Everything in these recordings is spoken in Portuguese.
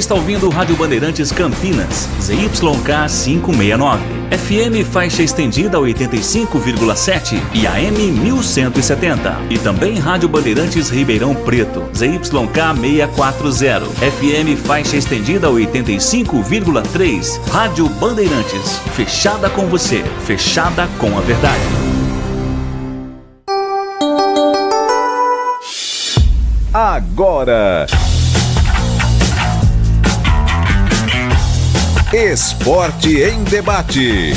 está ouvindo Rádio Bandeirantes Campinas, ZYK 569, FM faixa estendida 85,7 e AM 1170. E também Rádio Bandeirantes Ribeirão Preto, ZYK 640, FM faixa estendida 85,3. Rádio Bandeirantes, fechada com você, fechada com a verdade. Agora, Esporte em Debate.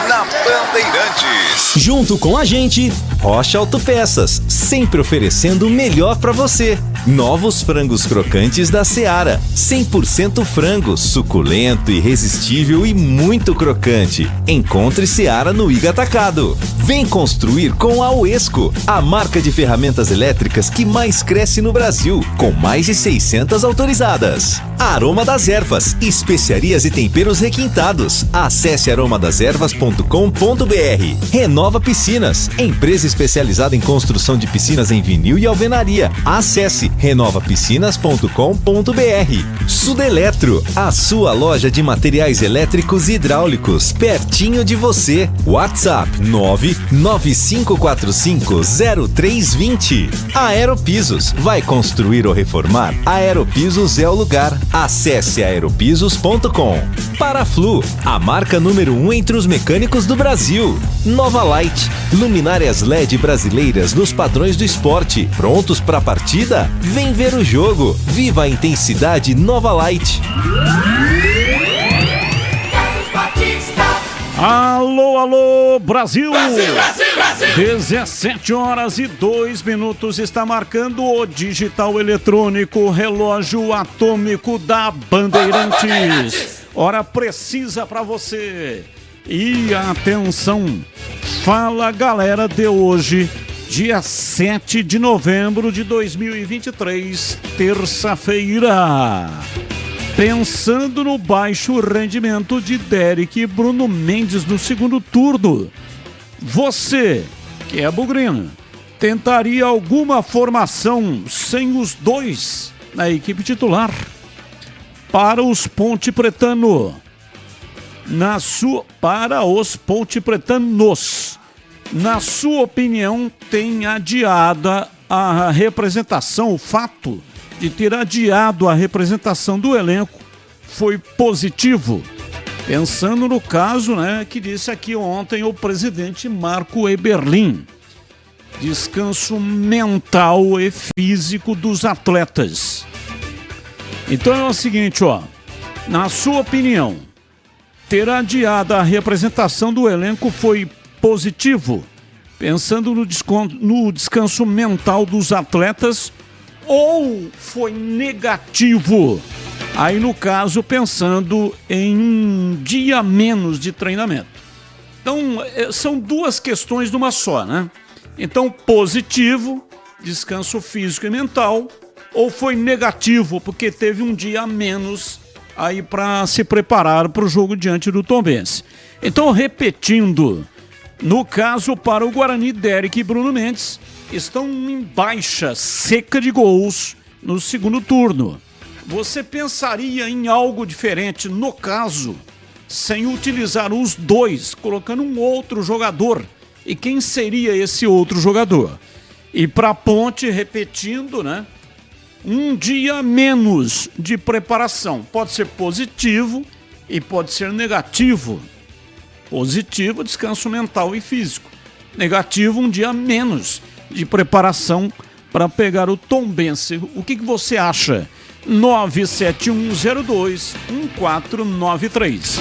Na Bandeirantes. Junto com a gente, Rocha Autopeças, sempre oferecendo o melhor para você. Novos frangos crocantes da Seara, 100% frango, suculento, irresistível e muito crocante. Encontre Seara no Iga Atacado. Vem construir com a Uesco, a marca de ferramentas elétricas que mais cresce no Brasil, com mais de 600 autorizadas. Aroma das Ervas, especiarias e temperos requintados. Acesse aromadeservas.com.br. Renova Piscinas, empresa especializada em construção de piscinas em vinil e alvenaria. Acesse renovapiscinas.com.br. Sudeletro, a sua loja de materiais elétricos e hidráulicos, pertinho de você. WhatsApp 995450320. Aeropisos, vai construir ou reformar? Aeropisos é o lugar. Acesse aeropisos.com. Paraflu, a marca número 1 entre os mecânicos do Brasil. Nova Light, luminárias LED brasileiras nos padrões do esporte. Prontos para a partida? Vem ver o jogo. Viva a intensidade Nova Light. Alô, alô, Brasil! Brasil, Brasil, Brasil! 17h02 está marcando o digital eletrônico relógio atômico da Bandeirantes. Hora precisa para você. E atenção, fala galera de hoje, dia 7 de novembro de 2023, terça-feira. Pensando no baixo rendimento de Derek e Bruno Mendes no segundo turno, você, que é bugrino, tentaria alguma formação sem os dois na equipe titular? Para os Ponte Pretano, para os Ponte Pretanos, na sua opinião, tem adiada a representação, o fato de ter adiado a representação do elenco foi positivo? Pensando no caso, que disse aqui ontem o presidente Marco Eberlin. Descanso mental e físico dos atletas. Então é o seguinte, na sua opinião, ter adiado a representação do elenco foi positivo? Pensando no descanso mental dos atletas, ou foi negativo? Aí, no caso, pensando em um dia menos de treinamento. Então, são duas questões numa só, Então, positivo, descanso físico e mental, ou foi negativo, porque teve um dia a menos aí para se preparar para o jogo diante do Tombense. Então, repetindo, no caso, para o Guarani, Derek e Bruno Mendes estão em baixa seca de gols no segundo turno. Você pensaria em algo diferente no caso, sem utilizar os dois, colocando um outro jogador? E quem seria esse outro jogador? E para a Ponte, repetindo, um dia menos de preparação. Pode ser positivo e pode ser negativo. Positivo, descanso mental e físico. Negativo, um dia menos de preparação para pegar o Tombense. O que você acha? 97102-1493.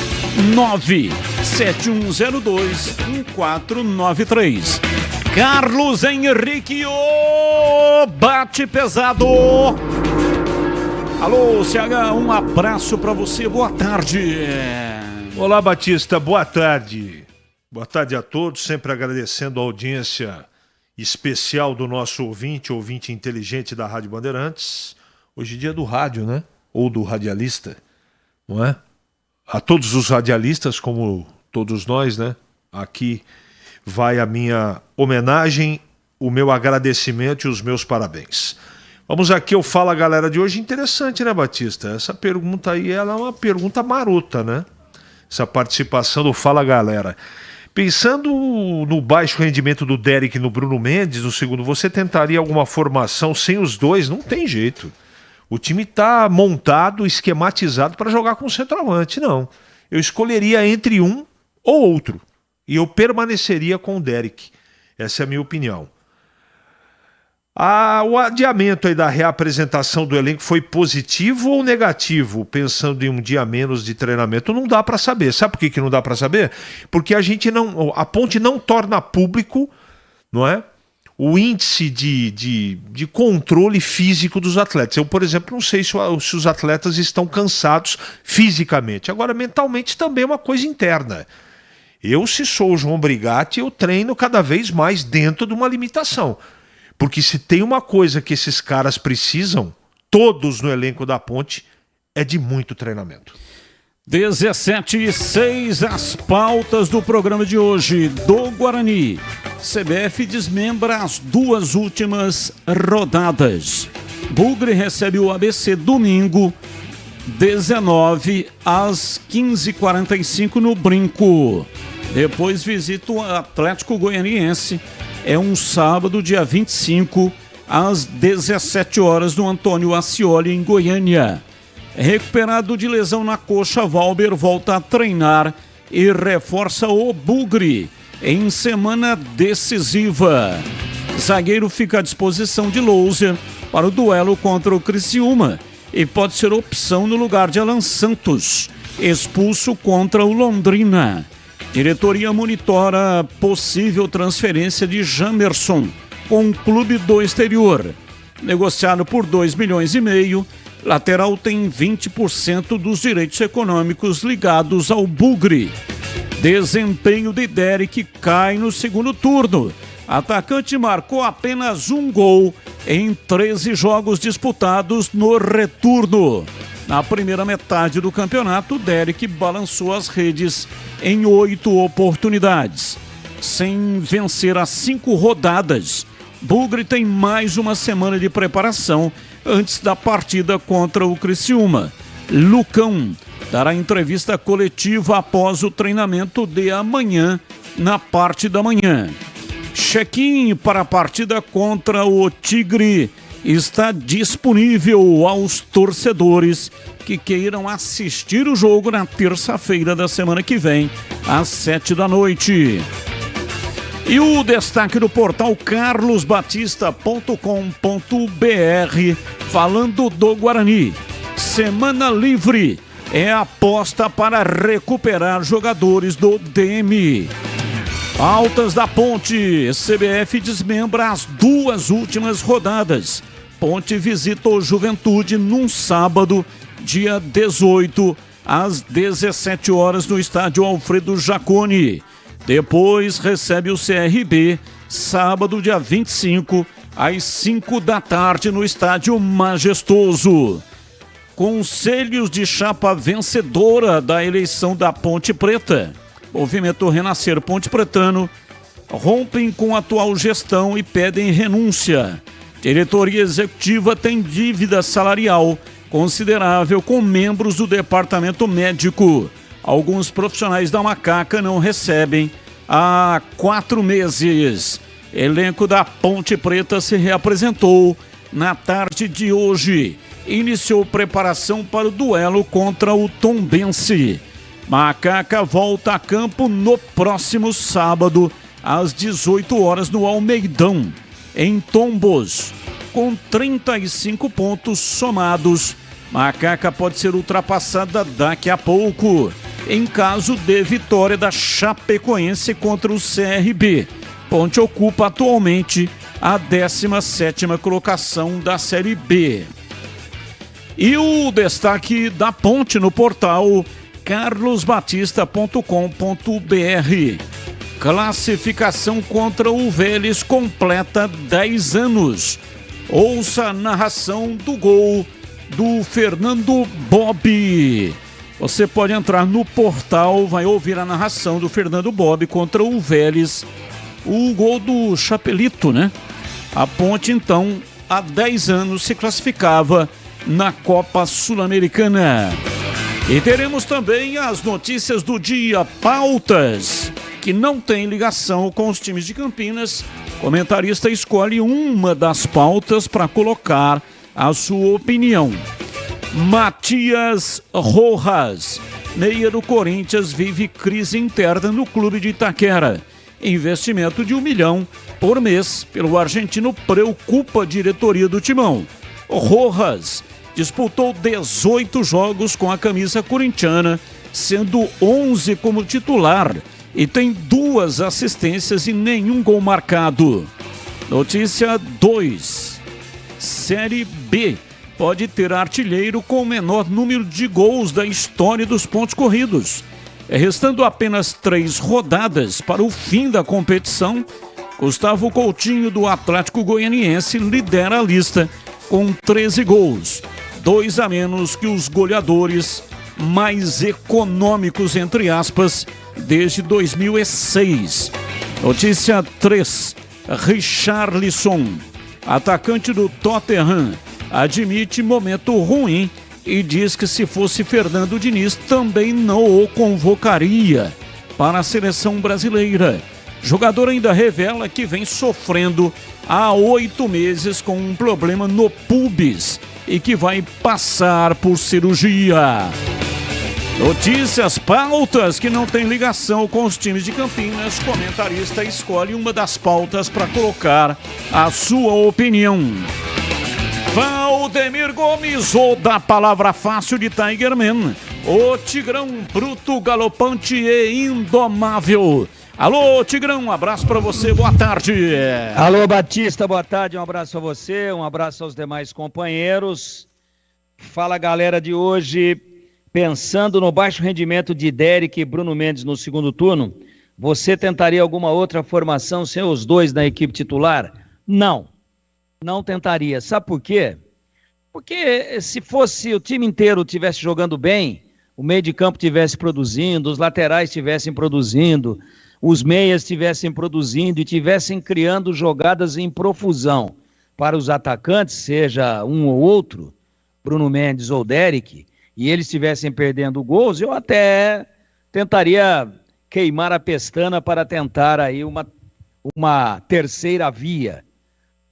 97102-1493. Carlos Henrique, bate pesado. Alô, CH, um abraço para você, boa tarde. Olá, Batista, boa tarde. Boa tarde a todos, sempre agradecendo a audiência especial do nosso ouvinte inteligente da Rádio Bandeirantes. Hoje é dia do rádio, Ou do radialista, não é? A todos os radialistas, como todos nós, Aqui vai a minha homenagem, o meu agradecimento e os meus parabéns. Vamos aqui ao Fala Galera de hoje. Interessante, né, Batista? Essa pergunta aí ela é uma pergunta marota, né? Essa participação do Fala Galera. Pensando no baixo rendimento do Derek e no Bruno Mendes, no segundo, você tentaria alguma formação sem os dois? Não tem jeito. O time está montado, esquematizado para jogar com o centroavante. Não. Eu escolheria entre um ou outro. E eu permaneceria com o Derek. Essa é a minha opinião. O adiamento aí da reapresentação do elenco foi positivo ou negativo, pensando em um dia a menos de treinamento? Não dá para saber. Sabe por que não dá para saber? Porque a Ponte não torna público, não é, o índice de controle físico dos atletas. Eu, por exemplo, não sei se os atletas estão cansados fisicamente. Agora, mentalmente também é uma coisa interna. Eu, se sou o João Brigatti, eu treino cada vez mais dentro de uma limitação. Porque se tem uma coisa que esses caras precisam, todos no elenco da Ponte, é de muito treinamento. 17:06, as pautas do programa de hoje do Guarani. CBF desmembra as 2 últimas rodadas. Bugre recebe o ABC domingo, 19 às 15h45 no Brinco. Depois visita o Atlético Goianiense. É um sábado, dia 25, às 17 horas, no Antônio Ascioli, em Goiânia. Recuperado de lesão na coxa, Valber volta a treinar e reforça o Bugre em semana decisiva. Zagueiro fica à disposição de Louser para o duelo contra o Criciúma e pode ser opção no lugar de Alan Santos, expulso contra o Londrina. Diretoria monitora possível transferência de Jamerson com o clube do exterior. Negociado por 2,5 milhões, lateral tem 20% dos direitos econômicos ligados ao Bugre. Desempenho de Derek cai no segundo turno. Atacante marcou apenas 1 gol em 13 jogos disputados no retorno. Na primeira metade do campeonato, Derek balançou as redes em 8 oportunidades. Sem vencer as 5 rodadas, Bugre tem mais uma semana de preparação antes da partida contra o Criciúma. Lucão dará entrevista coletiva após o treinamento de amanhã, na parte da manhã. Check-in para a partida contra o Tigre está disponível aos torcedores que queiram assistir o jogo na terça-feira da semana que vem, às 19h. E o destaque do portal carlosbatista.com.br, falando do Guarani. Semana livre é aposta para recuperar jogadores do DM. Altas da Ponte, CBF desmembra as 2 últimas rodadas. Ponte visita o Juventude num sábado, dia 18, às 17 horas no estádio Alfredo Jaconi. Depois recebe o CRB, sábado, dia 25, às 5 da tarde no estádio Majestoso. Conselhos de chapa vencedora da eleição da Ponte Preta. Movimento Renascer Ponte Pretano rompem com a atual gestão e pedem renúncia. Diretoria executiva tem dívida salarial considerável com membros do departamento médico. Alguns profissionais da Macaca não recebem há 4 meses. Elenco da Ponte Preta se reapresentou na tarde de hoje. Iniciou preparação para o duelo contra o Tombense. Macaca volta a campo no próximo sábado, às 18 horas, no Almeidão, em Tombos. Com 35 pontos somados, Macaca pode ser ultrapassada daqui a pouco, em caso de vitória da Chapecoense contra o CRB. Ponte ocupa atualmente a 17ª colocação da Série B. E o destaque da Ponte no portal carlosbatista.com.br. Classificação contra o Vélez completa 10 anos. Ouça a narração do gol do Fernando Bob. Você pode entrar no portal, vai ouvir a narração do Fernando Bob contra o Vélez. O gol do Chapelito, né? A Ponte, então, há 10 anos se classificava na Copa Sul-Americana. E teremos também as notícias do dia, pautas que não tem ligação com os times de Campinas. O comentarista escolhe uma das pautas para colocar a sua opinião. Matias Rojas, meia do Corinthians, vive crise interna no clube de Itaquera. Investimento de R$1 milhão por mês pelo argentino preocupa a diretoria do Timão. Rojas disputou 18 jogos com a camisa corintiana, sendo 11 como titular, e tem 2 assistências e nenhum gol marcado. Notícia 2. Série B pode ter artilheiro com o menor número de gols da história dos pontos corridos. Restando apenas 3 rodadas para o fim da competição, Gustavo Coutinho, do Atlético Goianiense, lidera a lista com 13 gols, 2 a menos que os goleadores mais econômicos, entre aspas, desde 2006. Notícia 3. Richarlison, atacante do Tottenham, admite momento ruim e diz que se fosse Fernando Diniz também não o convocaria para a seleção brasileira. Jogador ainda revela que vem sofrendo há 8 meses com um problema no pubis e que vai passar por cirurgia. Notícias, pautas que não tem ligação com os times de Campinas. Comentarista escolhe uma das pautas para colocar a sua opinião. Valdemir Gomes, ou da palavra fácil de Tigerman, o Tigrão bruto, galopante e indomável. Alô, Tigrão, um abraço para você, boa tarde. Alô, Batista, boa tarde, um abraço a você, um abraço aos demais companheiros. Fala, galera de hoje. Pensando no baixo rendimento de Derek e Bruno Mendes no segundo turno, você tentaria alguma outra formação sem os dois na equipe titular? Não tentaria. Sabe por quê? Porque se fosse o time inteiro estivesse jogando bem, o meio de campo estivesse produzindo, os laterais estivessem produzindo, os meias estivessem produzindo e estivessem criando jogadas em profusão para os atacantes, seja um ou outro, Bruno Mendes ou Derek, e eles estivessem perdendo gols, eu até tentaria queimar a pestana para tentar aí uma terceira via.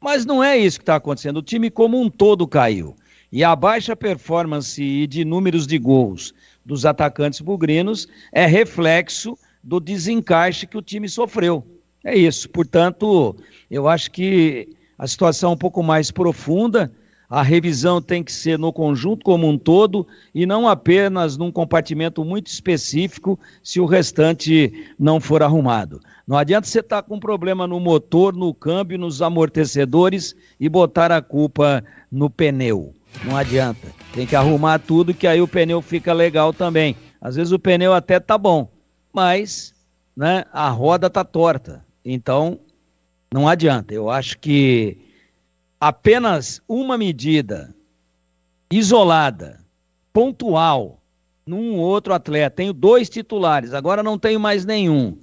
Mas não é isso que está acontecendo. O time como um todo caiu. E a baixa performance de números de gols dos atacantes bugrinos é reflexo do desencaixe que o time sofreu. É isso. Portanto, eu acho que a situação é um pouco mais profunda. A revisão tem que ser no conjunto como um todo e não apenas num compartimento muito específico se o restante não for arrumado. Não adianta você estar com problema no motor, no câmbio, nos amortecedores e botar a culpa no pneu. Não adianta. Tem que arrumar tudo que aí o pneu fica legal também. Às vezes o pneu até tá bom, mas né, a roda tá torta. Então, não adianta. Eu acho que apenas uma medida isolada, pontual, num outro atleta, tenho 2 titulares, agora não tenho mais nenhum,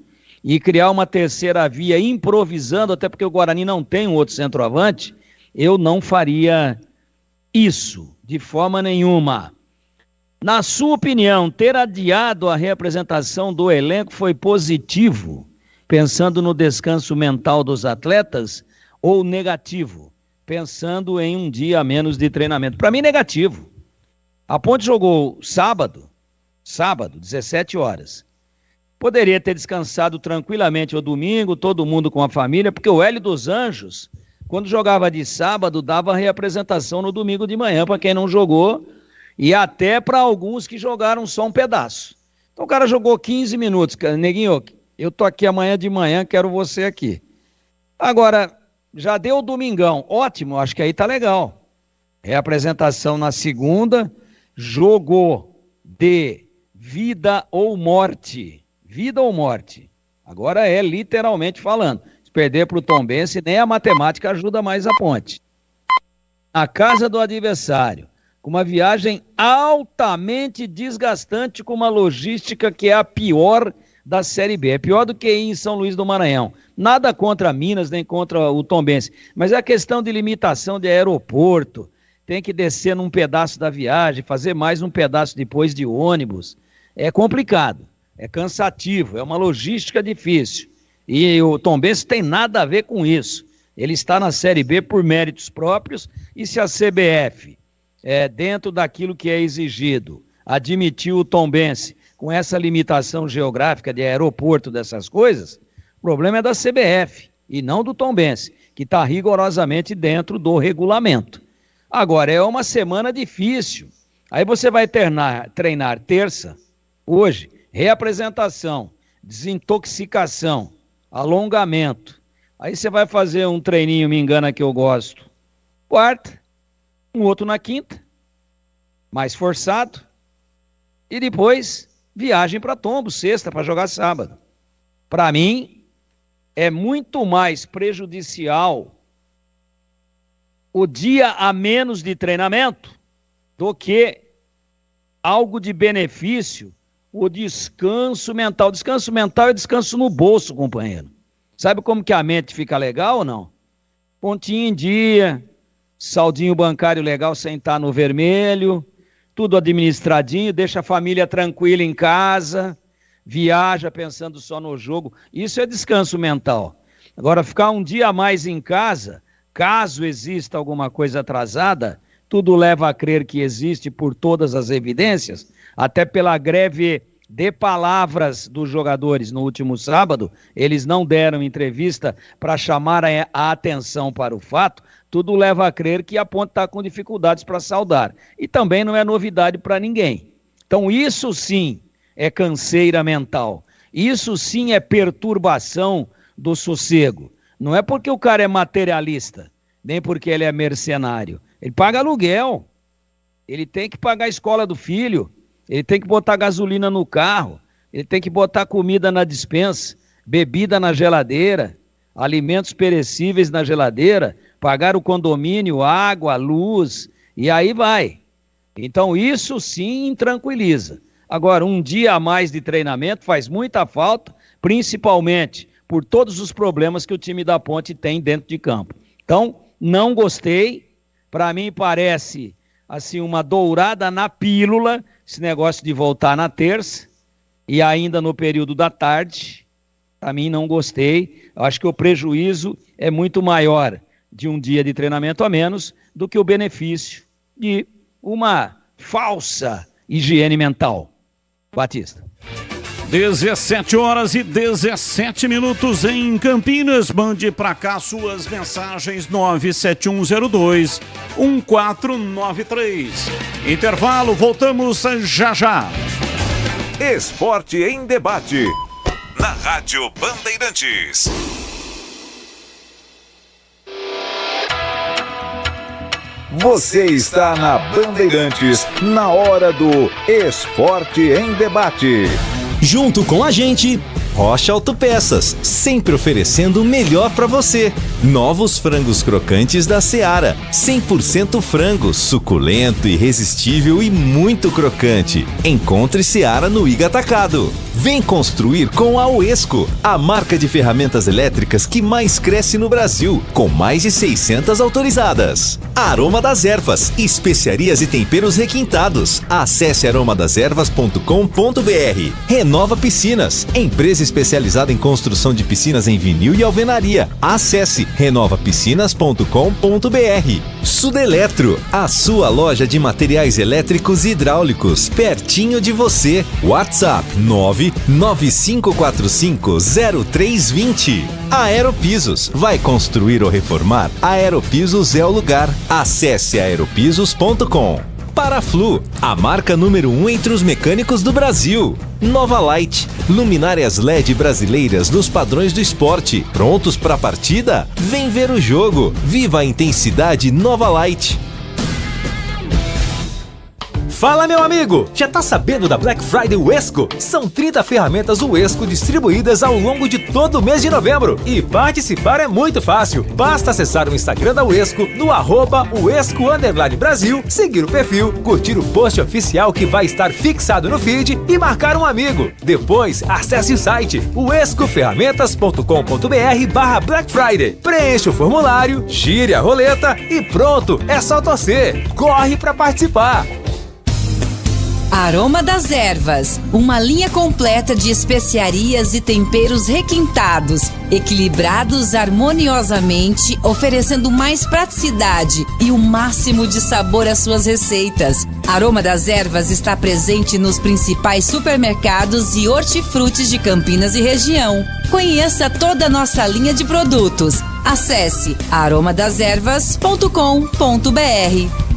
e criar uma terceira via improvisando, até porque o Guarani não tem um outro centroavante, eu não faria isso de forma nenhuma. Na sua opinião, ter adiado a reapresentação do elenco foi positivo, pensando no descanso mental dos atletas, ou negativo? Pensando em um dia a menos de treinamento. Para mim, negativo. A Ponte jogou sábado, 17 horas. Poderia ter descansado tranquilamente o domingo, todo mundo com a família, porque o Hélio dos Anjos, quando jogava de sábado, dava reapresentação no domingo de manhã, para quem não jogou, e até para alguns que jogaram só um pedaço. Então o cara jogou 15 minutos. Neguinho, eu tô aqui amanhã de manhã, quero você aqui. Agora, já deu o domingão, ótimo, acho que aí tá legal. Reapresentação na segunda, jogou de vida ou morte. Vida ou morte. Agora é literalmente falando. Se perder pro Tombense, nem a matemática ajuda mais a Ponte. A casa do adversário, com uma viagem altamente desgastante, com uma logística que é a pior da Série B. É pior do que ir em São Luís do Maranhão. Nada contra Minas, nem contra o Tombense. Mas é a questão de limitação de aeroporto. Tem que descer num pedaço da viagem, fazer mais um pedaço depois de ônibus. É complicado, é cansativo, é uma logística difícil. E o Tombense tem nada a ver com isso. Ele está na Série B por méritos próprios, e se a CBF, dentro daquilo que é exigido, admitiu o Tombense com essa limitação geográfica de aeroporto, dessas coisas, o problema é da CBF e não do Tombense, que está rigorosamente dentro do regulamento. Agora, é uma semana difícil. Aí você vai treinar terça, hoje, reapresentação, desintoxicação, alongamento. Aí você vai fazer um treininho, me engana que eu gosto, quarta, um outro na quinta, mais forçado, e depois viagem para Tombo, sexta, para jogar sábado. Para mim, é muito mais prejudicial o dia a menos de treinamento do que algo de benefício, o descanso mental. Descanso mental é descanso no bolso, companheiro. Sabe como que a mente fica legal ou não? Pontinho em dia, saldinho bancário legal sem estar no vermelho, tudo administradinho, deixa a família tranquila em casa, viaja pensando só no jogo. Isso é descanso mental. Agora, ficar um dia a mais em casa, caso exista alguma coisa atrasada, tudo leva a crer que existe por todas as evidências, até pela greve de palavras dos jogadores no último sábado, eles não deram entrevista para chamar a atenção para o fato, tudo leva a crer que a Ponte está com dificuldades para saldar. E também não é novidade para ninguém. Então isso sim é canseira mental, isso sim é perturbação do sossego. Não é porque o cara é materialista, nem porque ele é mercenário. Ele paga aluguel, ele tem que pagar a escola do filho, ele tem que botar gasolina no carro, ele tem que botar comida na despensa, bebida na geladeira, alimentos perecíveis na geladeira, pagar o condomínio, água, luz, e aí vai. Então isso sim tranquiliza. Agora, um dia a mais de treinamento faz muita falta, principalmente por todos os problemas que o time da Ponte tem dentro de campo. Então, não gostei, para mim parece assim uma dourada na pílula, esse negócio de voltar na terça e ainda no período da tarde. Para mim não gostei, eu acho que o prejuízo é muito maior de um dia de treinamento a menos do que o benefício de uma falsa higiene mental. Batista. 17h17 em Campinas. Mande para cá suas mensagens 97102-1493. Intervalo, voltamos já já. Esporte em debate. Na Rádio Bandeirantes. Você está na Bandeirantes, na hora do Esporte em Debate. Junto com a gente, Rocha Autopeças, sempre oferecendo o melhor para você. Novos frangos crocantes da Seara, 100% frango, suculento, irresistível e muito crocante. Encontre Seara no Iga Atacado. Vem construir com a Uesco, a marca de ferramentas elétricas que mais cresce no Brasil, com mais de 600 autorizadas. Aroma das Ervas, especiarias e temperos requintados. Acesse aromadeservas.com.br. Renova Piscinas, empresa especializada em construção de piscinas em vinil e alvenaria. Acesse renovapiscinas.com.br. Sudeletro, a sua loja de materiais elétricos e hidráulicos, pertinho de você. WhatsApp 995450320. Aeropisos, vai construir ou reformar? Aeropisos é o lugar. Acesse aeropisos.com. Paraflu, a marca número 1 entre os mecânicos do Brasil. Nova Light, luminárias LED brasileiras nos padrões do esporte. Prontos para a partida? Vem ver o jogo. Viva a intensidade Nova Light. Fala, meu amigo! Já tá sabendo da Black Friday Uesco? São 30 ferramentas Uesco distribuídas ao longo de todo o mês de novembro. E participar é muito fácil. Basta acessar o Instagram da Uesco no @Uesco_Brasil, seguir o perfil, curtir o post oficial que vai estar fixado no feed e marcar um amigo. Depois, acesse o site uescoferramentas.com.br/Black Friday. Preencha o formulário, gire a roleta e pronto, é só torcer. Corre pra participar! Aroma das Ervas, uma linha completa de especiarias e temperos requintados, equilibrados harmoniosamente, oferecendo mais praticidade e o máximo de sabor às suas receitas. Aroma das Ervas está presente nos principais supermercados e hortifrutis de Campinas e região. Conheça toda a nossa linha de produtos. Acesse aromadeservas.com.br.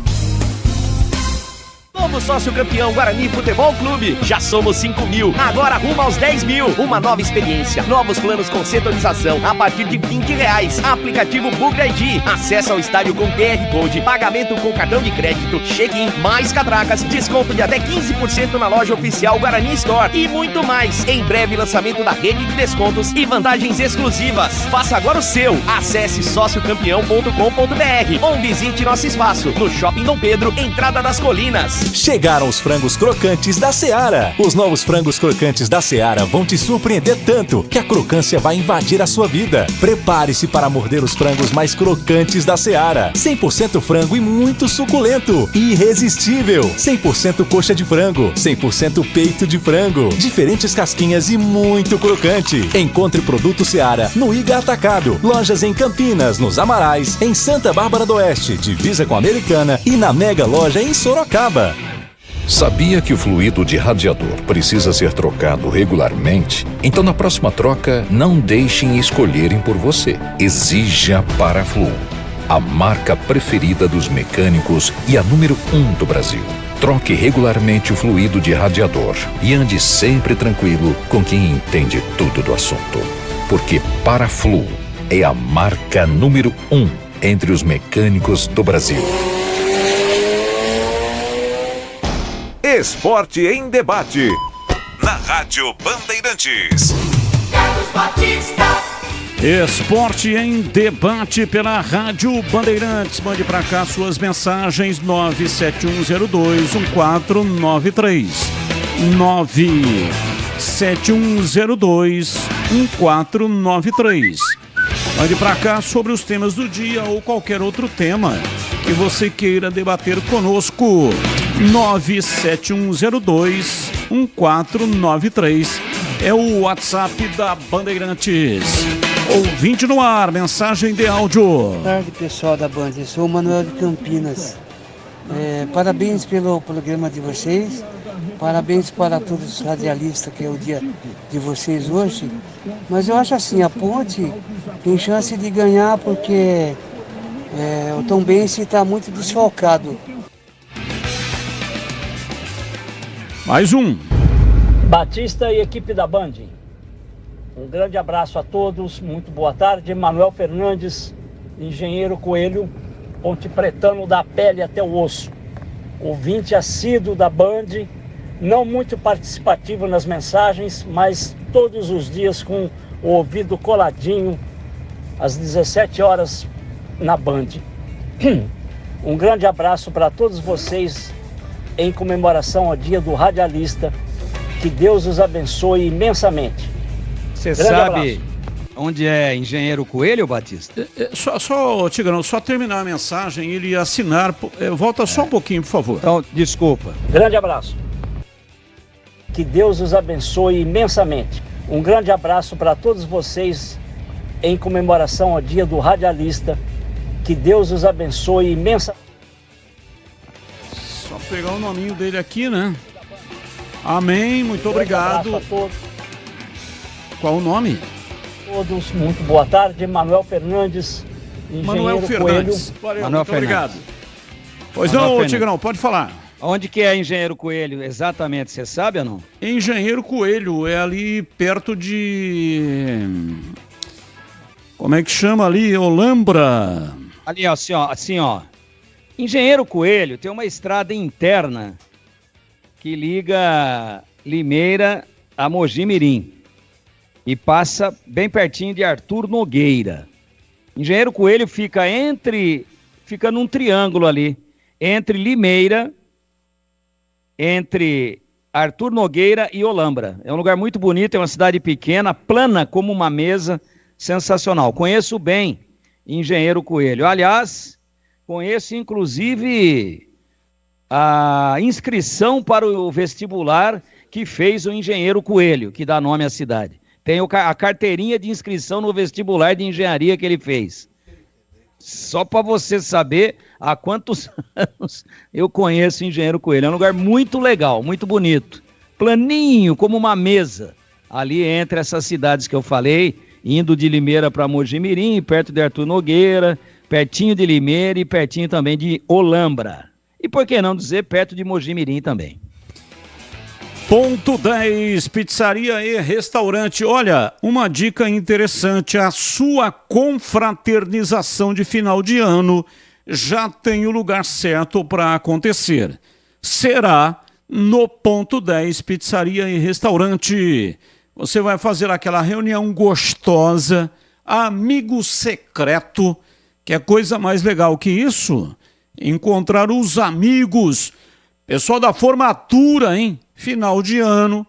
Novo sócio campeão Guarani Futebol Clube. Já somos 5.000. Agora rumo aos 10.000. Uma nova experiência. Novos planos com setorização a partir de R$20. Aplicativo Bugre ID. Acesso ao estádio com QR Code. Pagamento com cartão de crédito. Check-in. Mais catracas. Desconto de até 15% na loja oficial Guarani Store. E muito mais. Em breve lançamento da rede de descontos e vantagens exclusivas. Faça agora o seu. Acesse sociocampeão.com.br ou visite nosso espaço no Shopping Dom Pedro, Entrada das Colinas. Chegaram os frangos crocantes da Seara. Os novos frangos crocantes da Seara vão te surpreender tanto que a crocância vai invadir a sua vida. Prepare-se para morder os frangos mais crocantes da Seara. 100% frango e muito suculento. Irresistível. 100% coxa de frango. 100% peito de frango. Diferentes casquinhas e muito crocante. Encontre produto Seara no Iga Atacado. Lojas em Campinas, nos Amarais, em Santa Bárbara do Oeste, divisa com a Americana e na Mega Loja em Sorocaba. Sabia que o fluido de radiador precisa ser trocado regularmente? Então, na próxima troca, não deixem escolherem por você. Exija Paraflu, a marca preferida dos mecânicos e a número 1 do Brasil. Troque regularmente o fluido de radiador e ande sempre tranquilo com quem entende tudo do assunto. Porque Paraflu é a marca número 1 entre os mecânicos do Brasil. Esporte em Debate, na Rádio Bandeirantes. Carlos Batista. Esporte em Debate pela Rádio Bandeirantes. Mande para cá suas mensagens 971021493. 971021493. Mande para cá sobre os temas do dia ou qualquer outro tema que você queira debater conosco. 971021493 é o WhatsApp da Bandeirantes. Ouvinte no ar, mensagem de áudio. Boa tarde, pessoal da Band. Eu sou o Manuel de Campinas. Parabéns pelo programa de vocês. Parabéns para todos os radialistas, que é o dia de vocês hoje. Mas eu acho assim, a Ponte tem chance de ganhar porque o Tombense está muito desfalcado. Mais um. Batista e equipe da Band. Um grande abraço a todos, muito boa tarde. Manuel Fernandes, engenheiro Coelho, Ponte Pretano da pele até o osso. Ouvinte assíduo da Band, não muito participativo nas mensagens, mas todos os dias com o ouvido coladinho, às 17 horas na Band. Um grande abraço para todos vocês em comemoração ao Dia do Radialista. Que Deus os abençoe imensamente. Você sabe onde é Engenheiro Coelho, Batista? Só Tigrão, só terminar a mensagem, ele assinar. Volta só um pouquinho, por favor. Então, desculpa. Grande abraço. Que Deus os abençoe imensamente. Um grande abraço para todos vocês em comemoração ao Dia do Radialista. Que Deus os abençoe imensamente. Só pegar o nominho dele aqui, né? Amém, muito obrigado. A todos. Qual o nome? Todos, muito boa tarde. Manuel Fernandes, Manuel Fernandes. Coelho. Valeu, muito obrigado. Pois não, Tigrão, pode falar. Onde que é Engenheiro Coelho exatamente, você sabe ou não? Engenheiro Coelho é ali perto de... Como é que chama ali? Olambra. Ali, ó, assim, ó. Engenheiro Coelho tem uma estrada interna que liga Limeira a Mogi Mirim e passa bem pertinho de Arthur Nogueira. Engenheiro Coelho fica num triângulo ali, entre Limeira, entre Arthur Nogueira e Olambra. É um lugar muito bonito, é uma cidade pequena, plana como uma mesa, sensacional. Conheço bem Engenheiro Coelho. Aliás, conheço inclusive a inscrição para o vestibular que fez o Engenheiro Coelho, que dá nome à cidade. Tem a carteirinha de inscrição no vestibular de engenharia que ele fez. Só para você saber há quantos anos eu conheço o Engenheiro Coelho. É um lugar muito legal, muito bonito. Planinho, como uma mesa. Ali entre essas cidades que eu falei, indo de Limeira para Mogi Mirim, perto de Arthur Nogueira, pertinho de Limeira e pertinho também de Olambra. E por que não dizer perto de Mogi Mirim também. Ponto 10, pizzaria e restaurante. Olha, uma dica interessante, a sua confraternização de final de ano já tem o lugar certo para acontecer. Será no Ponto 10, pizzaria e restaurante. Você vai fazer aquela reunião gostosa, amigo secreto, que é coisa mais legal que isso. Encontrar os amigos, pessoal da formatura, hein? Final de ano,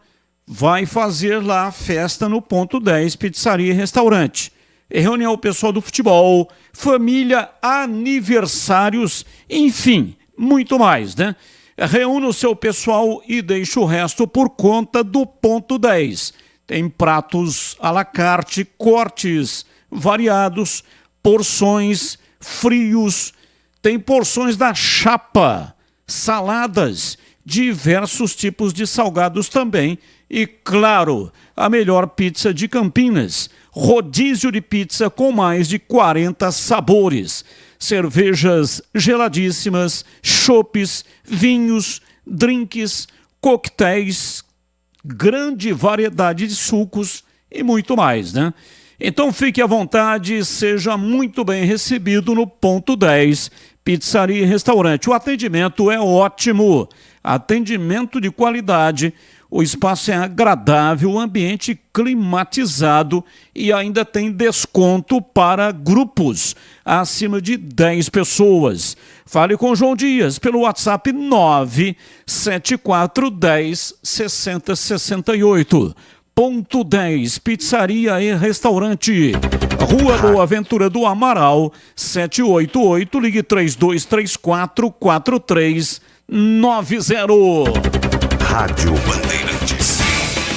vai fazer lá a festa no Ponto 10, pizzaria e restaurante. E reunião o pessoal do futebol, família, aniversários, enfim, muito mais, né? Reúna o seu pessoal e deixe o resto por conta do Ponto 10. Tem pratos à la carte, cortes variados, porções, frios, tem porções da chapa, saladas, diversos tipos de salgados também e, claro, a melhor pizza de Campinas, rodízio de pizza com mais de 40 sabores, cervejas geladíssimas, chopes, vinhos, drinks, coquetéis, grande variedade de sucos e muito mais, né? Então fique à vontade, seja muito bem recebido no Ponto 10, pizzaria e restaurante. O atendimento é ótimo, atendimento de qualidade, o espaço é agradável, o ambiente climatizado e ainda tem desconto para grupos acima de 10 pessoas. Fale com João Dias pelo WhatsApp 97410 6068. Ponto 10, pizzaria e restaurante. Rua Boa Ventura do Amaral, 788, ligue 3234-4390. Rádio Bandeirantes.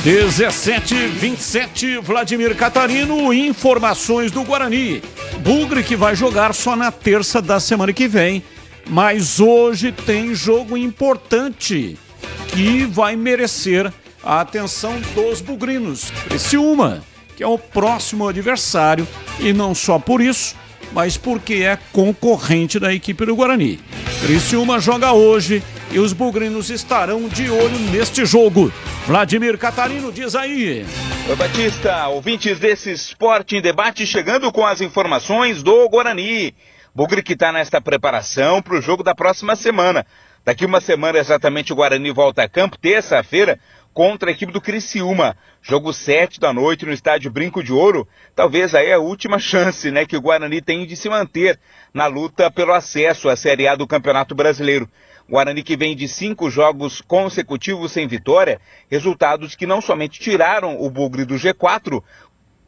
17:27, Vladimir Catarino, informações do Guarani. Bugre que vai jogar só na terça da semana que vem, mas hoje tem jogo importante que vai merecer a atenção dos bugrinos. Criciúma, que é o próximo adversário, e não só por isso, mas porque é concorrente da equipe do Guarani. Criciúma joga hoje e os bugrinos estarão de olho neste jogo. Vladimir Catarino, diz aí. Oi, Batista, ouvintes desse Esporte em Debate, chegando com as informações do Guarani. Bugre que está nesta preparação para o jogo da próxima semana. Daqui uma semana exatamente o Guarani volta a campo, terça-feira, contra a equipe do Criciúma. Jogo 7 da noite no estádio Brinco de Ouro. Talvez aí a última chance, né, que o Guarani tem de se manter na luta pelo acesso à Série A do Campeonato Brasileiro. Guarani que vem de 5 jogos consecutivos sem vitória, resultados que não somente tiraram o Bugre do G4,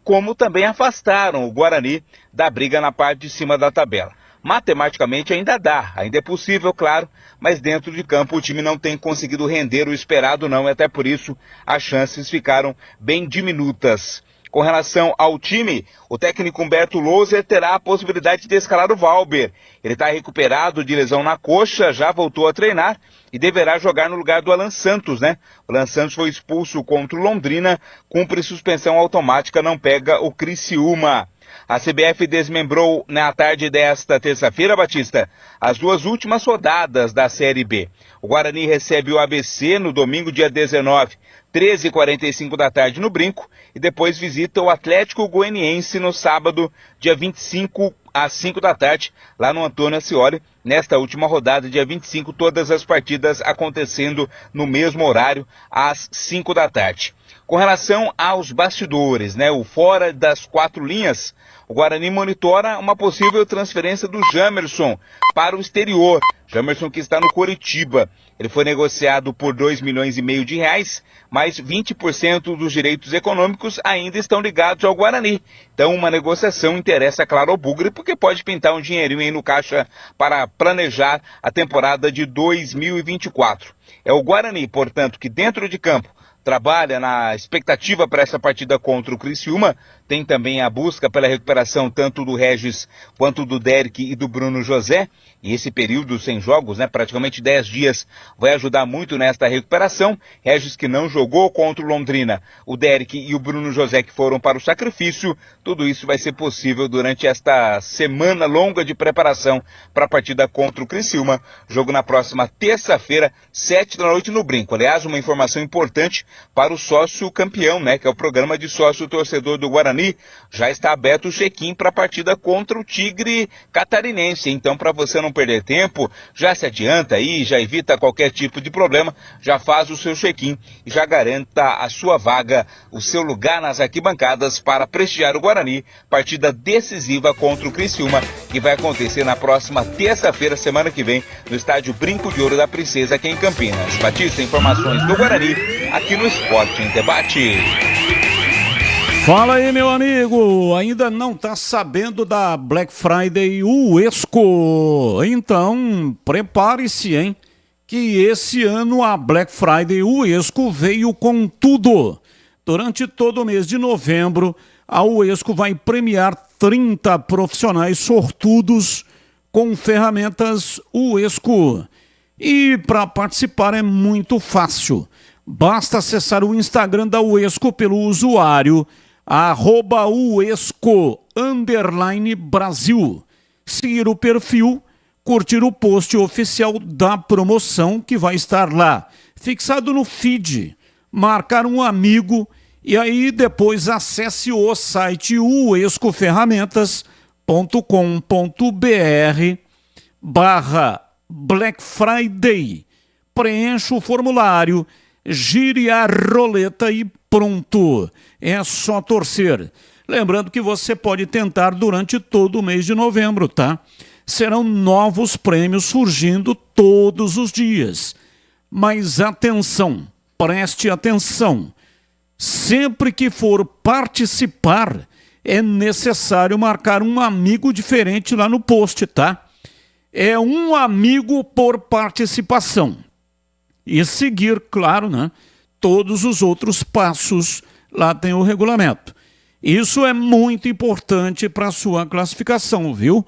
como também afastaram o Guarani da briga na parte de cima da tabela. Matematicamente ainda dá, ainda é possível, claro, mas dentro de campo o time não tem conseguido render o esperado não, e até por isso as chances ficaram bem diminutas. Com relação ao time, o técnico Humberto Louser terá a possibilidade de escalar o Valber. Ele está recuperado de lesão na coxa, já voltou a treinar e deverá jogar no lugar do Alan Santos, né? O Alan Santos foi expulso contra o Londrina, cumpre suspensão automática, não pega o Criciúma. A CBF desmembrou na tarde desta terça-feira, Batista, as 2 últimas rodadas da Série B. O Guarani recebe o ABC no domingo, dia 19, 13h45 da tarde no Brinco, e depois visita o Atlético Goianiense no sábado, dia 25, às 5 da tarde, lá no Antônio Ascioli, nesta última rodada, dia 25, todas as partidas acontecendo no mesmo horário, às 5 da tarde. Com relação aos bastidores, o fora das 4 linhas, o Guarani monitora uma possível transferência do Jamerson para o exterior. Jamerson que está no Coritiba. Ele foi negociado por R$2,5 milhões, mas 20% dos direitos econômicos ainda estão ligados ao Guarani. Então uma negociação interessa, claro, ao Bugre, porque pode pintar um dinheirinho aí no caixa para planejar a temporada de 2024. É o Guarani, portanto, que dentro de campo trabalha na expectativa para essa partida contra o Criciúma. Tem também a busca pela recuperação tanto do Regis quanto do Derek e do Bruno José. E esse período sem jogos, praticamente 10 dias, vai ajudar muito nesta recuperação. Regis que não jogou contra o Londrina, o Derek e o Bruno José que foram para o sacrifício. Tudo isso vai ser possível durante esta semana longa de preparação para a partida contra o Criciúma. Jogo na próxima terça-feira, 7 da noite no Brinco. Aliás, uma informação importante para o sócio campeão, que é o programa de sócio torcedor do Guarani. Já está aberto o check-in para a partida contra o Tigre Catarinense. Então, para você não perder tempo, já se adianta aí, já evita qualquer tipo de problema, já faz o seu check-in e já garanta a sua vaga, o seu lugar nas arquibancadas para prestigiar o Guarani. Partida decisiva contra o Criciúma, que vai acontecer na próxima terça-feira, semana que vem, no estádio Brinco de Ouro da Princesa, aqui em Campinas. Batista, informações do Guarani, aqui no Esporte em Debate. Fala aí, meu amigo, ainda não tá sabendo da Black Friday Uesco? Então, prepare-se, hein? Que esse ano a Black Friday Uesco veio com tudo. Durante todo o mês de novembro, a Uesco vai premiar 30 profissionais sortudos com ferramentas Uesco. E para participar é muito fácil. Basta acessar o Instagram da Uesco pelo usuário @uesco_Brasil. Seguir o perfil, curtir o post oficial da promoção que vai estar lá, fixado no feed, marcar um amigo e aí depois acesse o site uescoferramentas.com.br/Black Friday. Preencha o formulário, gire a roleta e pronto. É só torcer. Lembrando que você pode tentar durante todo o mês de novembro, tá? Serão novos prêmios surgindo todos os dias. Mas atenção, preste atenção. Sempre que for participar, é necessário marcar um amigo diferente lá no post, tá? É um amigo por participação. E seguir, claro, todos os outros passos, lá tem o regulamento. Isso é muito importante para a sua classificação, viu?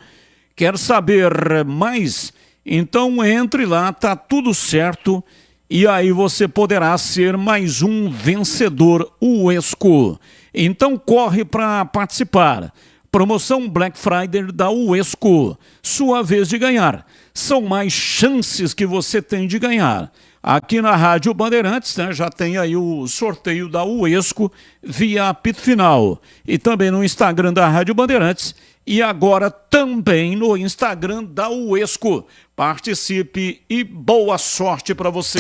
Quer saber mais? Então entre lá, tá tudo certo, e aí você poderá ser mais um vencedor Uesco. Então corre para participar. Promoção Black Friday da Uesco. Sua vez de ganhar. São mais chances que você tem de ganhar. Aqui na Rádio Bandeirantes, já tem aí o sorteio da Uesco via apito final. E também no Instagram da Rádio Bandeirantes e agora também no Instagram da Uesco. Participe e boa sorte para você.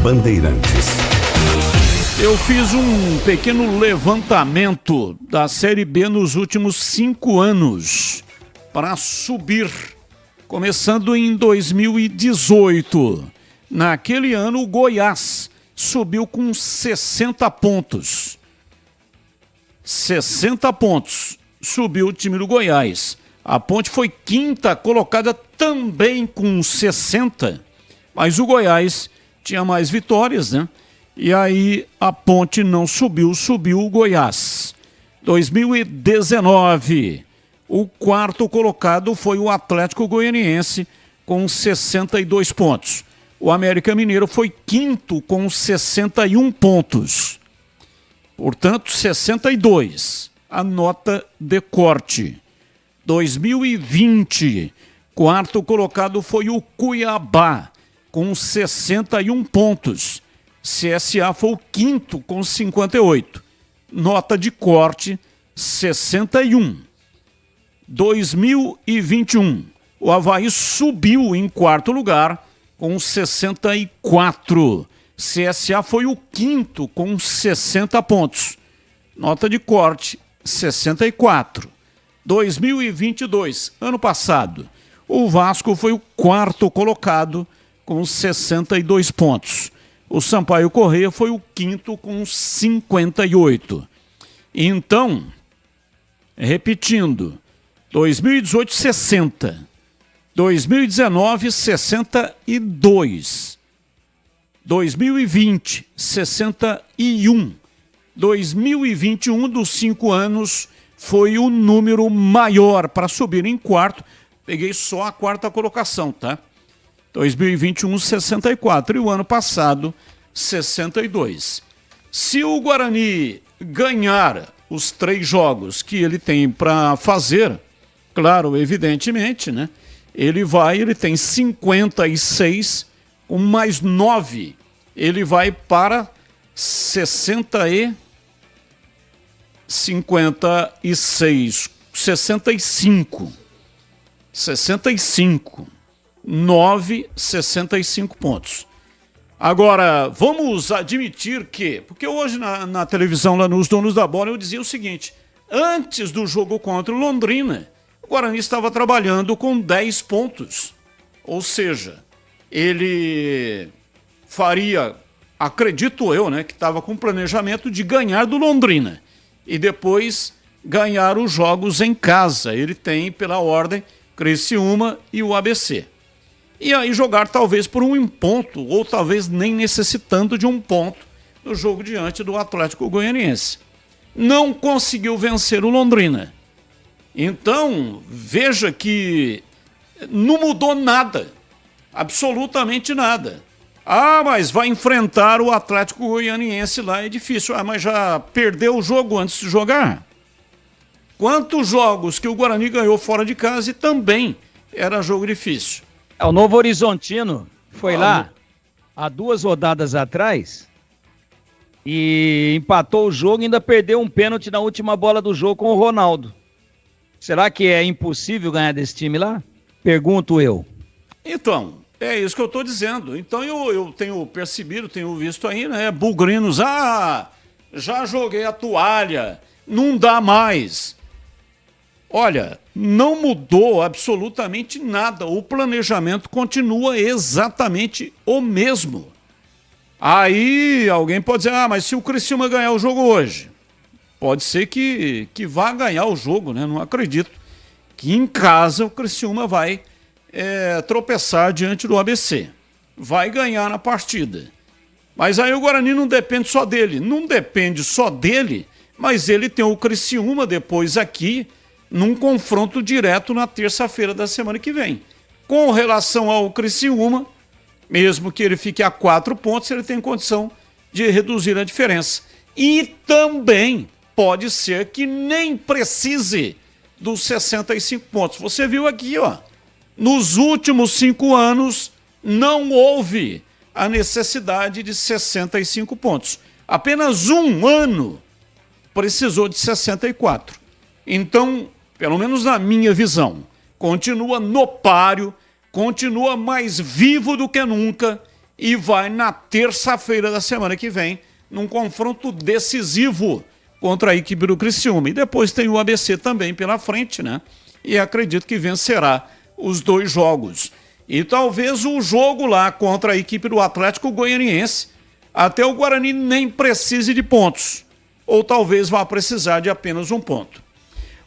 Bandeirantes. Eu fiz um pequeno levantamento da Série B nos últimos 5 anos para subir, começando em 2018. Naquele ano, o Goiás subiu com 60 pontos. 60 pontos subiu o time do Goiás. A Ponte foi quinta colocada também com 60, mas o Goiás tinha mais vitórias, E aí a Ponte não subiu, subiu o Goiás. 2019, o quarto colocado foi o Atlético Goianiense com 62 pontos. O América Mineiro foi quinto com 61 pontos. Portanto, 62. A nota de corte. 2020, quarto colocado foi o Cuiabá, com 61 pontos. CSA foi o quinto com 58. Nota de corte, 61. 2021. O Avaí subiu em quarto lugar com 64. CSA foi o quinto com 60 pontos. Nota de corte, 64. 2022, ano passado, o Vasco foi o quarto colocado com 62 pontos. O Sampaio Corrêa foi o quinto com 58. Então, repetindo, 2018, 60. 2019, 62. 2020, 61. 2021, dos 5 anos, foi o número maior para subir em quarto. Peguei só a quarta colocação, tá? 2021, 64. E o ano passado, 62. Se o Guarani ganhar os 3 jogos que ele tem para fazer, claro, evidentemente, né? Ele tem 56, com mais 9. Ele vai para 65. 9, 65 pontos. Agora, vamos admitir que... Porque hoje na televisão, lá nos Donos da Bola, eu dizia o seguinte: antes do jogo contra o Londrina, o Guarani estava trabalhando com 10 pontos. Ou seja, ele faria, acredito eu, né, que estava com planejamento de ganhar do Londrina e depois ganhar os jogos em casa. Ele tem, pela ordem, Criciúma e o ABC. E aí jogar talvez por um ponto, ou talvez nem necessitando de um ponto no jogo diante do Atlético Goianiense. Não conseguiu vencer o Londrina. Então, veja que não mudou nada, absolutamente nada. Ah, mas vai enfrentar o Atlético Goianiense lá, é difícil. Ah, mas já perdeu o jogo antes de jogar? Quantos jogos que o Guarani ganhou fora de casa e também era jogo difícil? O Novo Horizontino foi lá há 2 rodadas atrás e empatou o jogo e ainda perdeu um pênalti na última bola do jogo com o Ronaldo. Será que é impossível ganhar desse time lá? Pergunto eu. Então, é isso que eu estou dizendo. Então eu tenho percebido, tenho visto aí, né, bugrinos, já joguei a toalha, não dá mais. Olha, não mudou absolutamente nada. O planejamento continua exatamente o mesmo. Aí alguém pode dizer, mas se o Criciúma ganhar o jogo hoje, pode ser que vá ganhar o jogo, né? Não acredito que em casa o Criciúma vai tropeçar diante do ABC. Vai ganhar na partida. Mas aí o Guarani não depende só dele. Não depende só dele, mas ele tem o Criciúma depois aqui, num confronto direto na terça-feira da semana que vem. Com relação ao Criciúma, mesmo que ele fique a 4 pontos, ele tem condição de reduzir a diferença. E também pode ser que nem precise dos 65 pontos. Você viu aqui, nos últimos 5 anos não houve a necessidade de 65 pontos. Apenas um ano precisou de 64. Então, pelo menos na minha visão, continua no páreo, continua mais vivo do que nunca e vai na terça-feira da semana que vem num confronto decisivo contra a equipe do Criciúma. E depois tem o ABC também pela frente, né? E acredito que vencerá os 2 jogos. E talvez o jogo lá contra a equipe do Atlético Goianiense, até o Guarani nem precise de pontos. Ou talvez vá precisar de apenas um ponto.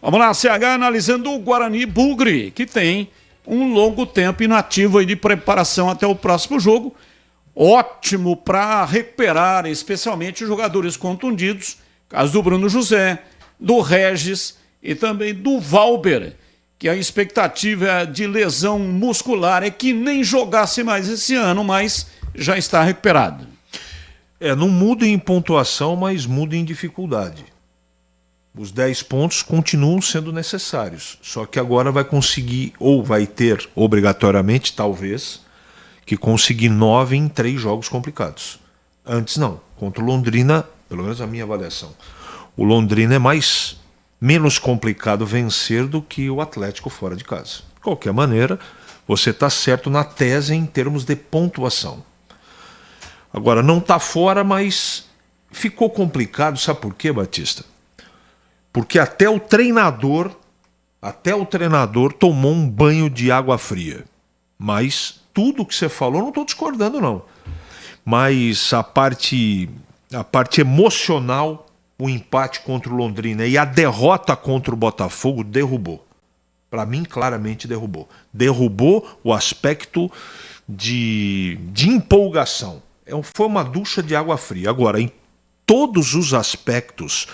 Vamos lá, CH, analisando o Guarani Bugre, que tem um longo tempo inativo aí de preparação até o próximo jogo. Ótimo para recuperar, especialmente os jogadores contundidos, caso do Bruno José, do Regis e também do Valber, que a expectativa de lesão muscular é que nem jogasse mais esse ano, mas já está recuperado. Não muda em pontuação, mas muda em dificuldade. Os 10 pontos continuam sendo necessários, só que agora vai conseguir, ou vai ter obrigatoriamente, talvez, que conseguir 9 em 3 jogos complicados. Antes não, contra o Londrina, pelo menos a minha avaliação, o Londrina é mais menos complicado vencer do que o Atlético fora de casa. De qualquer maneira, você está certo na tese em termos de pontuação. Agora, não está fora, mas ficou complicado. Sabe por quê, Batista? Porque até o treinador tomou um banho de água fria. Mas tudo que você falou, não estou discordando, não. Mas a parte emocional, o empate contra o Londrina e a derrota contra o Botafogo derrubou. Para mim, claramente derrubou. Derrubou o aspecto de empolgação. Foi uma ducha de água fria. Agora, em todos os aspectos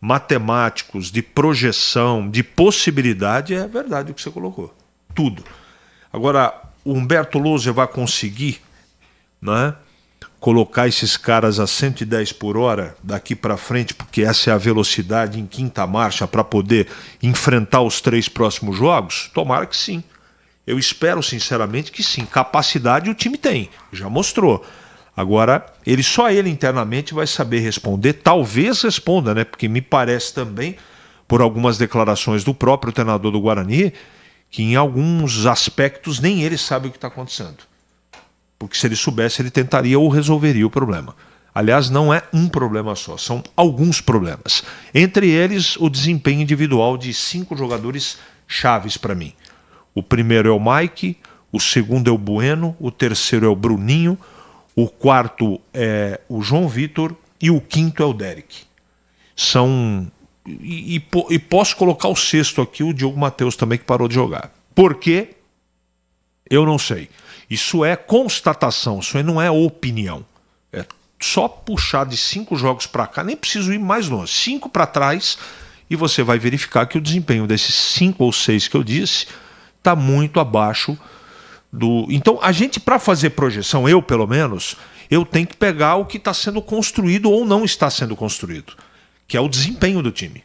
matemáticos, de projeção, de possibilidade, é verdade o que você colocou. Tudo. Agora, o Humberto Louser vai conseguir, né, colocar esses caras a 110 por hora daqui para frente, porque essa é a velocidade em quinta marcha para poder enfrentar os 3 próximos jogos? Tomara que sim. Eu espero sinceramente que sim. Capacidade o time tem, já mostrou. Agora, só ele internamente vai saber responder. Talvez responda, né? Porque me parece também, por algumas declarações do próprio treinador do Guarani, que em alguns aspectos nem ele sabe o que está acontecendo. Porque se ele soubesse, ele tentaria ou resolveria o problema. Aliás, não é um problema só, são alguns problemas. Entre eles, o desempenho individual de 5 jogadores chaves para mim. O primeiro é o Mike, o segundo é o Bueno, o terceiro é o Bruninho, o quarto é o João Vitor e o quinto é o Derek. E posso colocar o sexto aqui, o Diogo Matheus também, que parou de jogar. Por quê? Eu não sei. Isso é constatação, isso aí não é opinião. É só puxar de 5 jogos para cá, nem preciso ir mais longe. 5 para trás e você vai verificar que o desempenho desses 5 ou 6 que eu disse está muito abaixo do... Então, a gente, para fazer projeção, eu pelo menos, eu tenho que pegar o que está sendo construído ou não está sendo construído, que é o desempenho do time.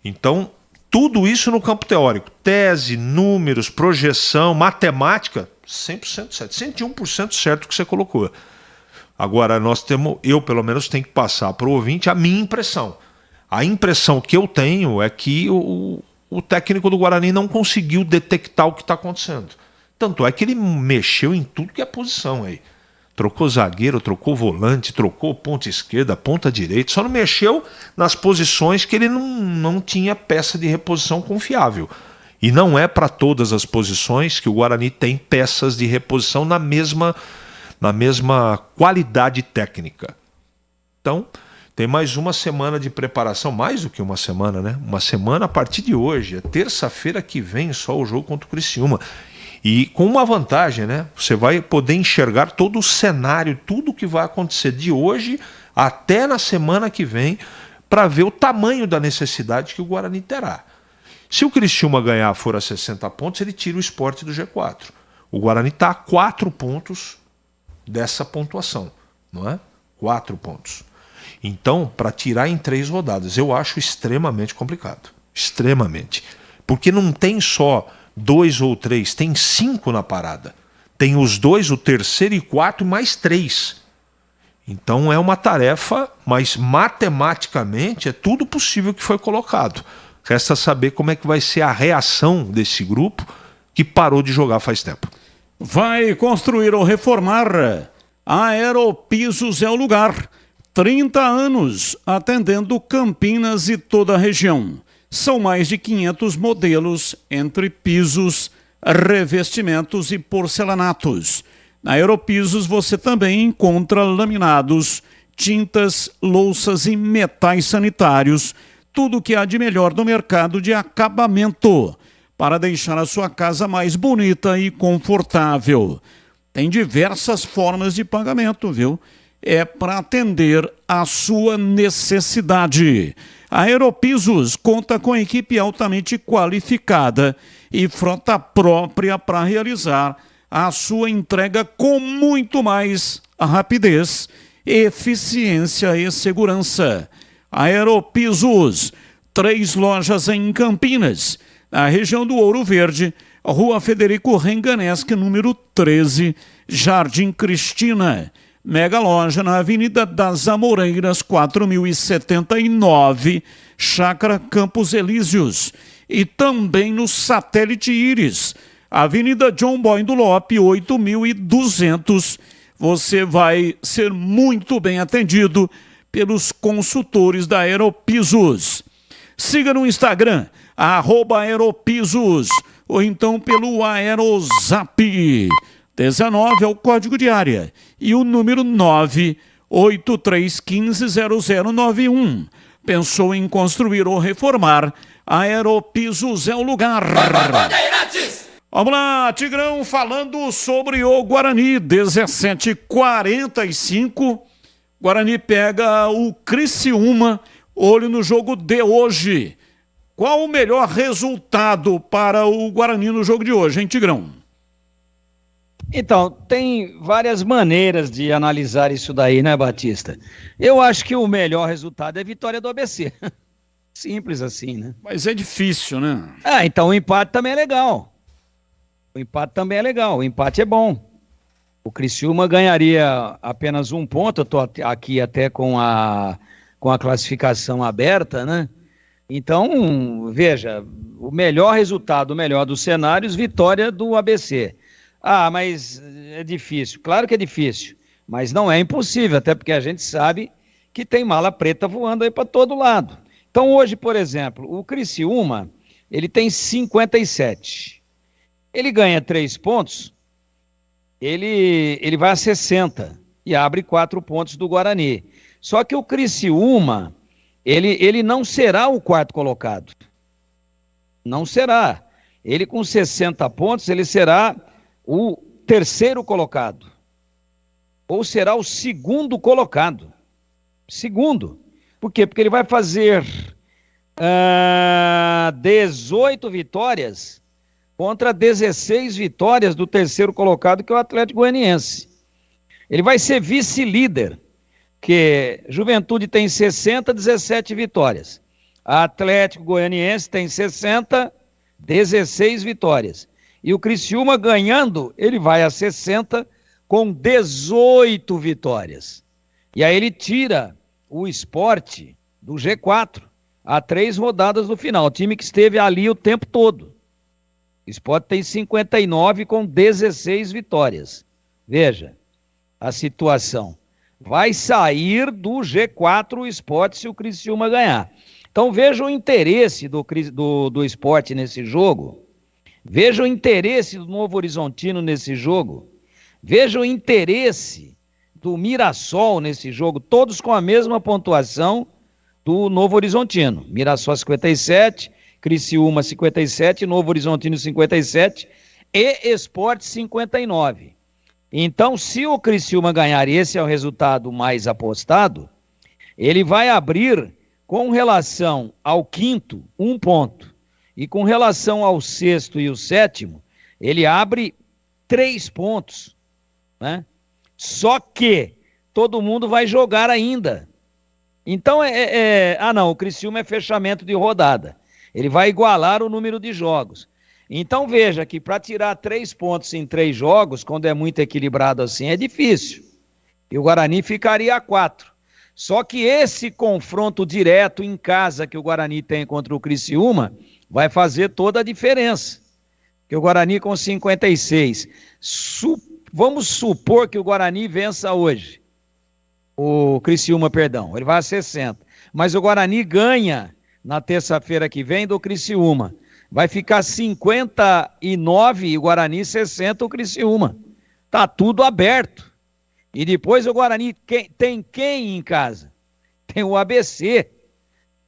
Então, tudo isso no campo teórico. Tese, números, projeção, matemática, 100% certo. 101% certo que você colocou. Agora, eu pelo menos tenho que passar para o ouvinte a minha impressão. A impressão que eu tenho é que o técnico do Guarani não conseguiu detectar o que está acontecendo. Tanto é que ele mexeu em tudo que é posição aí. Trocou zagueiro, trocou volante, trocou ponta esquerda, ponta direita. Só não mexeu nas posições que ele não tinha peça de reposição confiável. E não é para todas as posições que o Guarani tem peças de reposição na mesma qualidade técnica. Então, tem mais uma semana de preparação, mais do que uma semana, né? Uma semana a partir de hoje. É terça-feira que vem só o jogo contra o Criciúma. E com uma vantagem, né? Você vai poder enxergar todo o cenário, tudo que vai acontecer de hoje até na semana que vem, para ver o tamanho da necessidade que o Guarani terá. Se o Criciúma ganhar for a 60 pontos, ele tira o Sport do G4. O Guarani está a 4 pontos dessa pontuação, não é? 4 pontos. Então, para tirar em 3 rodadas, eu acho extremamente complicado. Extremamente. Porque não tem só 2 ou 3, tem 5 na parada. Tem os 2, o terceiro e quarto, e mais 3. Então é uma tarefa, mas matematicamente é tudo possível que foi colocado. Resta saber como é que vai ser a reação desse grupo que parou de jogar faz tempo. Vai construir ou reformar? A Aeropisos é o lugar. 30 anos atendendo Campinas e toda a região. São mais de 500 modelos entre pisos, revestimentos e porcelanatos. Na Aeropisos você também encontra laminados, tintas, louças e metais sanitários. Tudo que há de melhor no mercado de acabamento para deixar a sua casa mais bonita e confortável. Tem diversas formas de pagamento, viu? É para atender a sua necessidade. A Aeropisos conta com equipe altamente qualificada e frota própria para realizar a sua entrega com muito mais rapidez, eficiência e segurança. Aeropisos, 3 lojas em Campinas, na região do Ouro Verde, Rua Federico Renganesque, número 13, Jardim Cristina. Mega loja na Avenida das Amoreiras, 4079, Chácara Campos Elíseos. E também no Satélite Íris, Avenida John Boyndo Lope, 8200. Você vai ser muito bem atendido pelos consultores da Aeropisos. Siga no Instagram, @Aeropisos, ou então pelo Aerozap. 19 é o código de área e o número 983150091. Pensou em construir ou reformar? Aeropisos é o lugar. Vamos lá, Tigrão, falando sobre o Guarani, 17h45. Guarani pega o Criciúma, olho no jogo de hoje. Qual o melhor resultado para o Guarani no jogo de hoje, hein, Tigrão? Então, tem várias maneiras de analisar isso daí, né, Batista? Eu acho que o melhor resultado é a vitória do ABC. Simples assim, né? Mas é difícil, né? Então o empate também é legal. O empate é bom. O Criciúma ganharia apenas 1 ponto, eu tô aqui até com a classificação aberta, né? Então, veja, o melhor resultado, o melhor dos cenários, vitória do ABC. Mas é difícil. Claro que é difícil, mas não é impossível, até porque a gente sabe que tem mala preta voando aí para todo lado. Então hoje, por exemplo, o Criciúma, ele tem 57. Ele ganha 3 pontos, ele vai a 60 e abre 4 pontos do Guarani. Só que o Criciúma, ele não será o 4º colocado. Não será. Ele com 60 pontos, ele será o 3º colocado. Ou será o 2º colocado. Por quê? Porque ele vai fazer 18 vitórias contra 16 vitórias do 3º colocado, que é o Atlético Goianiense. Ele vai ser vice-líder, que Juventude tem 60, 17 vitórias. Atlético Goianiense tem 60, 16 vitórias. E o Criciúma ganhando, ele vai a 60 com 18 vitórias. E aí ele tira o Sport do G4 a 3 rodadas do final. O time que esteve ali o tempo todo. O Sport tem 59 com 16 vitórias. Veja a situação. Vai sair do G4 o Sport se o Criciúma ganhar. Então veja o interesse do Sport nesse jogo. Veja o interesse do Novo Horizontino nesse jogo. Veja o interesse do Mirassol nesse jogo, todos com a mesma pontuação do Novo Horizontino. Mirassol 57, Criciúma 57, Novo Horizontino 57 e Sport 59. Então, se o Criciúma ganhar, esse é o resultado mais apostado, ele vai abrir com relação ao 5º, 1 ponto. E com relação ao 6º e o 7º, ele abre 3 pontos, né? Só que todo mundo vai jogar ainda. Então, o Criciúma é fechamento de rodada. Ele vai igualar o número de jogos. Então, veja que para tirar 3 pontos em 3 jogos, quando é muito equilibrado assim, é difícil. E o Guarani ficaria a 4. Só que esse confronto direto em casa que o Guarani tem contra o Criciúma vai fazer toda a diferença. Que o Guarani com 56. Vamos supor que o Guarani vença hoje. O Criciúma, perdão. Ele vai a 60. Mas o Guarani ganha na terça-feira que vem do Criciúma. Vai ficar 59 e o Guarani 60 o Criciúma. Tá tudo aberto. E depois o Guarani tem quem em casa? Tem o ABC.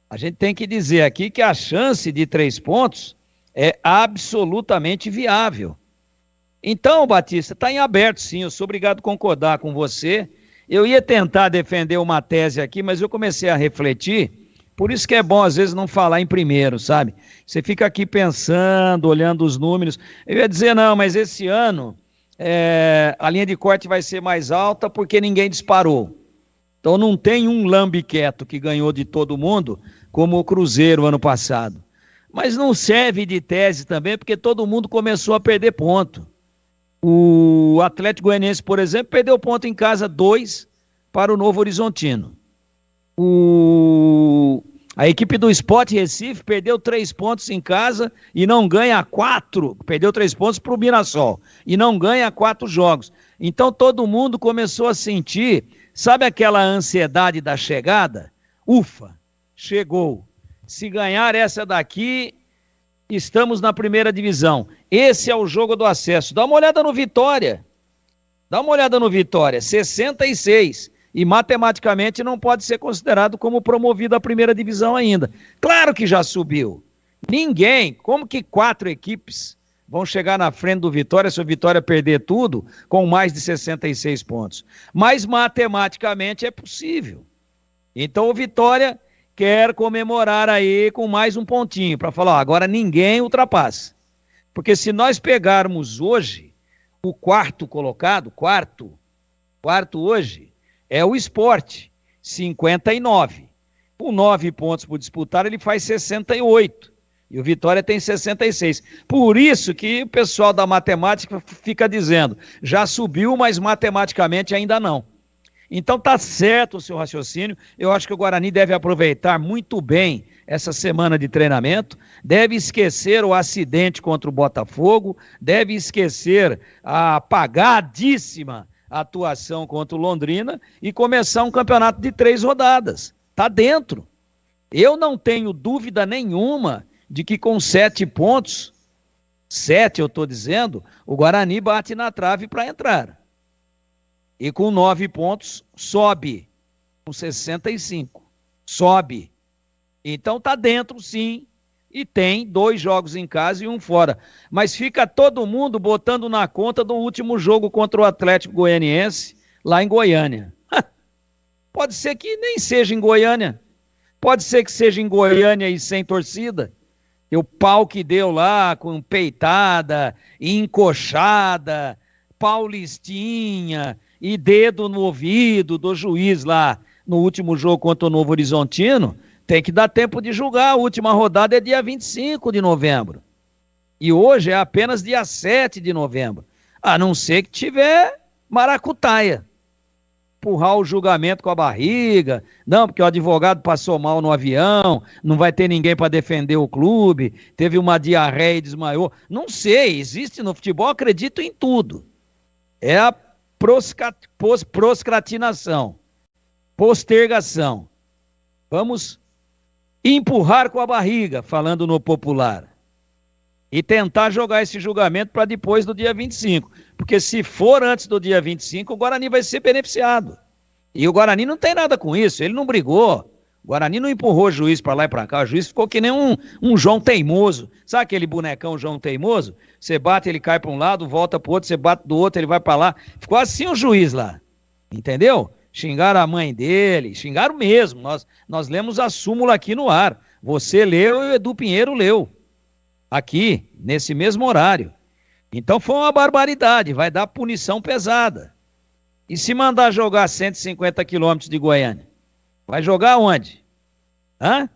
A gente tem que dizer aqui que a chance de 3 pontos é absolutamente viável. Então, Batista, está em aberto sim, eu sou obrigado a concordar com você. Eu ia tentar defender uma tese aqui, mas eu comecei a refletir, por isso que é bom às vezes não falar em primeiro, sabe? Você fica aqui pensando, olhando os números. Eu ia dizer, não, mas esse ano a linha de corte vai ser mais alta porque ninguém disparou. Então não tem um lambiqueto que ganhou de todo mundo, como o Cruzeiro ano passado. Mas não serve de tese também, porque todo mundo começou a perder ponto. O Atlético Goianiense, por exemplo, perdeu ponto em casa 2 para o Novo Horizontino. O A equipe do Sport Recife perdeu 3 pontos em casa e não ganha 4. Perdeu 3 pontos para o Mirassol e não ganha 4 jogos. Então todo mundo começou a sentir, sabe aquela ansiedade da chegada? Ufa, chegou. Se ganhar essa daqui, estamos na primeira divisão. Esse é o jogo do acesso. Dá uma olhada no Vitória. 66. E matematicamente não pode ser considerado como promovido à primeira divisão ainda. Claro que já subiu. Ninguém, como que 4 equipes vão chegar na frente do Vitória se o Vitória perder tudo com mais de 66 pontos? Mas matematicamente é possível. Então o Vitória quer comemorar aí com mais um pontinho, para falar, ó, agora ninguém ultrapassa. Porque se nós pegarmos hoje o quarto colocado, quarto hoje, é o Sport, 59. Com 9 pontos por disputar, ele faz 68. E o Vitória tem 66. Por isso que o pessoal da matemática fica dizendo, já subiu, mas matematicamente ainda não. Então tá certo o seu raciocínio. Eu acho que o Guarani deve aproveitar muito bem essa semana de treinamento, deve esquecer o acidente contra o Botafogo, deve esquecer a apagadíssima atuação contra o Londrina e começar um campeonato de 3 rodadas. Tá dentro. Eu não tenho dúvida nenhuma de que com 7 pontos, 7 eu estou dizendo, o Guarani bate na trave para entrar. E com 9 pontos, sobe. Com 65. Sobe. Então tá dentro, sim. E tem 2 jogos em casa e 1 fora. Mas fica todo mundo botando na conta do último jogo contra o Atlético Goianiense, lá em Goiânia. Pode ser que nem seja em Goiânia. Pode ser que seja em Goiânia e sem torcida. E o pau que deu lá, com peitada, encoxada, paulistinha e dedo no ouvido do juiz lá no último jogo contra o Novo Horizontino, tem que dar tempo de julgar. A última rodada é dia 25 de novembro. E hoje é apenas dia 7 de novembro. A não ser que tiver maracutaia. Empurrar o julgamento com a barriga. Não, porque o advogado passou mal no avião, não vai ter ninguém para defender o clube, teve uma diarreia e desmaiou. Não sei, existe no futebol, acredito em tudo. É a proscratinação, postergação. Vamos empurrar com a barriga, falando no popular, e tentar jogar esse julgamento para depois do dia 25, porque se for antes do dia 25, o Guarani vai ser beneficiado, e o Guarani não tem nada com isso, ele não brigou, o Guarani não empurrou o juiz para lá e para cá, o juiz ficou que nem um João Teimoso, sabe aquele bonecão João Teimoso? Você bate, ele cai para um lado, volta para o outro, você bate do outro, ele vai para lá, ficou assim o juiz lá, entendeu? Xingaram a mãe dele, xingaram mesmo, nós lemos a súmula aqui no ar, você leu e o Edu Pinheiro leu, aqui, nesse mesmo horário. Então foi uma barbaridade, vai dar punição pesada. E se mandar jogar 150 quilômetros de Goiânia? Vai jogar onde? Hã?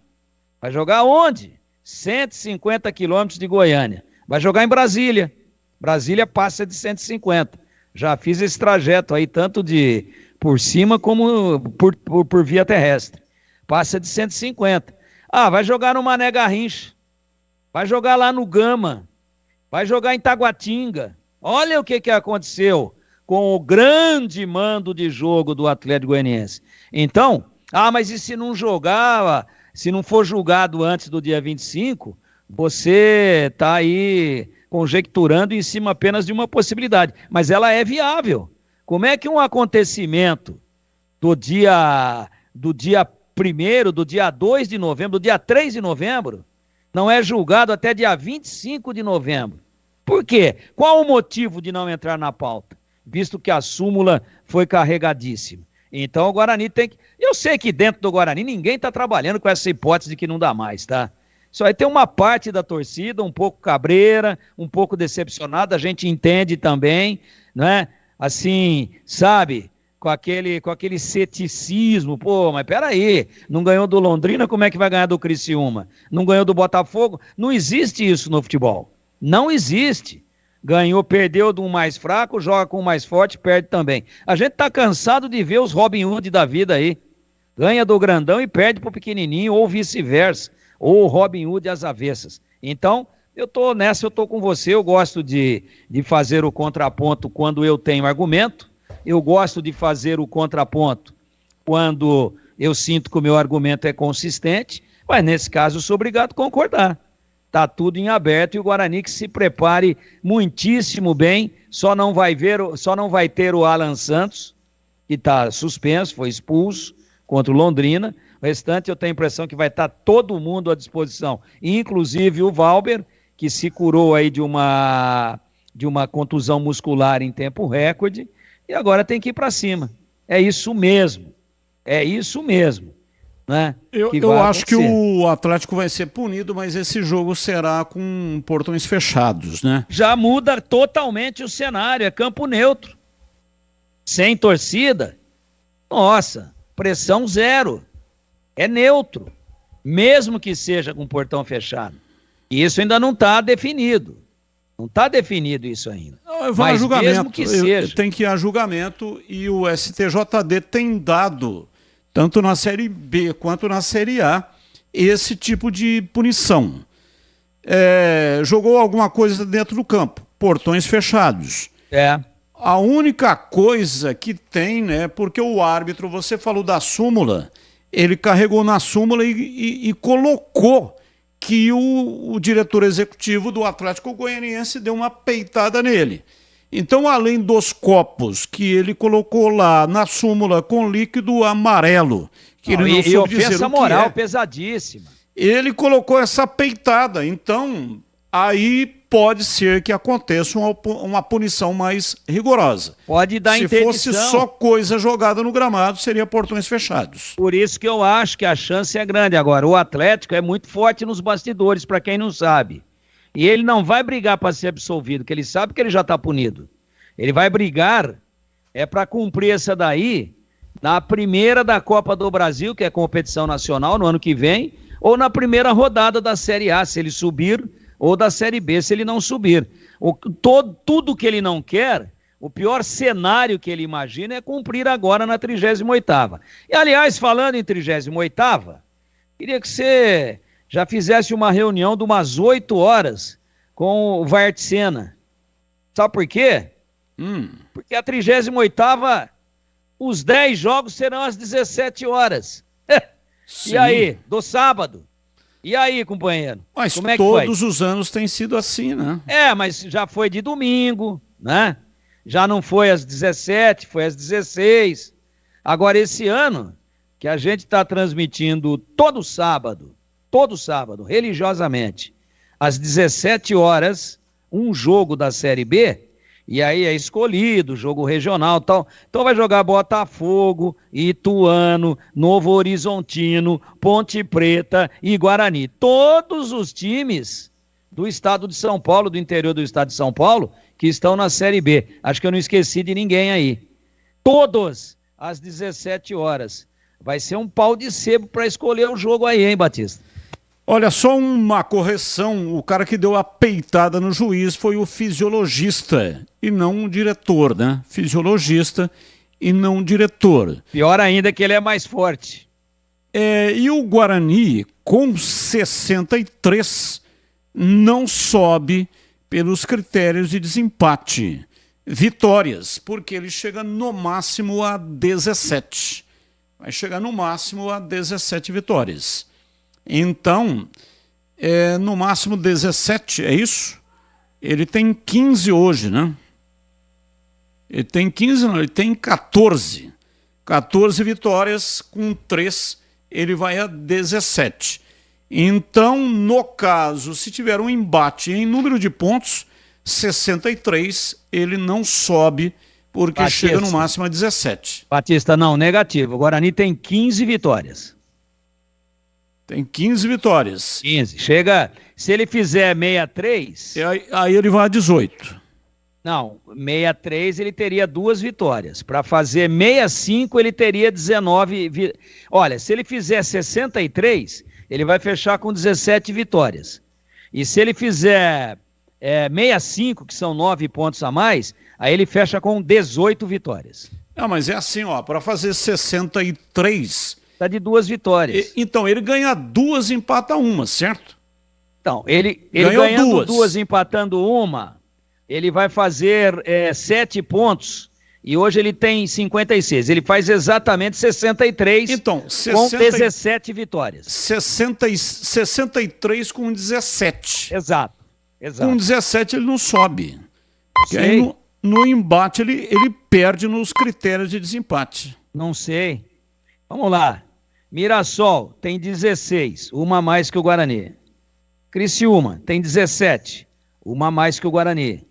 Vai jogar onde? 150 quilômetros de Goiânia. Vai jogar em Brasília. Brasília passa de 150. Já fiz esse trajeto aí, tanto de por cima como por via terrestre. Passa de 150. Ah, vai jogar no Mané Garrincha. Vai jogar lá no Gama. Vai jogar em Taguatinga. Olha o que aconteceu com o grande mando de jogo do Atlético Goianiense. Então, mas e se não jogar, se não for julgado antes do dia 25, você está aí conjecturando em cima apenas de uma possibilidade. Mas ela é viável. Como é que um acontecimento do dia 1º, do dia 2 de novembro, do dia 3 de novembro, não é julgado até dia 25 de novembro? Por quê? Qual o motivo de não entrar na pauta? Visto que a súmula foi carregadíssima. Então o Guarani tem que... Eu sei que dentro do Guarani ninguém está trabalhando com essa hipótese de que não dá mais, tá? Só aí tem uma parte da torcida um pouco cabreira, um pouco decepcionada, a gente entende também, né? Assim, sabe, com aquele ceticismo, pô, mas peraí, não ganhou do Londrina, como é que vai ganhar do Criciúma? Não ganhou do Botafogo? Não existe isso no futebol, não existe. Ganhou, perdeu de um mais fraco, joga com o mais forte, perde também. A gente tá cansado de ver os Robin Hood da vida aí, Ganha do grandão e perde pro pequenininho, ou vice-versa, ou o Robin Hood às avessas. Então, eu tô com você, eu gosto de fazer o contraponto quando eu tenho argumento, eu gosto de fazer o contraponto quando eu sinto que o meu argumento é consistente, mas nesse caso eu sou obrigado a concordar. Tá tudo em aberto e o Guarani que se prepare muitíssimo bem, só não vai ter o Alan Santos, que está suspenso, foi expulso contra o Londrina. O restante eu tenho a impressão que vai estar todo mundo à disposição, inclusive o Valber, que se curou aí de uma contusão muscular em tempo recorde, e agora tem que ir para cima. É isso mesmo, né? Eu acho que o Atlético vai ser punido, mas esse jogo será com portões fechados, né? Já muda totalmente o cenário, é campo neutro, sem torcida, nossa, pressão zero, é neutro, mesmo que seja com portão fechado. Isso ainda não está definido. Não está definido isso ainda. Vai a julgamento. Mesmo que seja. Tem que ir a julgamento e o STJD tem dado, tanto na Série B quanto na Série A, esse tipo de punição. Jogou alguma coisa dentro do campo, portões fechados. A única coisa que tem, né, porque o árbitro, você falou da súmula, ele carregou na súmula e colocou que o diretor executivo do Atlético Goianiense deu uma peitada nele. Então, além dos copos que ele colocou lá na súmula com líquido amarelo, que ele não soube dizer ofensa moral pesadíssima. Ele colocou essa peitada. Então, aí pode ser que aconteça uma punição mais rigorosa. Pode dar interdição. Se fosse só coisa jogada no gramado, seria portões fechados. Por isso que eu acho que a chance é grande. Agora, o Atlético é muito forte nos bastidores, para quem não sabe. E ele não vai brigar para ser absolvido, porque ele sabe que ele já está punido. Ele vai brigar para cumprir essa daí na primeira da Copa do Brasil, que é competição nacional, no ano que vem, ou na primeira rodada da Série A, se ele subir, ou da Série B, se ele não subir. Tudo que ele não quer, o pior cenário que ele imagina é cumprir agora na 38ª. E, aliás, falando em 38ª, queria que você já fizesse uma reunião de umas 8 horas com o Vartsena. Sabe por quê? Porque a 38ª, os 10 jogos serão às 17 horas. E aí, do sábado? E aí, companheiro? Mas como é que todos os anos tem sido assim, né? Mas já foi de domingo, né? Já não foi às 17, foi às 16. Agora, esse ano, que a gente está transmitindo todo sábado, religiosamente, às 17 horas, um jogo da Série B, e aí é escolhido, jogo regional e tal. Então vai jogar Botafogo, Ituano, Novo Horizontino, Ponte Preta e Guarani. Todos os times do estado de São Paulo, do interior do estado de São Paulo, que estão na Série B. Acho que eu não esqueci de ninguém aí. Todos às 17 horas. Vai ser um pau de sebo para escolher o jogo aí, hein, Batista? Olha, só uma correção, o cara que deu a peitada no juiz foi o fisiologista e não o diretor, né? Fisiologista e não o diretor. Pior ainda que ele é mais forte. E o Guarani, com 63, não sobe pelos critérios de desempate. Vitórias, porque ele chega no máximo a 17. Vai chegar no máximo a 17 vitórias. Então, no máximo 17, é isso? Ele tem 15 hoje, né? Ele tem 15, não, ele tem 14. 14 vitórias, com 3, ele vai a 17. Então, no caso, se tiver um embate em número de pontos, 63, ele não sobe, porque Batista, chega no máximo a 17. Batista, não, negativo. O Guarani tem 15 vitórias. Tem 15 vitórias. 15. Chega, se ele fizer 63... Aí ele vai a 18. Não, 63 ele teria 2 vitórias. Para fazer 65 ele teria 19... Olha, se ele fizer 63, ele vai fechar com 17 vitórias. E se ele fizer 65, que são 9 pontos a mais, aí ele fecha com 18 vitórias. Mas é assim, ó, para fazer 63... Está de 2 vitórias. Então, ele ganha 2, empata 1, certo? Então, ele Ganhou ganhando 2, 2, empatando 1, ele vai fazer 7 pontos. E hoje ele tem 56. Ele faz exatamente 63 então, com 17 vitórias. 63 com 17. Exato. Com 17 ele não sobe. Porque aí no embate ele perde nos critérios de desempate. Não sei. Vamos lá. Mirassol tem 16, uma a mais que o Guarani. Criciúma tem 17, uma a mais que o Guarani.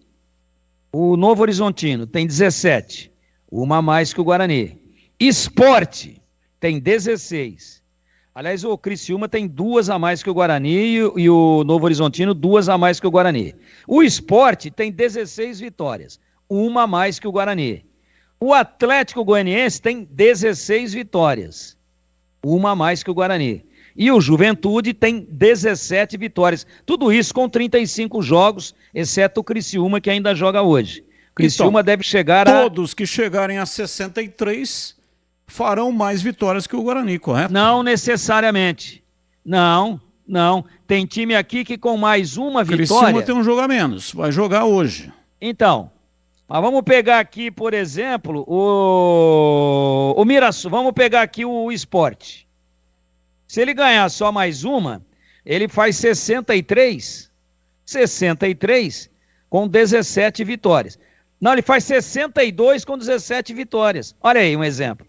O Novo Horizontino tem 17, uma a mais que o Guarani. Sport tem 16. Aliás, o Criciúma tem 2 a mais que o Guarani e o Novo Horizontino 2 a mais que o Guarani. O Sport tem 16 vitórias, uma a mais que o Guarani. O Atlético Goianiense tem 16 vitórias, uma a mais que o Guarani. E o Juventude tem 17 vitórias. Tudo isso com 35 jogos, exceto o Criciúma, que ainda joga hoje. O Criciúma deve chegar todos que chegarem a 63 farão mais vitórias que o Guarani, correto? Não necessariamente. Não. Tem time aqui que com mais uma vitória... Criciúma tem um jogo a menos, vai jogar hoje. Então, mas vamos pegar aqui, por exemplo, o Mirassol. Vamos pegar aqui o Sport. Se ele ganhar só mais uma, ele faz 63 com 17 vitórias. Não, ele faz 62 com 17 vitórias. Olha aí um exemplo.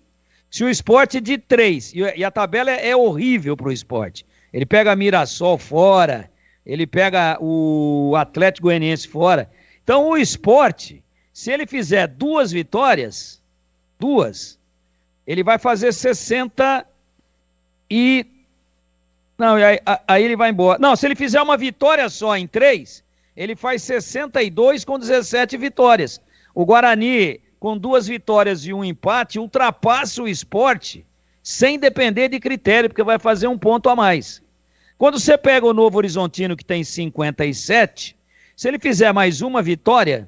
Se o Sport de 3, e a tabela é horrível para o Sport. Ele pega Mirassol fora, ele pega o Atlético Goianiense fora. Então o Sport, se ele fizer 2 vitórias, ele vai fazer 60 e... Não, aí ele vai embora. Não, se ele fizer uma vitória só em 3, ele faz 62 com 17 vitórias. O Guarani, com 2 vitórias e um empate, ultrapassa o Sport sem depender de critério, porque vai fazer 1 ponto a mais. Quando você pega o Novo Horizontino, que tem 57, se ele fizer mais uma vitória,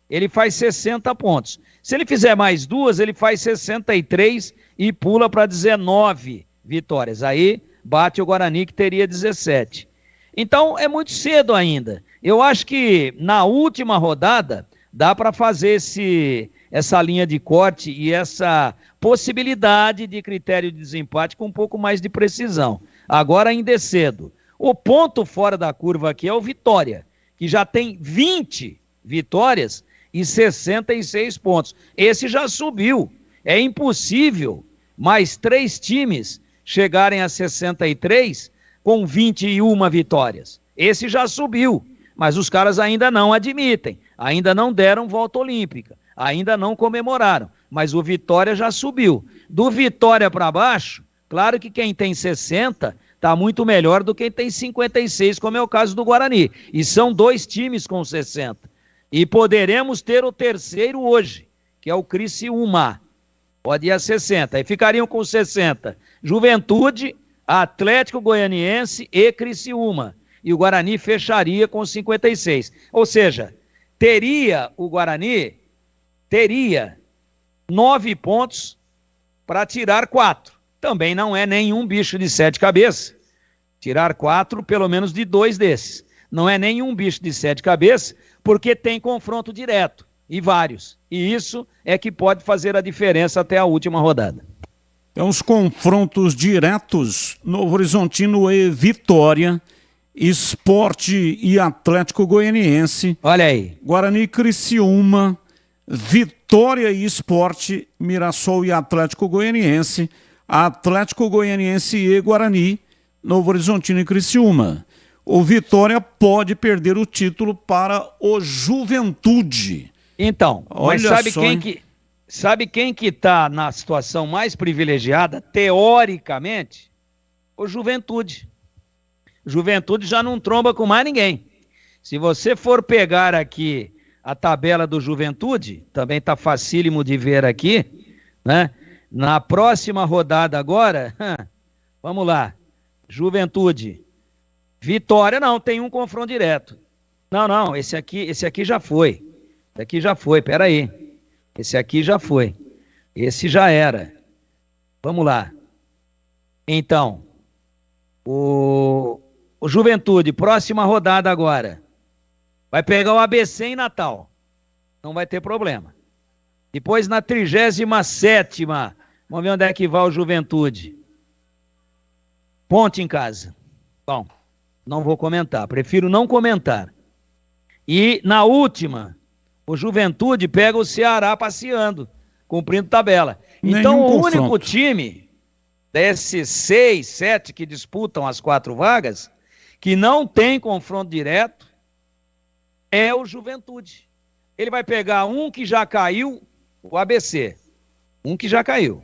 ele faz 60 pontos. Se ele fizer mais 2, ele faz 63 e pula para 19 vitórias. Aí bate o Guarani, que teria 17. Então é muito cedo ainda. Eu acho que na última rodada dá para fazer essa linha de corte e essa possibilidade de critério de desempate com um pouco mais de precisão. Agora ainda é cedo. O ponto fora da curva aqui é o Vitória, que já tem 20 vitórias e 66 pontos. Esse já subiu. É impossível mais 3 times chegarem a 63 com 21 vitórias. Esse já subiu, mas os caras ainda não admitem, ainda não deram volta olímpica, ainda não comemoraram, mas o Vitória já subiu. Do Vitória para baixo, claro que quem tem 60 está muito melhor do que quem tem 56, como é o caso do Guarani, e são 2 times com 60. E poderemos ter o terceiro hoje, que é o Criciúma. Pode ir a 60, aí ficariam com 60 Juventude, Atlético Goianiense e Criciúma. E o Guarani fecharia com 56. Ou seja, o Guarani teria 9 pontos para tirar 4. Também não é nenhum bicho de 7 cabeças. Tirar 4, pelo menos de 2 desses. Não é nenhum bicho de 7 cabeças, porque tem confronto direto. E vários. E isso é que pode fazer a diferença até a última rodada. Então, os confrontos diretos, Novo Horizontino e Vitória, Sport e Atlético Goianiense. Olha aí. Guarani e Criciúma, Vitória e Sport, Mirassol e Atlético Goianiense, Atlético Goianiense e Guarani, Novo Horizontino e Criciúma. O Vitória pode perder o título para o Juventude. Então, mas Olha sabe quem que está na situação mais privilegiada, teoricamente? O Juventude. Juventude já não tromba com mais ninguém. Se você for pegar aqui a tabela do Juventude, também está facílimo de ver aqui, né? Na próxima rodada agora, vamos lá, Juventude, Vitória, não, tem um confronto direto. Não, esse aqui já foi. Esse aqui já foi, peraí. Esse aqui já foi. Esse já era. Vamos lá. Então, o Juventude, próxima rodada agora, vai pegar o ABC em Natal. Não vai ter problema. Depois, na 37ª, vamos ver onde é que vai o Juventude. Ponte em casa. Bom, não vou comentar, prefiro não comentar. E na última, o Juventude pega o Ceará passeando, cumprindo tabela. Então o único time desses 6, 7 que disputam as 4 vagas, que não tem confronto direto, é o Juventude. Ele vai pegar um que já caiu, o ABC. Um que já caiu.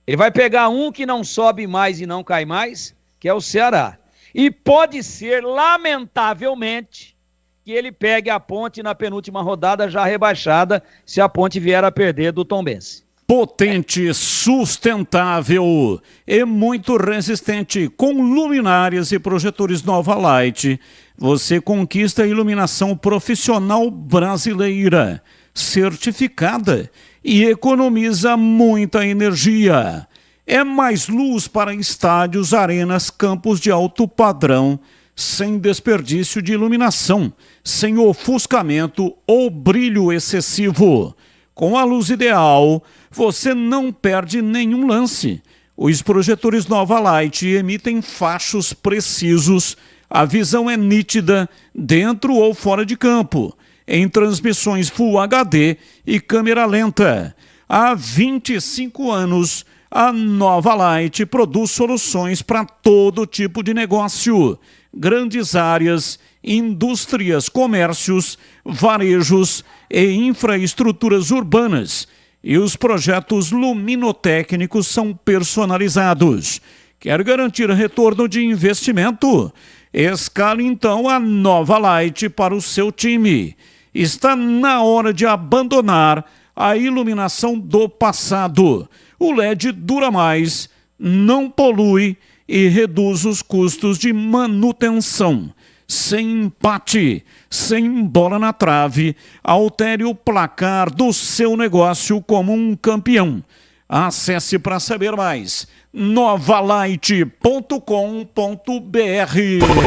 Ele vai pegar um que não sobe mais e não cai mais, que é o Ceará. E pode ser, lamentavelmente, que ele pegue a Ponte na penúltima rodada já rebaixada, se a Ponte vier a perder do Tombense. Potente, sustentável e muito resistente. Com luminárias e projetores Nova Light, você conquista a iluminação profissional brasileira, certificada e economiza muita energia. É mais luz para estádios, arenas, campos de alto padrão, sem desperdício de iluminação, sem ofuscamento ou brilho excessivo. Com a luz ideal, você não perde nenhum lance. Os projetores Nova Light emitem fachos precisos, a visão é nítida, dentro ou fora de campo, em transmissões Full HD e câmera lenta. Há 25 anos, a Nova Light produz soluções para todo tipo de negócio. Grandes áreas, indústrias, comércios, varejos e infraestruturas urbanas. E os projetos luminotécnicos são personalizados. Quer garantir retorno de investimento? Escale então a Nova Light para o seu time. Está na hora de abandonar a iluminação do passado. O LED dura mais, não polui e reduz os custos de manutenção. Sem empate, sem bola na trave, altere o placar do seu negócio como um campeão. Acesse para saber mais, novalight.com.br.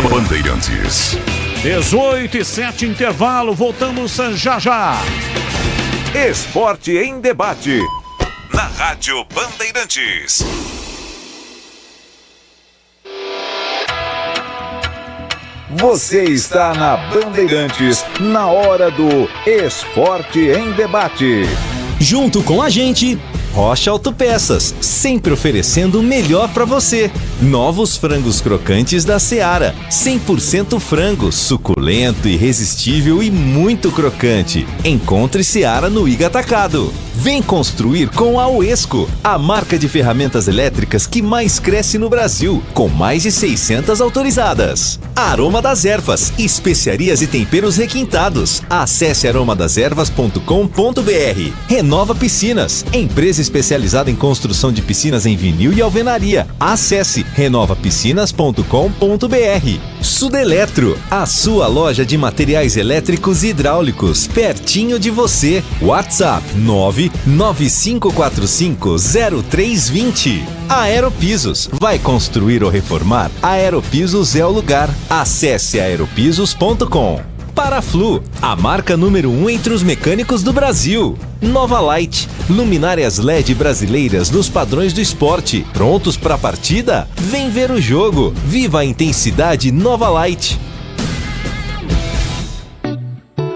Bandeirantes. 18:07, intervalo, voltamos já já. Esporte em debate. Na Rádio Bandeirantes. Você está na Bandeirantes, na hora do Esporte em Debate. Junto com a gente, Rocha Autopeças, sempre oferecendo o melhor para você. Novos frangos crocantes da Seara, 100% frango, suculento, irresistível e muito crocante. Encontre Seara no Iga Atacado. Vem construir com a Uesco, a marca de ferramentas elétricas que mais cresce no Brasil, com mais de 600 autorizadas. Aroma das Ervas, especiarias e temperos requintados. Acesse aromadeservas.com.br. Renova Piscinas, empresa especializada em construção de piscinas em vinil e alvenaria. Acesse renovapiscinas.com.br. Sudeletro, a sua loja de materiais elétricos e hidráulicos, pertinho de você. WhatsApp 995450320. Aeropisos, vai construir ou reformar? Aeropisos é o lugar. Acesse aeropisos.com. Paraflu, a marca número 1 entre os mecânicos do Brasil. Nova Light, luminárias LED brasileiras nos padrões do esporte. Prontos para a partida? Vem ver o jogo. Viva a intensidade Nova Light.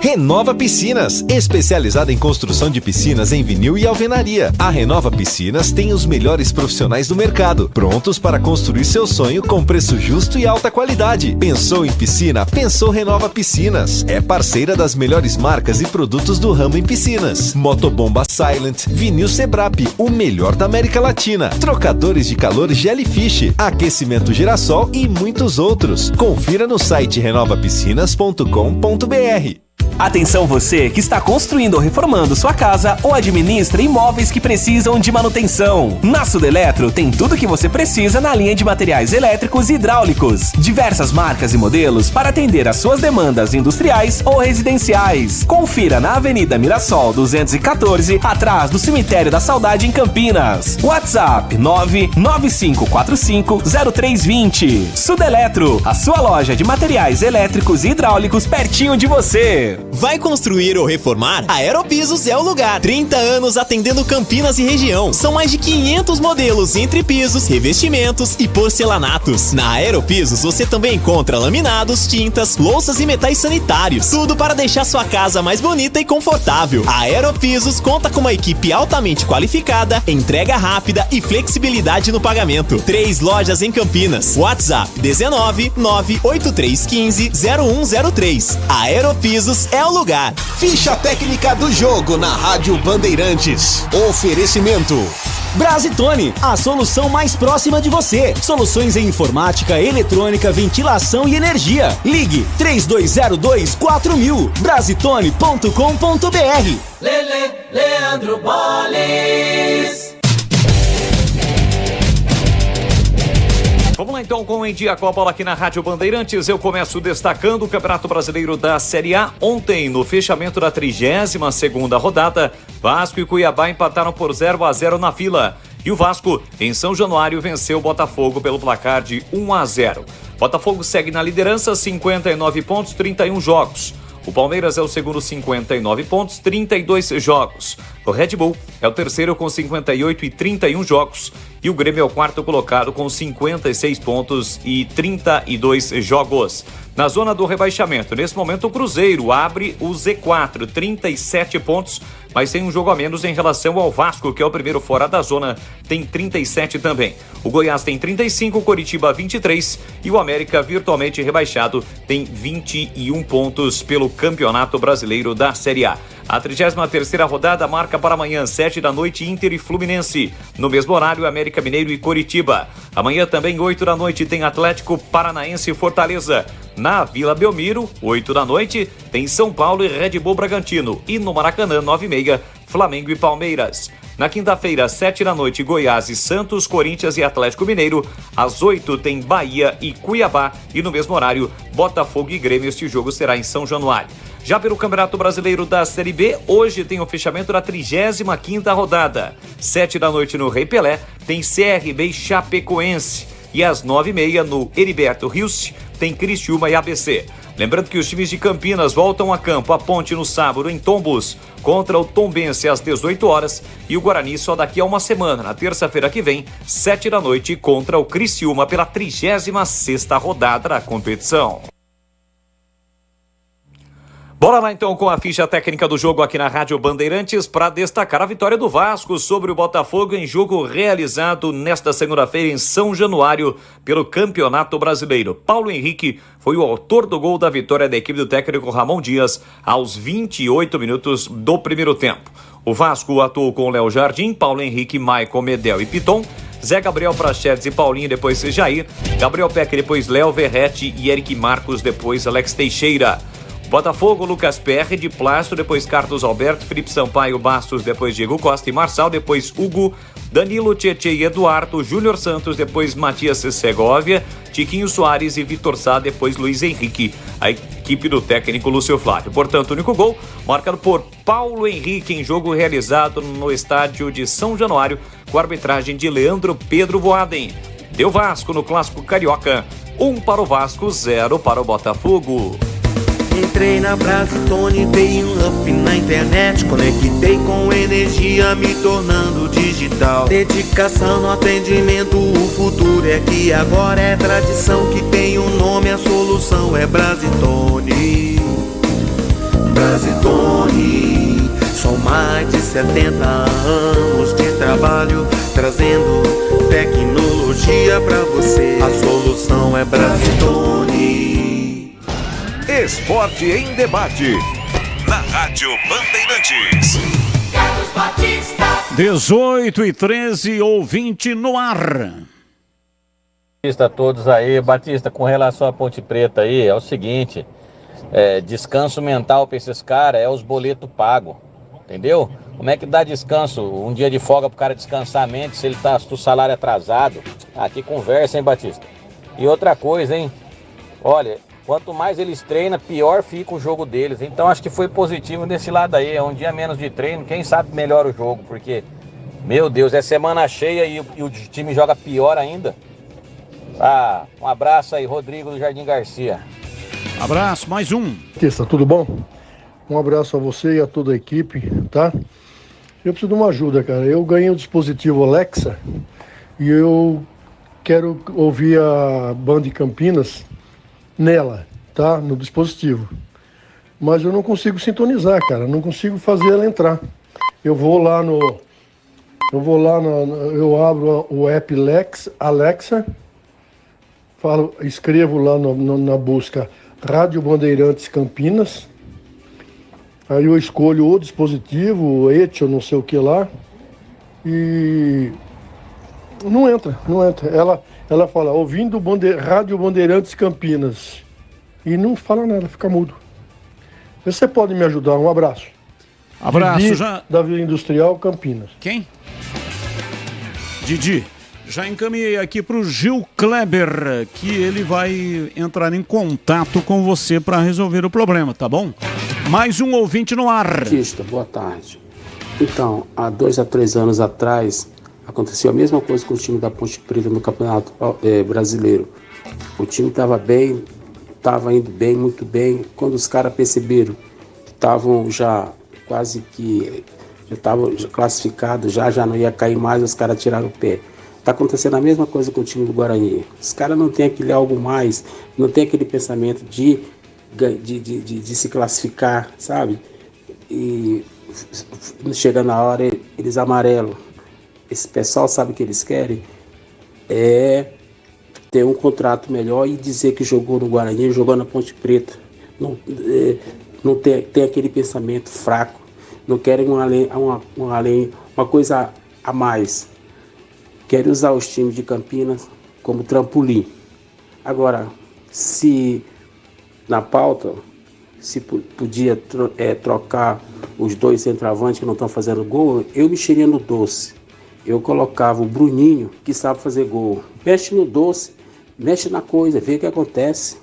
Renova Piscinas, especializada em construção de piscinas em vinil e alvenaria. A Renova Piscinas tem os melhores profissionais do mercado, prontos para construir seu sonho com preço justo e alta qualidade. Pensou em piscina? Pensou Renova Piscinas. É parceira das melhores marcas e produtos do ramo em piscinas. Motobomba Silent, Vinil Sebrap, o melhor da América Latina. Trocadores de calor Jellyfish, aquecimento Girassol e muitos outros. Confira no site renovapiscinas.com.br. Atenção você que está construindo ou reformando sua casa ou administra imóveis que precisam de manutenção. Na Sudeletro tem tudo que você precisa na linha de materiais elétricos e hidráulicos. Diversas marcas e modelos para atender às suas demandas industriais ou residenciais. Confira na Avenida Mirassol 214, atrás do Cemitério da Saudade em Campinas. WhatsApp 995450320. Sudeletro, a sua loja de materiais elétricos e hidráulicos pertinho de você. Vai construir ou reformar? A Aeropisos é o lugar. 30 anos atendendo Campinas e região. São mais de 500 modelos entre pisos, revestimentos e porcelanatos. Na Aeropisos você também encontra laminados, tintas, louças e metais sanitários. Tudo para deixar sua casa mais bonita e confortável. A Aeropisos conta com uma equipe altamente qualificada, entrega rápida e flexibilidade no pagamento. 3 lojas em Campinas. WhatsApp 19 98315 0103. A Aeropisos é o lugar. Ficha técnica do jogo na Rádio Bandeirantes. Oferecimento Brasitone, a solução mais próxima de você. Soluções em informática, eletrônica, ventilação e energia. Ligue 3202-4000. Brasitone.com.br. Leandro Boles. Vamos lá então com o Em Dia com a bola aqui na Rádio Bandeirantes. Eu começo destacando o Campeonato Brasileiro da Série A. Ontem, no fechamento da 32ª rodada, Vasco e Cuiabá empataram por 0-0 na Vila. E o Vasco, em São Januário, venceu o Botafogo pelo placar de 1-0. Botafogo segue na liderança, 59 pontos, 31 jogos. O Palmeiras é o segundo, 59 pontos, 32 jogos. O Red Bull é o terceiro com 58 e 31 jogos. E o Grêmio é o quarto colocado com 56 pontos e 32 jogos. Na zona do rebaixamento, nesse momento o Cruzeiro abre o Z4, 37 pontos, mas tem um jogo a menos em relação ao Vasco, que é o primeiro fora da zona, tem 37 também. O Goiás tem 35, o Coritiba 23 e o América, virtualmente rebaixado, tem 21 pontos pelo Campeonato Brasileiro da Série A. A 33ª rodada marca para amanhã, 7 da noite, Inter e Fluminense. No mesmo horário, América Mineiro e Coritiba. Amanhã também, 8 da noite, tem Atlético Paranaense e Fortaleza. Na Vila Belmiro, 8 da noite, tem São Paulo e Red Bull Bragantino. E no Maracanã, 9h30, Flamengo e Palmeiras. Na quinta-feira, 7 da noite, Goiás e Santos, Corinthians e Atlético Mineiro. Às 8 tem Bahia e Cuiabá. E no mesmo horário, Botafogo e Grêmio. Este jogo será em São Januário. Já pelo Campeonato Brasileiro da Série B, hoje tem o fechamento da 35ª rodada. 7 da noite no Rei Pelé, tem CRB e Chapecoense. E às 9h30 no Heriberto Rios, tem Criciúma e ABC. Lembrando que os times de Campinas voltam a campo, a Ponte no sábado em Tombos, contra o Tombense às 18 horas e o Guarani só daqui a uma semana, na terça-feira que vem, 7 da noite, contra o Criciúma pela 36ª rodada da competição. Bora lá então com a ficha técnica do jogo aqui na Rádio Bandeirantes para destacar a vitória do Vasco sobre o Botafogo em jogo realizado nesta segunda-feira em São Januário pelo Campeonato Brasileiro. Paulo Henrique foi o autor do gol da vitória da equipe do técnico Ramon Dias aos 28 minutos do primeiro tempo. O Vasco atuou com Léo Jardim, Paulo Henrique, Maicon, Medel e Piton, Zé Gabriel, Prachedes e Paulinho, depois Jair, Gabriel Peck, depois Léo Verrete e Eric Marcos, depois Alex Teixeira. Botafogo, Lucas Perry, de Plástico, depois Carlos Alberto, Felipe Sampaio, Bastos, depois Diego Costa e Marçal, depois Hugo, Danilo, Tietê e Eduardo, Júnior Santos, depois Matias Segovia, Tiquinho Soares e Vitor Sá, depois Luiz Henrique, a equipe do técnico Lúcio Flávio. Portanto, o único gol marcado por Paulo Henrique em jogo realizado no estádio de São Januário, com a arbitragem de Leandro Pedro Voaden. Deu Vasco no Clássico Carioca, 1 para o Vasco, 0 para o Botafogo. Entrei na Brasitone, dei um up na internet, conectei com energia, me tornando digital. Dedicação no atendimento, o futuro é que agora é tradição, que tem um nome, a solução é Brasitone. Brasitone, são mais de 70 anos de trabalho, trazendo tecnologia pra você. A solução é Brasitone. Esporte em debate, na Rádio Bandeirantes. Carlos Batista. 18h13, ouvinte no ar. Batista, todos aí. Batista, com relação à Ponte Preta aí, é o seguinte, descanso mental para esses caras é os boletos pagos, entendeu? Como é que dá descanso, um dia de folga pro cara descansar a mente se ele tá com o salário atrasado? Que conversa, hein, Batista? E outra coisa, hein? Olha, quanto mais eles treinam, pior fica o jogo deles. Então acho que foi positivo desse lado aí. É um dia menos de treino, quem sabe melhora o jogo, porque, meu Deus, é semana cheia e o time joga pior ainda. Um abraço aí, Rodrigo do Jardim Garcia. Abraço, mais um. Batista, tudo bom? Um abraço a você e a toda a equipe, tá? Eu preciso de uma ajuda, cara. Eu ganhei o dispositivo Alexa e eu quero ouvir a Band Campinas nela, tá? No dispositivo. Mas eu não consigo sintonizar, cara. Não consigo fazer ela entrar. Eu abro o app Alexa, escrevo lá na busca Rádio Bandeirantes Campinas. Aí eu escolho o dispositivo, o ET ou não sei o que lá, e não entra. Ela fala, ouvindo Rádio Bandeirantes Campinas, e não fala nada, fica mudo. Você pode me ajudar? Um abraço. Abraço, Didi, já... da Vila Industrial, Campinas. Quem? Didi. Já encaminhei aqui para o Gil Kleber, que ele vai entrar em contato com você para resolver o problema, tá bom? Mais um ouvinte no ar. Batista, boa tarde. Então, há 2 a 3 anos atrás, aconteceu a mesma coisa com o time da Ponte Preta no Campeonato Brasileiro. O time estava bem, estava indo bem, muito bem. Quando os caras perceberam que estavam já quase que já estavam classificados, já não ia cair mais, os caras tiraram o pé. Está acontecendo a mesma coisa com o time do Guarani. Os caras não têm aquele algo mais, não tem aquele pensamento de se classificar, sabe? E chega na hora, eles amarelam. Esse pessoal sabe o que eles querem? É ter um contrato melhor e dizer que jogou no Guarani, jogou na Ponte Preta. Não tem aquele pensamento fraco. Não querem uma coisa a mais. Querem usar os times de Campinas como trampolim. Agora, se na pauta, se podia trocar os 2 centroavantes que não estão fazendo gol, eu mexeria no Doce. Eu colocava o Bruninho, que sabe fazer gol. Mexe no Doce, mexe na coisa, vê o que acontece.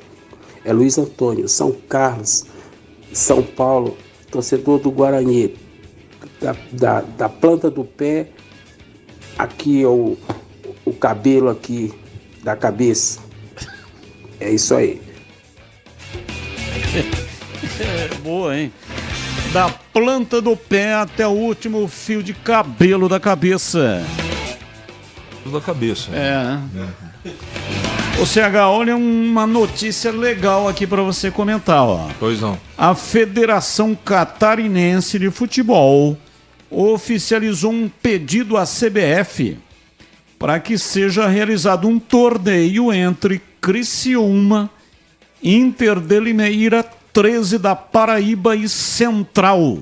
É Luiz Antônio, São Carlos, São Paulo, torcedor do Guarani, da planta do pé, aqui é o cabelo aqui da cabeça. É isso aí. Boa, hein? Da planta do pé até o último fio de cabelo da cabeça. Da cabeça. Ô CH, olha uma notícia legal aqui para você comentar, ó. Pois não. A Federação Catarinense de Futebol oficializou um pedido à CBF para que seja realizado um torneio entre Criciúma, Inter de Limeira, 13 da Paraíba e Central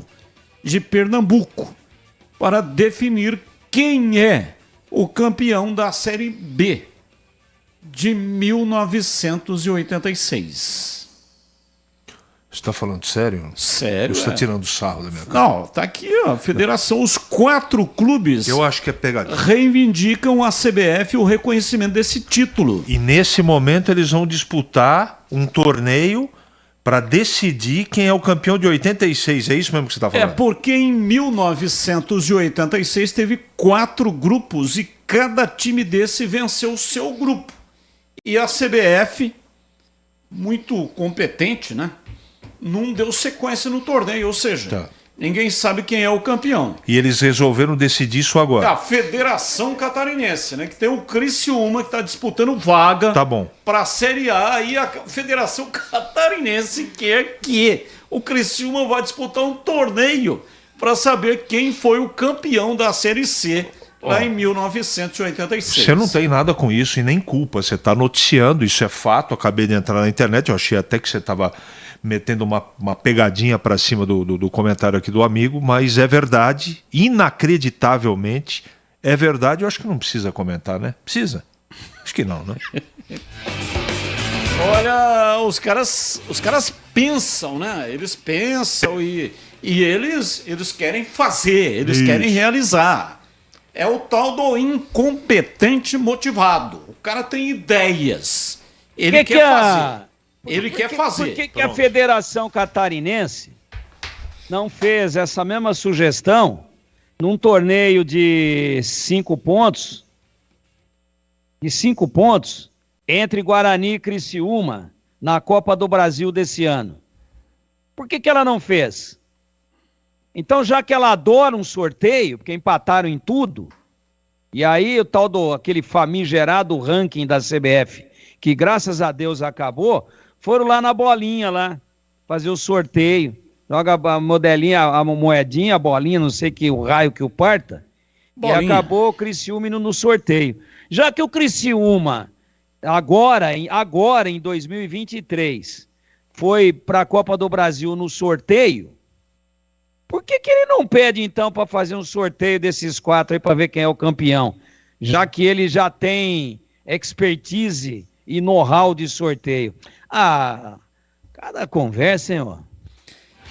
de Pernambuco, para definir quem é o campeão da Série B de 1986. Você está falando sério? Sério. Você está tirando sarro da minha cara? Não, tá aqui, ó, a federação, os 4 clubes. Eu acho que é pegadinha. Reivindicam a CBF o reconhecimento desse título. E nesse momento eles vão disputar um torneio para decidir quem é o campeão de 86. É isso mesmo que você está falando? É porque em 1986 teve 4 grupos e cada time desse venceu o seu grupo. E a CBF, muito competente, né? Não deu sequência no torneio, ou seja, ninguém sabe quem é o campeão. E eles resolveram decidir isso agora. A Federação Catarinense, né? Que tem o Criciúma que está disputando vaga para a Série A, e a Federação Catarinense quer que o Criciúma vá disputar um torneio para saber quem foi o campeão da Série C lá em 1986. Você não tem nada com isso e nem culpa. Você está noticiando, isso é fato. Acabei de entrar na internet, eu achei até que você estava metendo uma pegadinha para cima do comentário aqui do amigo, mas é verdade, inacreditavelmente, é verdade. Eu acho que não precisa comentar, né? Precisa? Acho que não, né? Olha, os caras pensam, né? Eles pensam e eles querem fazer, eles querem realizar. É o tal do incompetente motivado. O cara tem ideias. Ele quer fazer. Ele quer fazer. Por que a Federação Catarinense não fez essa mesma sugestão num torneio de 5 pontos? De 5 pontos entre Guarani e Criciúma na Copa do Brasil desse ano. Por que ela não fez? Então, já que ela adora um sorteio, porque empataram em tudo, e aí o tal aquele famigerado ranking da CBF, que graças a Deus acabou, foram lá na bolinha lá, fazer o sorteio, joga a modelinha, a moedinha, a bolinha, não sei que o raio que o parta, bolinha. E acabou o Criciúma indo no sorteio. Já que o Criciúma, agora em 2023, foi para a Copa do Brasil no sorteio, por que ele não pede, então, para fazer um sorteio desses 4 aí para ver quem é o campeão? Já que ele já tem expertise e know-how de sorteio. Cada conversa, hein, ó.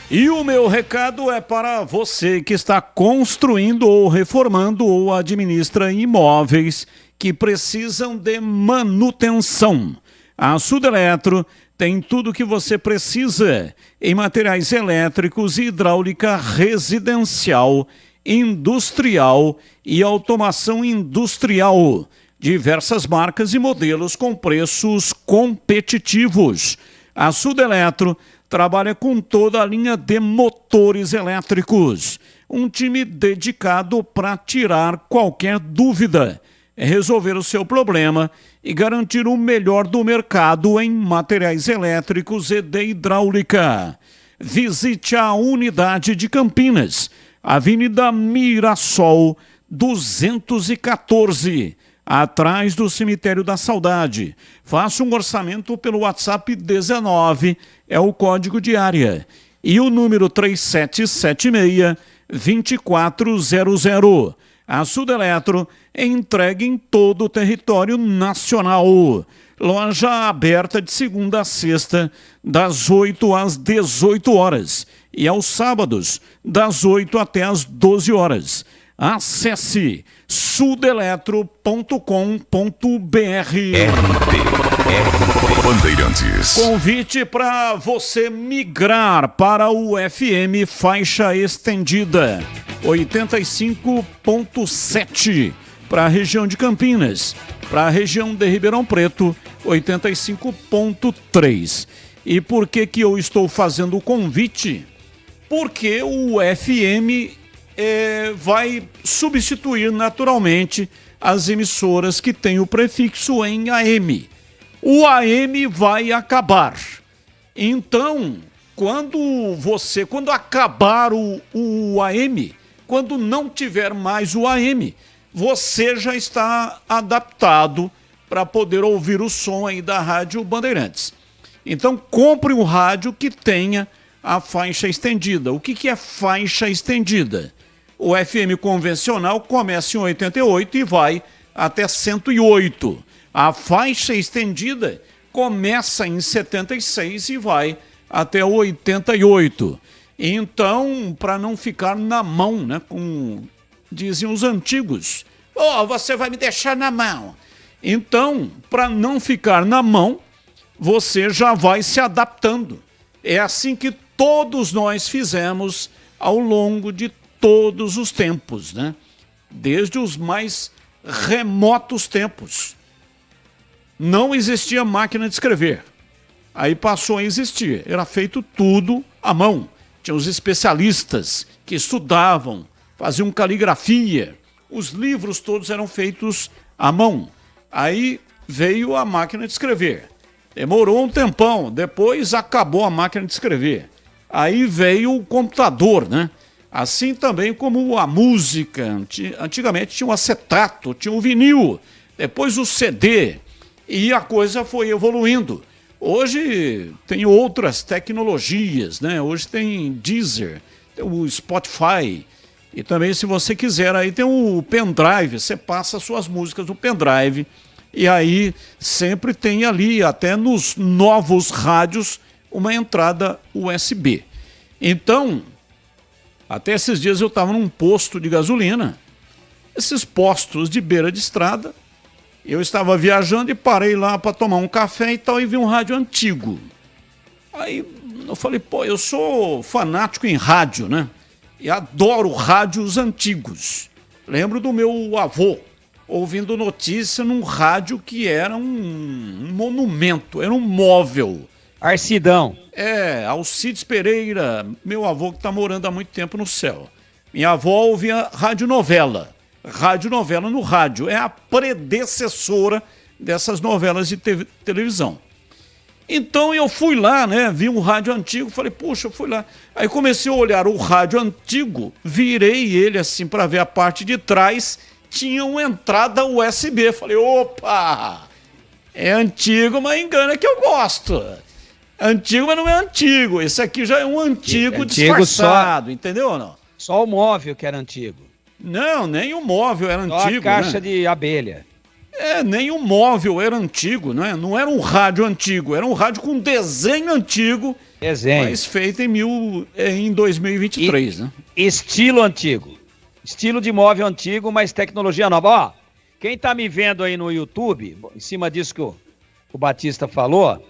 E o meu recado é para você que está construindo ou reformando ou administra imóveis que precisam de manutenção. A Sudeletro tem tudo o que você precisa em materiais elétricos e hidráulica residencial, industrial e automação industrial. Diversas marcas e modelos com preços competitivos. A Sudeletro trabalha com toda a linha de motores elétricos. Um time dedicado para tirar qualquer dúvida, resolver o seu problema e garantir o melhor do mercado em materiais elétricos e de hidráulica. Visite a unidade de Campinas, Avenida Mirassol 214, atrás do Cemitério da Saudade. Faça um orçamento pelo WhatsApp 19, é o código de área. E o número 3776-2400. A Sudeletro entrega em todo o território nacional. Loja aberta de segunda a sexta, das 8 às 18 horas. E aos sábados, das 8 até às 12 horas. Acesse sudeletro.com.br. Bandeirantes. Convite para você migrar para o FM faixa estendida 85.7 para a região de Campinas, para a região de Ribeirão Preto 85.3. E por que eu estou fazendo o convite? Porque o FM vai substituir naturalmente as emissoras que têm o prefixo em AM. O AM vai acabar. Então, quando acabar o AM, quando não tiver mais o AM, você já está adaptado para poder ouvir o som aí da Rádio Bandeirantes. Então, compre um rádio que tenha a faixa estendida. O que é faixa estendida? O FM convencional começa em 88 e vai até 108. A faixa estendida começa em 76 e vai até 88. Então, para não ficar na mão, né, como diziam os antigos, você vai me deixar na mão. Então, para não ficar na mão, você já vai se adaptando. É assim que todos nós fizemos ao longo de todos os tempos, né? Desde os mais remotos tempos. Não existia máquina de escrever. Aí passou a existir. Era feito tudo à mão. Tinha os especialistas que estudavam, faziam caligrafia. Os livros todos eram feitos à mão. Aí veio a máquina de escrever. Demorou um tempão. Depois acabou a máquina de escrever. Aí veio o computador, né? Assim também como a música. Antigamente tinha o acetato, tinha o vinil, depois o CD, e a coisa foi evoluindo. Hoje tem outras tecnologias, né? Hoje tem Deezer, tem o Spotify, e também, se você quiser, aí tem o pendrive, você passa suas músicas no pendrive E aí sempre tem ali, até nos novos rádios, uma entrada USB. Então, até esses dias eu estava num posto de gasolina. Esses postos de beira de estrada, eu estava viajando e parei lá para tomar um café e tal, e vi um rádio antigo. Aí eu falei, pô, eu sou fanático em rádio, né? E adoro rádios antigos. Lembro do meu avô ouvindo notícia num rádio que era um monumento, era um móvel. Arcidão. Alcides Pereira, meu avô que está morando há muito tempo no céu. Minha avó ouvia radionovela. Radionovela no rádio. É a predecessora dessas novelas de televisão. Então eu fui lá, né? Vi um rádio antigo, falei, puxa, eu fui lá. Aí comecei a olhar o rádio antigo, virei ele assim para ver a parte de trás, tinha uma entrada USB. Falei, opa! É antigo, mas engana que eu gosto. Antigo, mas não é antigo. Esse aqui já é um antigo disfarçado, entendeu ou não? Só o móvel que era antigo. Não, nem o móvel era Só antigo. a caixa, né? de abelha. Nem o móvel era antigo, né? Não era um rádio antigo, era um rádio com desenho antigo. Desenho. Mas feito em 2023, né? Estilo antigo. Estilo de móvel antigo, mas tecnologia nova. Ó, quem tá me vendo aí no YouTube, em cima disso que o Batista falou,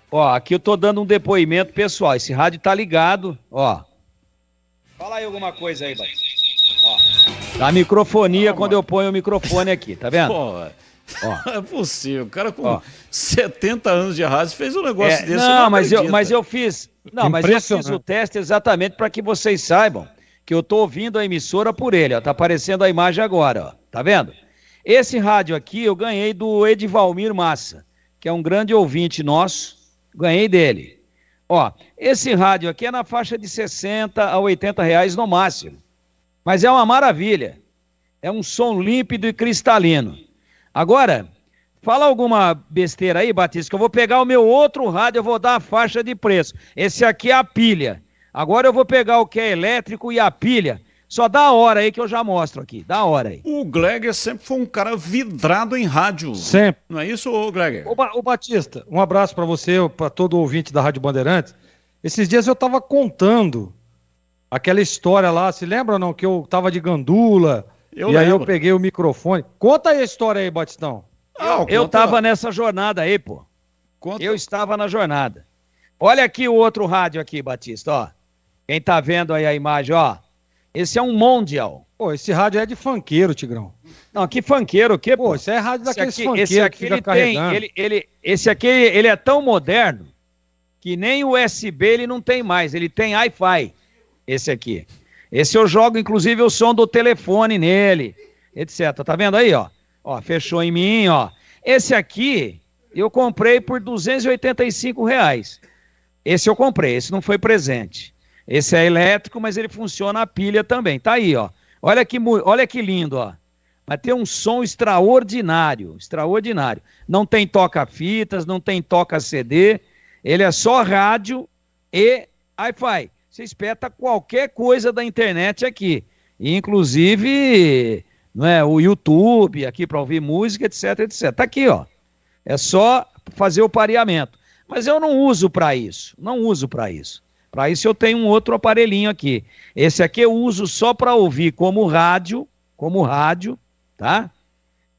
ó, aqui eu tô dando um depoimento pessoal. Esse rádio tá ligado, ó. Fala aí alguma coisa aí, Batista. Ó, a microfonia quando eu ponho o microfone aqui, tá vendo? Pô, não é possível. O cara com 70 anos de rádio fez um negócio desse. Não, mas eu fiz o teste exatamente para que vocês saibam que eu tô ouvindo a emissora por ele, ó. Tá aparecendo a imagem agora, ó. Tá vendo? Esse rádio aqui eu ganhei do Edivalmir Massa, que é um grande ouvinte nosso. Ganhei dele. Ó, esse rádio aqui é na faixa de 60 a 80 reais no máximo. Mas é uma maravilha. É um som límpido e cristalino. Agora, fala alguma besteira aí, Batista, que eu vou pegar o meu outro rádio, eu vou dar a faixa de preço. Esse aqui é a pilha. Agora eu vou pegar o que é elétrico e a pilha. Só dá a hora aí que eu já mostro aqui. Dá a hora aí. O Gleger sempre foi um cara vidrado em rádio. Sempre. Não é isso, Gleger? Ô Batista, um abraço para você, para todo ouvinte da Rádio Bandeirantes. Esses dias eu tava contando aquela história lá, se lembra ou não? Que eu tava de gandula, aí eu peguei o microfone. Conta aí a história aí, Batistão. Eu tava nessa jornada aí, pô. Eu estava na jornada. Olha aqui o outro rádio aqui, Batista, ó. Quem tá vendo aí a imagem, ó. Esse é um Mondial. Pô, esse rádio é de funkeiro, Tigrão. Não, que funkeiro, o quê, pô? Esse é rádio daqueles funkeiros que fica carregando. Esse aqui, ele é tão moderno que nem USB ele não tem mais, ele tem Wi-Fi, esse aqui. Esse eu jogo, inclusive, o som do telefone nele, etc. Tá vendo aí, ó? Ó, fechou em mim, ó. Esse aqui eu comprei por R$285. Esse eu comprei, esse não foi presente. Esse é elétrico, mas ele funciona a pilha também. Tá aí, ó. Olha que lindo, ó. Mas tem um som extraordinário, extraordinário. Não tem toca-fitas, não tem toca-CD. Ele é só rádio e Wi-Fi. Você espeta qualquer coisa da internet aqui. Inclusive, o YouTube, aqui para ouvir música, etc, etc. Tá aqui, ó. É só fazer o pareamento. Mas eu não uso para isso. Não uso para isso. Para isso eu tenho um outro aparelhinho aqui. Esse aqui eu uso só para ouvir como rádio, tá?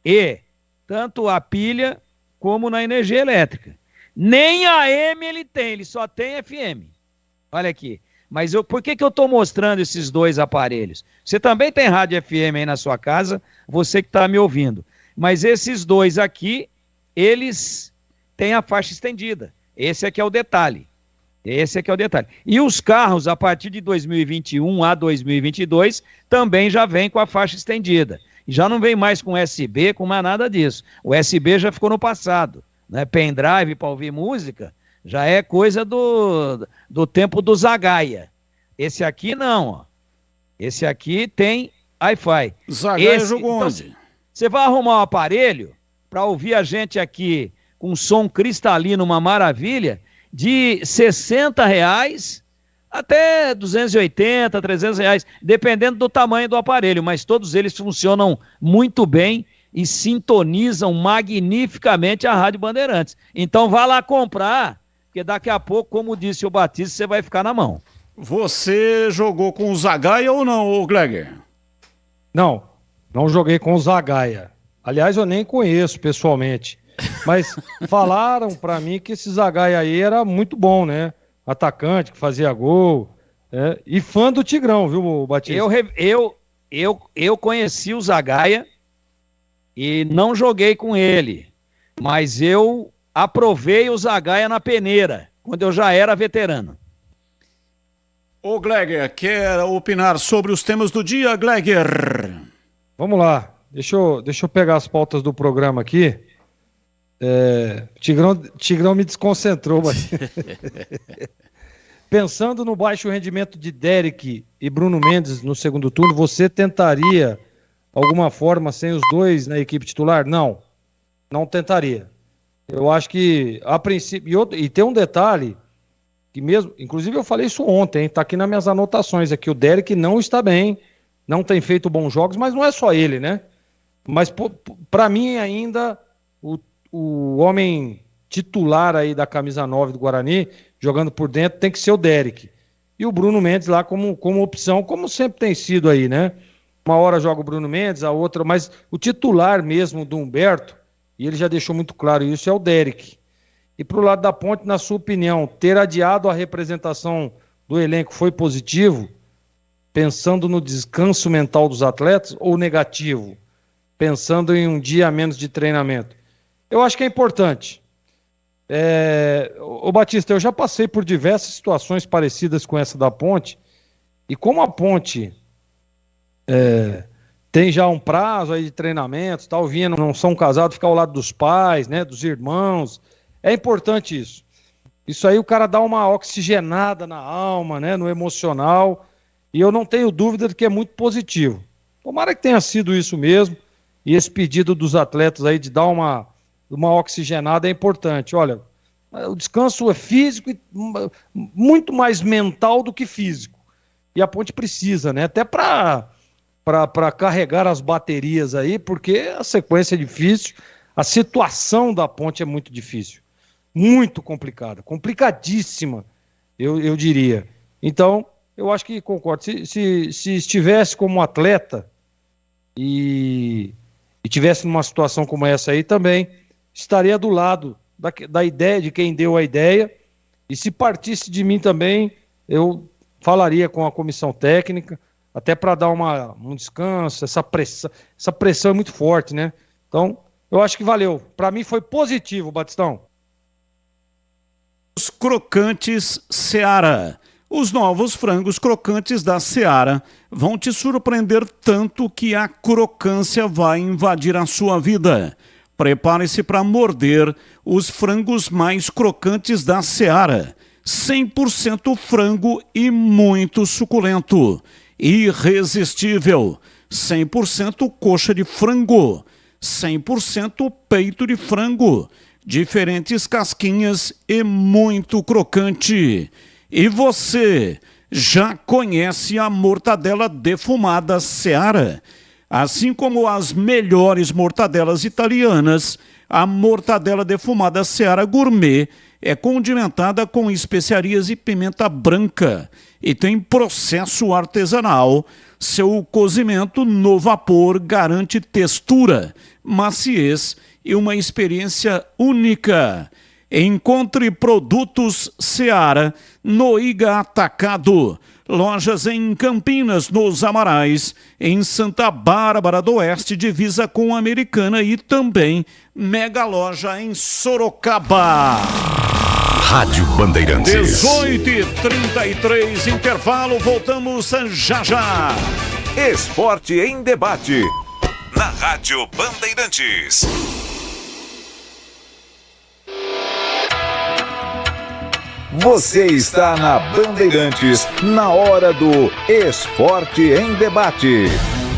E tanto a pilha como na energia elétrica. Nem AM ele tem, ele só tem FM. Olha aqui. Mas por que eu estou mostrando esses dois aparelhos? Você também tem rádio FM aí na sua casa, você que está me ouvindo. Mas esses dois aqui, eles têm a faixa estendida. Esse aqui é o detalhe. Esse aqui é o detalhe. E os carros, a partir de 2021 a 2022, também já vem com a faixa estendida. E já não vem mais com USB, com mais nada disso. O USB já ficou no passado. Né? Pendrive para ouvir música já é coisa do tempo do Zagaia. Esse aqui não, ó. Esse aqui tem Wi-Fi. Zagaia jogou onde? Então, você vai arrumar um aparelho para ouvir a gente aqui com som cristalino, uma maravilha, de R$60 até R$280, R$300, dependendo do tamanho do aparelho, mas todos eles funcionam muito bem e sintonizam magnificamente a Rádio Bandeirantes. Então vá lá comprar, porque daqui a pouco, como disse o Batista, você vai ficar na mão. Você jogou com o Zagaia ou não, Gleger? Não joguei com o Zagaia. Aliás, eu nem conheço pessoalmente. Mas falaram pra mim que esse Zagaia aí era muito bom, né? Atacante, que fazia gol. E fã do Tigrão, viu, Batista? Eu conheci o Zagaia e não joguei com ele. Mas eu aprovei o Zagaia na peneira, quando eu já era veterano. Ô Gleger, quer opinar sobre os temas do dia, Gleger? Vamos lá. Deixa eu pegar as pautas do programa aqui. Tigrão me desconcentrou. Pensando no baixo rendimento de Derek e Bruno Mendes no segundo turno, você tentaria alguma forma sem os dois na equipe titular? Não tentaria. Eu acho que a princípio, e tem um detalhe que mesmo, inclusive eu falei isso ontem, hein, tá aqui nas minhas anotações aqui, o Derek não está bem, não tem feito bons jogos, mas não é só ele, né? Mas para mim ainda o homem titular aí da camisa 9 do Guarani, jogando por dentro, tem que ser o Derek. E o Bruno Mendes lá como opção, como sempre tem sido aí, né? Uma hora joga o Bruno Mendes, a outra, mas o titular mesmo do Humberto, e ele já deixou muito claro isso, é o Derek. E pro lado da Ponte, na sua opinião, ter adiado a representação do elenco foi positivo, pensando no descanso mental dos atletas, ou negativo, pensando em um dia a menos de treinamento? Eu acho que é importante. Ô Batista, eu já passei por diversas situações parecidas com essa da Ponte, e como a Ponte tem já um prazo aí de treinamento, tal, não são casados, ficar ao lado dos pais, né, dos irmãos, é importante isso. Isso aí o cara dá uma oxigenada na alma, né, no emocional, e eu não tenho dúvida de que é muito positivo. Tomara que tenha sido isso mesmo, e esse pedido dos atletas aí de dar uma oxigenada é importante. Olha, o descanso é físico e muito mais mental do que físico. E a Ponte precisa, né? Até para carregar as baterias aí, porque a sequência é difícil, a situação da Ponte é muito difícil. Muito complicada, complicadíssima, eu diria. Então, eu acho que concordo. Se estivesse como atleta e tivesse numa situação como essa aí também, estaria do lado da ideia de quem deu a ideia, e se partisse de mim também, eu falaria com a comissão técnica, até para dar um descanso, essa pressão é muito forte, né? Então, eu acho que valeu. Para mim foi positivo, Batistão. Os crocantes Seara. Os novos frangos crocantes da Seara vão te surpreender tanto que a crocância vai invadir a sua vida. Prepare-se para morder os frangos mais crocantes da Seara. 100% frango e muito suculento. Irresistível. 100% coxa de frango. 100% peito de frango. Diferentes casquinhas e muito crocante. E você já conhece a mortadela defumada Seara? Assim como as melhores mortadelas italianas, a mortadela defumada Seara Gourmet é condimentada com especiarias e pimenta branca e tem processo artesanal. Seu cozimento no vapor garante textura, maciez e uma experiência única. Encontre produtos Seara no Iga Atacado. Lojas em Campinas, nos Amarais, em Santa Bárbara do Oeste, divisa com a Americana, e também mega loja em Sorocaba. Rádio Bandeirantes. 18h33, intervalo, voltamos já já. Esporte em debate. Na Rádio Bandeirantes. Você está na Bandeirantes, na hora do Esporte em Debate.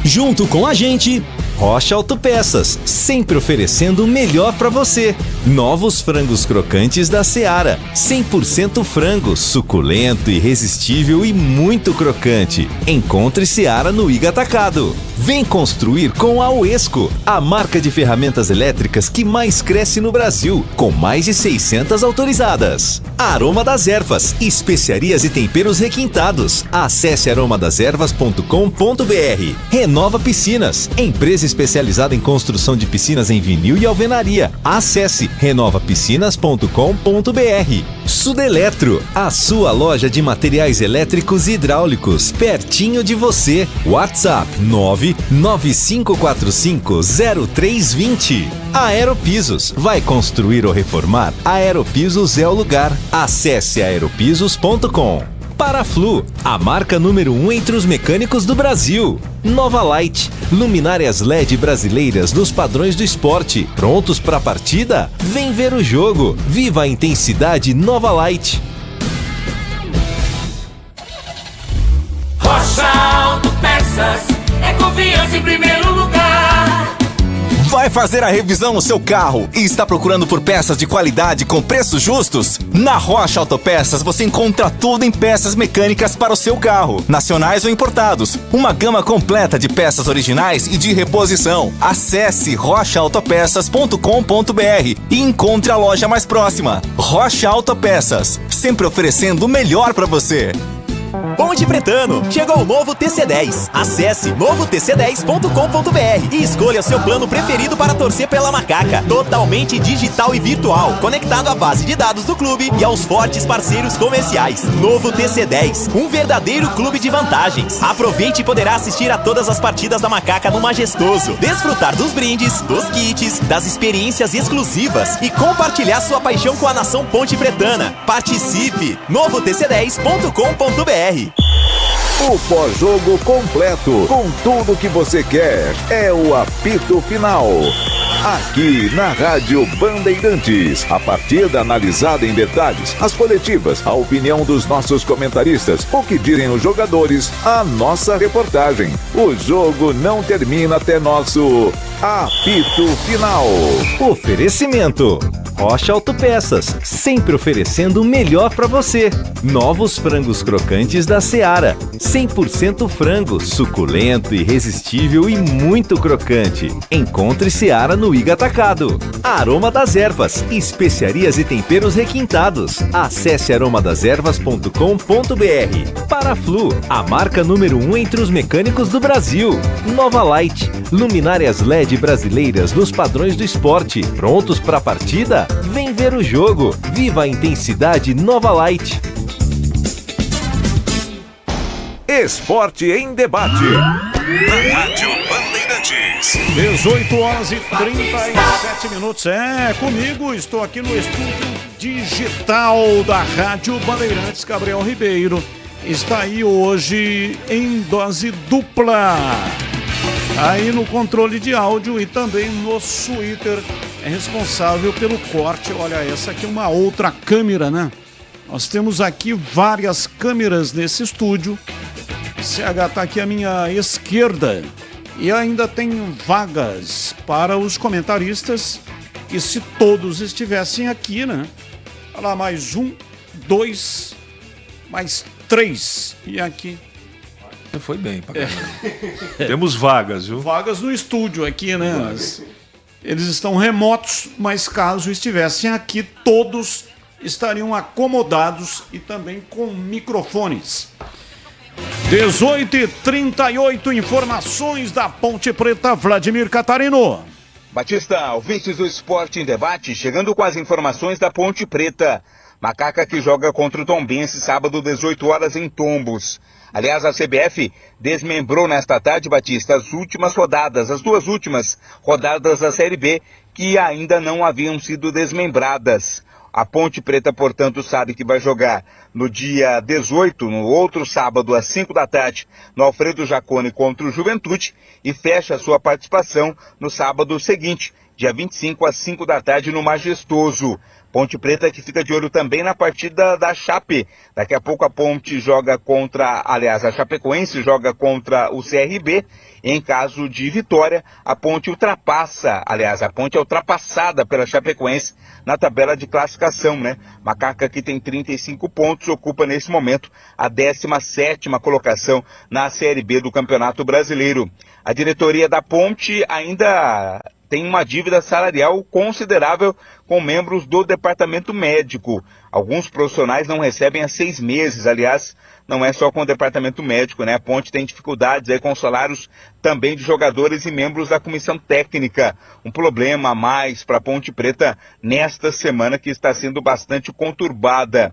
Junto com a gente, Rocha Autopeças, sempre oferecendo o melhor para você. Novos frangos crocantes da Seara. 100% frango, suculento, irresistível e muito crocante. Encontre Seara no Iga Atacado. Vem construir com a Uesco, a marca de ferramentas elétricas que mais cresce no Brasil, com mais de 600 autorizadas. Aroma das Ervas, especiarias e temperos requintados. Acesse aromadeservas.com.br. Renova Piscinas, empresa especializada em construção de piscinas em vinil e alvenaria. Acesse renovapiscinas.com.br. Sudeletro, a sua loja de materiais elétricos e hidráulicos, pertinho de você. WhatsApp 995450320. Aeropisos, vai construir ou reformar? Aeropisos é o lugar. Acesse aeropisos.com. Paraflu, a marca número 1 entre os mecânicos do Brasil. Nova Light, luminárias LED brasileiras nos padrões do esporte. Prontos para a partida? Vem ver o jogo. Viva a intensidade Nova Light. Rocha Autopeças, é confiança em primeiro lugar. Vai fazer a revisão no seu carro e está procurando por peças de qualidade com preços justos? Na Rocha Autopeças você encontra tudo em peças mecânicas para o seu carro, nacionais ou importados. Uma gama completa de peças originais e de reposição. Acesse rochaautopeças.com.br e encontre a loja mais próxima. Rocha Autopeças, sempre oferecendo o melhor para você. Ponte Pretano, chegou o novo TC10. Acesse novotc10.com.br e escolha seu plano preferido para torcer pela Macaca. Totalmente digital e virtual, conectado à base de dados do clube e aos fortes parceiros comerciais. Novo TC10, um verdadeiro clube de vantagens. Aproveite e poderá assistir a todas as partidas da Macaca no Majestoso, desfrutar dos brindes, dos kits, das experiências exclusivas e compartilhar sua paixão com a nação Ponte Pretana. Participe! novotc10.com.br. O pós-jogo completo, com tudo que você quer, é o apito final. Aqui na Rádio Bandeirantes, a partida analisada em detalhes, as coletivas, a opinião dos nossos comentaristas, o que dizem os jogadores, a nossa reportagem. O jogo não termina até nosso apito final. Oferecimento: Rocha Autopeças, sempre oferecendo o melhor para você. Novos frangos crocantes da Seara. 100% frango, suculento, irresistível e muito crocante. Encontre Seara no Iga Atacado. Aroma das Ervas, especiarias e temperos requintados. Acesse aromadeservas.com.br. Paraflu, a marca número 1 entre os mecânicos do Brasil. Nova Light, luminárias LED brasileiras nos padrões do esporte. Prontos para a partida? Vem ver o jogo. Viva a intensidade Nova Light. Esporte em debate. Na Rádio Bandeirantes. 18h37. É, comigo, estou aqui no estúdio digital da Rádio Bandeirantes. Gabriel Ribeiro está aí hoje em dose dupla. Aí no controle de áudio e também no Twitter. É responsável pelo corte. Olha, essa aqui é uma outra câmera, né? Nós temos aqui várias câmeras nesse estúdio. CH está aqui à minha esquerda. E ainda tem vagas para os comentaristas. E se todos estivessem aqui, né? Olha lá, mais 1, 2, mais 3. E aqui. Foi bem pra caramba. Temos vagas, viu? Vagas no estúdio aqui, né? Eles estão remotos, mas caso estivessem aqui, todos estariam acomodados e também com microfones. 18h38, informações da Ponte Preta, Vladimir Catarino. Batista, ouvintes do Esporte em Debate, chegando com as informações da Ponte Preta. Macaca que joga contra o Tombense sábado, 18 horas em Tombos. Aliás, a CBF desmembrou nesta tarde, Batista, as últimas rodadas, as duas últimas rodadas da Série B, que ainda não haviam sido desmembradas. A Ponte Preta, portanto, sabe que vai jogar no dia 18, no outro sábado, às 5 da tarde, no Alfredo Jaconi contra o Juventude, e fecha a sua participação no sábado seguinte, dia 25, às 5 da tarde, no Majestoso. Ponte Preta que fica de olho também na partida da Chape. Daqui a pouco a Ponte joga contra, aliás, a Chapecoense joga contra o CRB. Em caso de vitória, a Ponte ultrapassa, aliás, a Ponte é ultrapassada pela Chapecoense na tabela de classificação, né? Macaca que tem 35 pontos, ocupa nesse momento a 17ª colocação na Série B do Campeonato Brasileiro. A diretoria da Ponte ainda tem uma dívida salarial considerável com membros do departamento médico. Alguns profissionais não recebem há 6 meses, aliás, não é só com o departamento médico, né? A Ponte tem dificuldades aí com salários também de jogadores e membros da comissão técnica. Um problema a mais para a Ponte Preta nesta semana que está sendo bastante conturbada.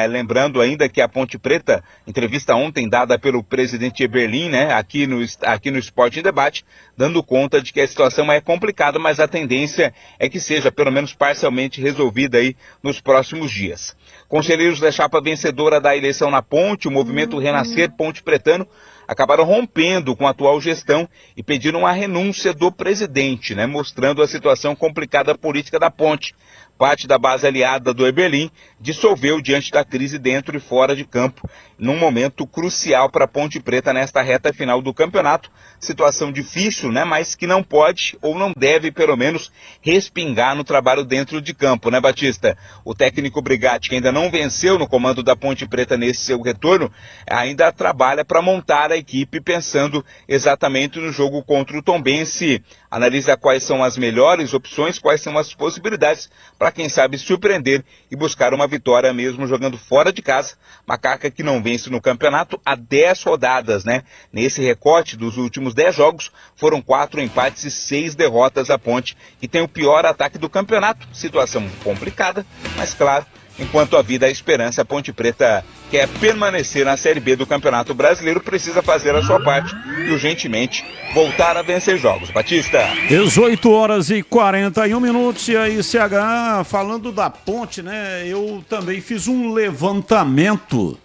Lembrando ainda que a Ponte Preta, entrevista ontem dada pelo presidente Eberlin, né, aqui no Esporte em Debate, dando conta de que a situação é complicada, mas a tendência é que seja pelo menos parcialmente resolvida aí nos próximos dias. Conselheiros da chapa vencedora da eleição na Ponte, o movimento Renascer Ponte Pretano, acabaram rompendo com a atual gestão e pediram a renúncia do presidente, né, mostrando a situação complicada política da Ponte. Parte da base aliada do Eberlin dissolveu diante da crise dentro e fora de campo, num momento crucial para a Ponte Preta nesta reta final do campeonato. Situação difícil, né, mas que não pode ou não deve, pelo menos, respingar no trabalho dentro de campo, né, Batista? O técnico Brigatti, que ainda não venceu no comando da Ponte Preta nesse seu retorno, ainda trabalha para montar a equipe pensando exatamente no jogo contra o Tombense. Analisa quais são as melhores opções, quais são as possibilidades para, quem sabe, surpreender e buscar uma vitória mesmo jogando fora de casa. Macaca que não vence no campeonato há 10 rodadas, né? Nesse recorte dos últimos 10 jogos, foram 4 empates e 6 derrotas a Ponte, que tem o pior ataque do campeonato. Situação complicada, mas claro, enquanto a vida e a esperança, a Ponte Preta quer permanecer na Série B do Campeonato Brasileiro, precisa fazer a sua parte e urgentemente voltar a vencer jogos. Batista. 18h41 e aí, CH, falando da Ponte, né? Eu também fiz um levantamento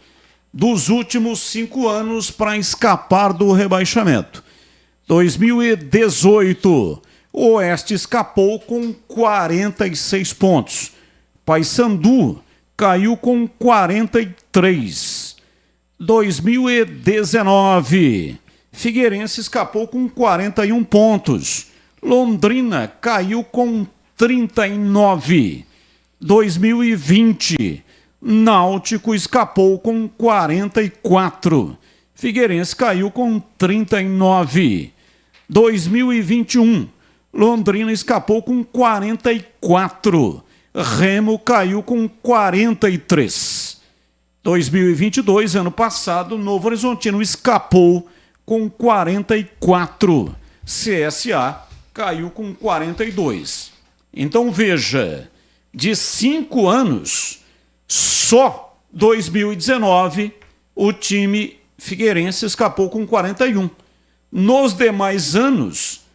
dos últimos 5 anos para escapar do rebaixamento. 2018, o Oeste escapou com 46 pontos. Paysandu caiu com 43. 2019, Figueirense escapou com 41 pontos. Londrina caiu com 39. 2020, Náutico escapou com 44. Figueirense caiu com 39. 2021, Londrina escapou com 44. Remo caiu com 43. 2022, ano passado, Novo Horizontino escapou com 44. CSA caiu com 42. Então veja, de 5 anos, só 2019 o time figueirense escapou com 41. Nos demais anos,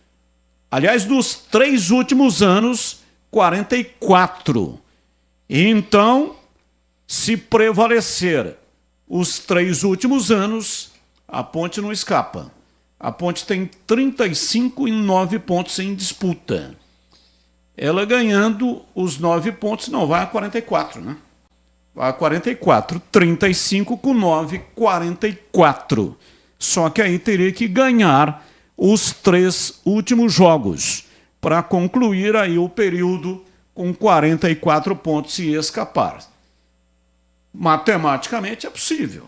aliás, dos 3 últimos anos, 44. Então, se prevalecer os 3 últimos anos, a Ponte não escapa. A Ponte tem 35 e 9 pontos em disputa. Ela ganhando os 9 pontos, não vai a 44, né? Vai a 44. 35 com 9, 44. Só que aí teria que ganhar os 3 últimos jogos para concluir aí o período com 44 pontos e escapar. Matematicamente é possível.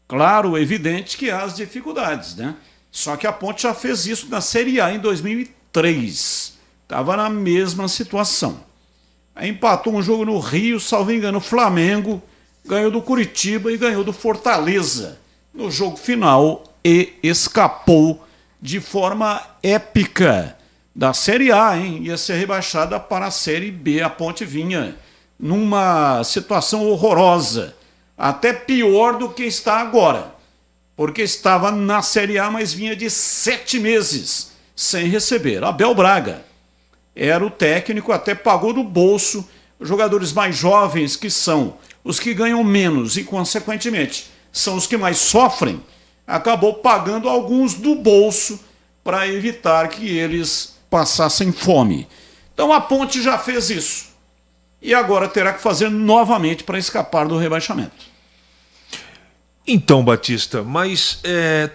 Claro, evidente que há as dificuldades, né? Só que a Ponte já fez isso na Série A em 2003. Estava na mesma situação. Aí empatou um jogo no Rio, salvo engano, o Flamengo ganhou do Curitiba e ganhou do Fortaleza no jogo final e escapou de forma épica da Série A, hein? Ia ser rebaixada para a Série B. A Ponte vinha numa situação horrorosa, até pior do que está agora, porque estava na Série A, mas vinha de 7 meses sem receber. Abel Braga era o técnico, até pagou do bolso os jogadores mais jovens, que são os que ganham menos e, consequentemente, são os que mais sofrem, acabou pagando alguns do bolso para evitar que eles passassem fome. Então a Ponte já fez isso. e agora terá que fazer novamente para escapar do rebaixamento. Então, Batista, mas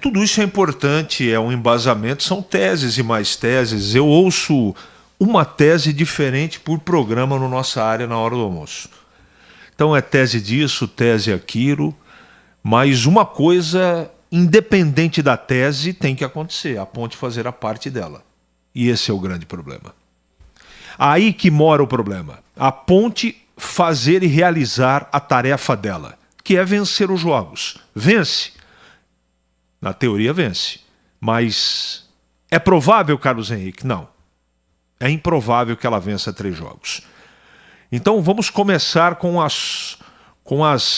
tudo isso é importante, é um embasamento, são teses e mais teses. Eu ouço uma tese diferente por programa na nossa área na hora do almoço. Então é tese disso, tese aquilo, mas uma coisa, independente da tese, tem que acontecer, a ponte fazer a parte dela. E esse é o grande problema. Aí que mora o problema. A ponte fazer e realizar a tarefa dela, que é vencer os jogos. Vence. Na teoria vence. Mas é provável, Carlos Henrique? Não. É improvável que ela vença 3 jogos. Então vamos começar com as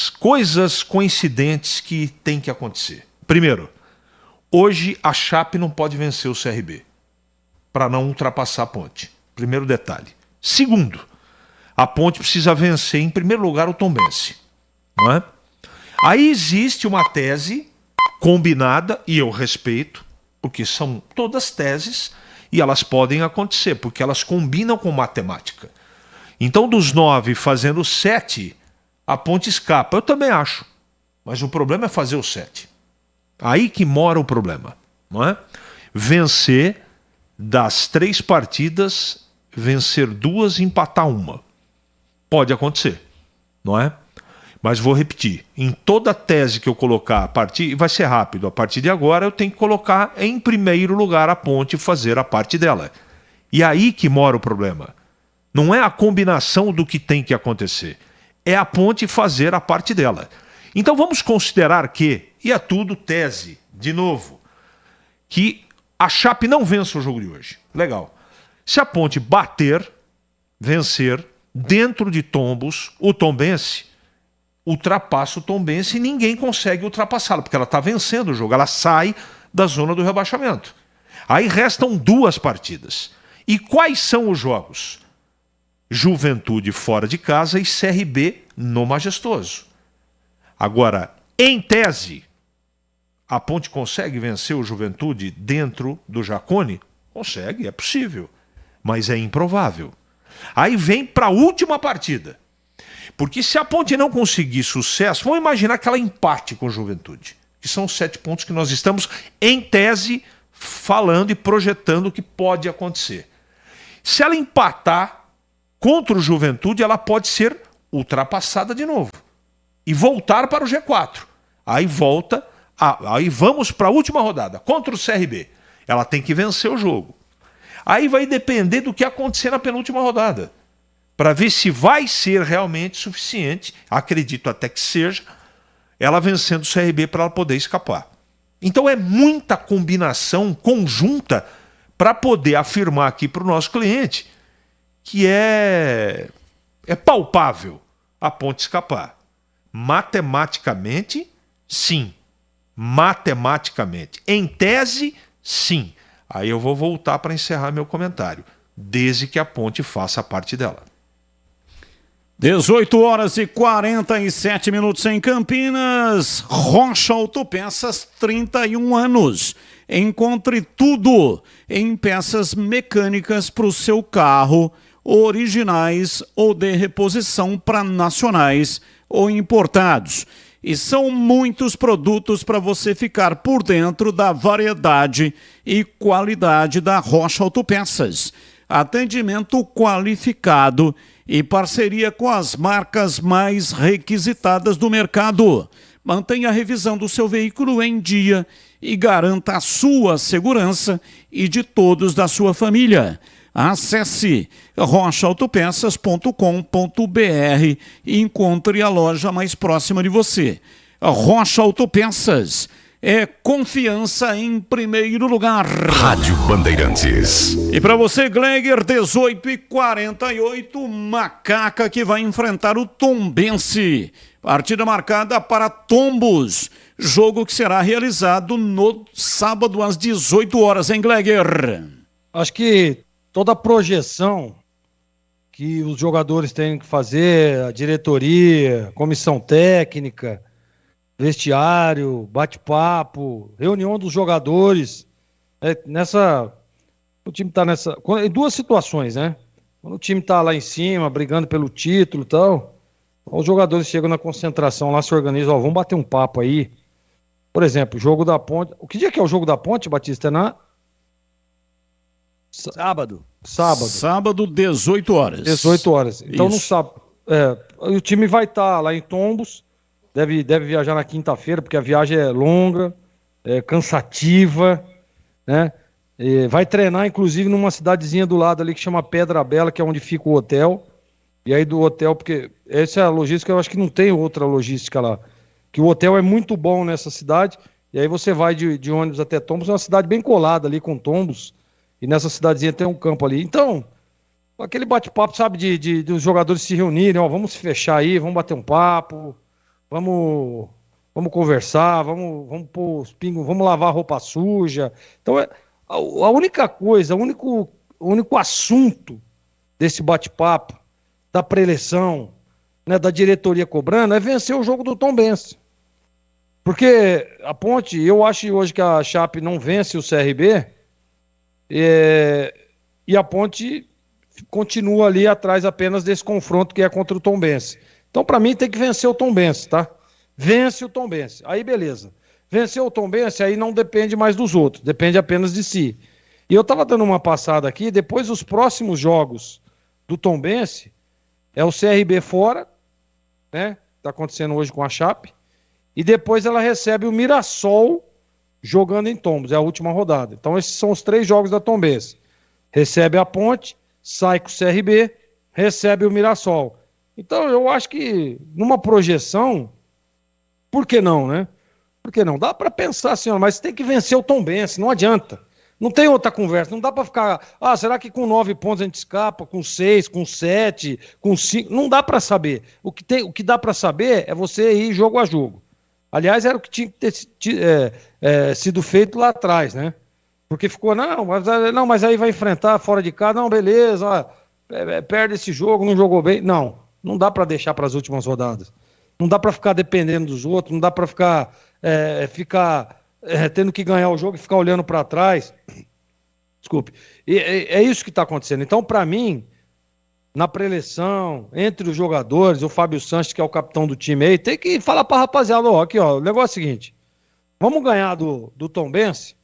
coisas coincidentes que tem que acontecer. Primeiro, hoje a Chape não pode vencer o CRB para não ultrapassar a ponte. Primeiro detalhe. Segundo, a ponte precisa vencer em primeiro lugar o Tombense. Não é? Aí existe uma tese combinada, e eu respeito, porque são todas teses e elas podem acontecer, porque elas combinam com matemática. Então, dos 9 fazendo 7, a ponte escapa. Eu também acho, mas o problema é fazer o 7. Aí que mora o problema. Não é? Vencer das 3 partidas, vencer 2 e empatar 1. Pode acontecer, não é? Mas vou repetir, em toda tese que eu colocar a partir, vai ser rápido, a partir de agora eu tenho que colocar em primeiro lugar a ponte e fazer a parte dela. E aí que mora o problema. Não é a combinação do que tem que acontecer, é a ponte fazer a parte dela. Então vamos considerar que, e é tudo tese, de novo, que a Chape não vença o jogo de hoje. Legal. Se a ponte bater, vencer, dentro de tombos, o Tombense ultrapassa o Tombense e ninguém consegue ultrapassá-la, porque ela está vencendo o jogo, ela sai da zona do rebaixamento. Aí restam 2 partidas. E quais são os jogos? Juventude fora de casa e CRB no Majestoso. Agora, em tese, a ponte consegue vencer o Juventude dentro do Jacone? Consegue, é possível, mas é improvável. Aí vem para a última partida. Porque se a ponte não conseguir sucesso, vamos imaginar que ela empate com o Juventude, que são 7 pontos que nós estamos, em tese, falando e projetando que pode acontecer. Se ela empatar contra o Juventude, ela pode ser ultrapassada de novo e voltar para o G4. Aí volta, aí vamos para a última rodada, contra o CRB. Ela tem que vencer o jogo. Aí vai depender do que acontecer na penúltima rodada, para ver se vai ser realmente suficiente, acredito até que seja, ela vencendo o CRB para ela poder escapar. Então é muita combinação conjunta para poder afirmar aqui para o nosso cliente que é palpável a ponte escapar. Matematicamente, sim. Matematicamente. Em tese, sim. Aí eu vou voltar para encerrar meu comentário, desde que a ponte faça a parte dela. 18h47 em Campinas. Rocha Autopeças, 31 anos. Encontre tudo em peças mecânicas para o seu carro, originais ou de reposição para nacionais ou importados. E são muitos produtos para você ficar por dentro da variedade e qualidade da Rocha Autopeças. Atendimento qualificado e parceria com as marcas mais requisitadas do mercado. Mantenha a revisão do seu veículo em dia e garanta a sua segurança e de todos da sua família. Acesse rochaautopeças.com.br e encontre a loja mais próxima de você. Rocha Autopeças é confiança em primeiro lugar. Rádio Bandeirantes. E para você, Gleger, 18h48, Macaca que vai enfrentar o Tombense. Partida marcada para Tombos. Jogo que será realizado no sábado às 18 horas, hein, Gleger? Acho que toda a projeção que os jogadores têm que fazer, a diretoria, comissão técnica, vestiário, bate-papo, reunião dos jogadores, o time está em 2 situações, né? Quando o time tá lá em cima, brigando pelo título e tal, os jogadores chegam na concentração lá, se organizam, ó, vamos bater um papo aí. Por exemplo, o jogo da Ponte. Que dia que é o jogo da Ponte, Batista? É na... Sábado. Sábado, 18 horas. 18 horas. Então Isso. não sabe. O time vai estar lá em Tombos, deve viajar na quinta-feira, porque a viagem é longa, é cansativa, né? Vai treinar, inclusive, numa cidadezinha do lado ali que chama Pedra Bela, que é onde fica o hotel. E aí do hotel, porque essa é a logística, eu acho que não tem outra logística lá. Que o hotel é muito bom nessa cidade, e aí você vai de ônibus até Tombos, é uma cidade bem colada ali com Tombos, e nessa cidadezinha tem um campo ali. Então, aquele bate-papo, sabe, dos jogadores se reunirem, ó, vamos se fechar aí, vamos bater um papo, vamos conversar, vamos pôr os pingos, vamos lavar a roupa suja. Então, a única coisa, o único assunto desse bate-papo, da preleção, né, da diretoria cobrando, é vencer o jogo do Tombense. Porque a Ponte, eu acho hoje que a Chape não vence o CRB, e a Ponte continua ali atrás apenas desse confronto que é contra o Tombense. Então, para mim, tem que vencer o Tombense, tá? Vence o Tombense. Aí, beleza. Venceu o Tombense, aí não depende mais dos outros, depende apenas de si. E eu tava dando uma passada aqui, depois os próximos jogos do Tombense é o CRB fora, né? Tá acontecendo hoje com a Chape. E depois ela recebe o Mirassol jogando em Tombos, é a última rodada. Então esses são os 3 jogos da Tombense. Recebe a Ponte, sai com o CRB, recebe o Mirassol. Então eu acho que numa projeção, por que não, né? Por que não? Dá para pensar assim, ó, mas tem que vencer o Tombense, não adianta. Não tem outra conversa, não dá para ficar, será que com 9 pontos a gente escapa, com 6, com 7, com 5, não dá para saber. O que dá para saber é você ir jogo a jogo. Aliás, era o que tinha que ter sido feito lá atrás, né? Porque ficou, mas aí vai enfrentar fora de casa, não, beleza, perde esse jogo, não jogou bem. Não dá para deixar para as últimas rodadas. Não dá para ficar dependendo dos outros, não dá para ficar tendo que ganhar o jogo e ficar olhando para trás. Desculpe. É isso que está acontecendo. Então, para mim, na preleção, entre os jogadores, o Fábio Sanches, que é o capitão do time aí, tem que falar para a rapaziada, aqui, ó, o negócio é o seguinte, vamos ganhar do Tombense,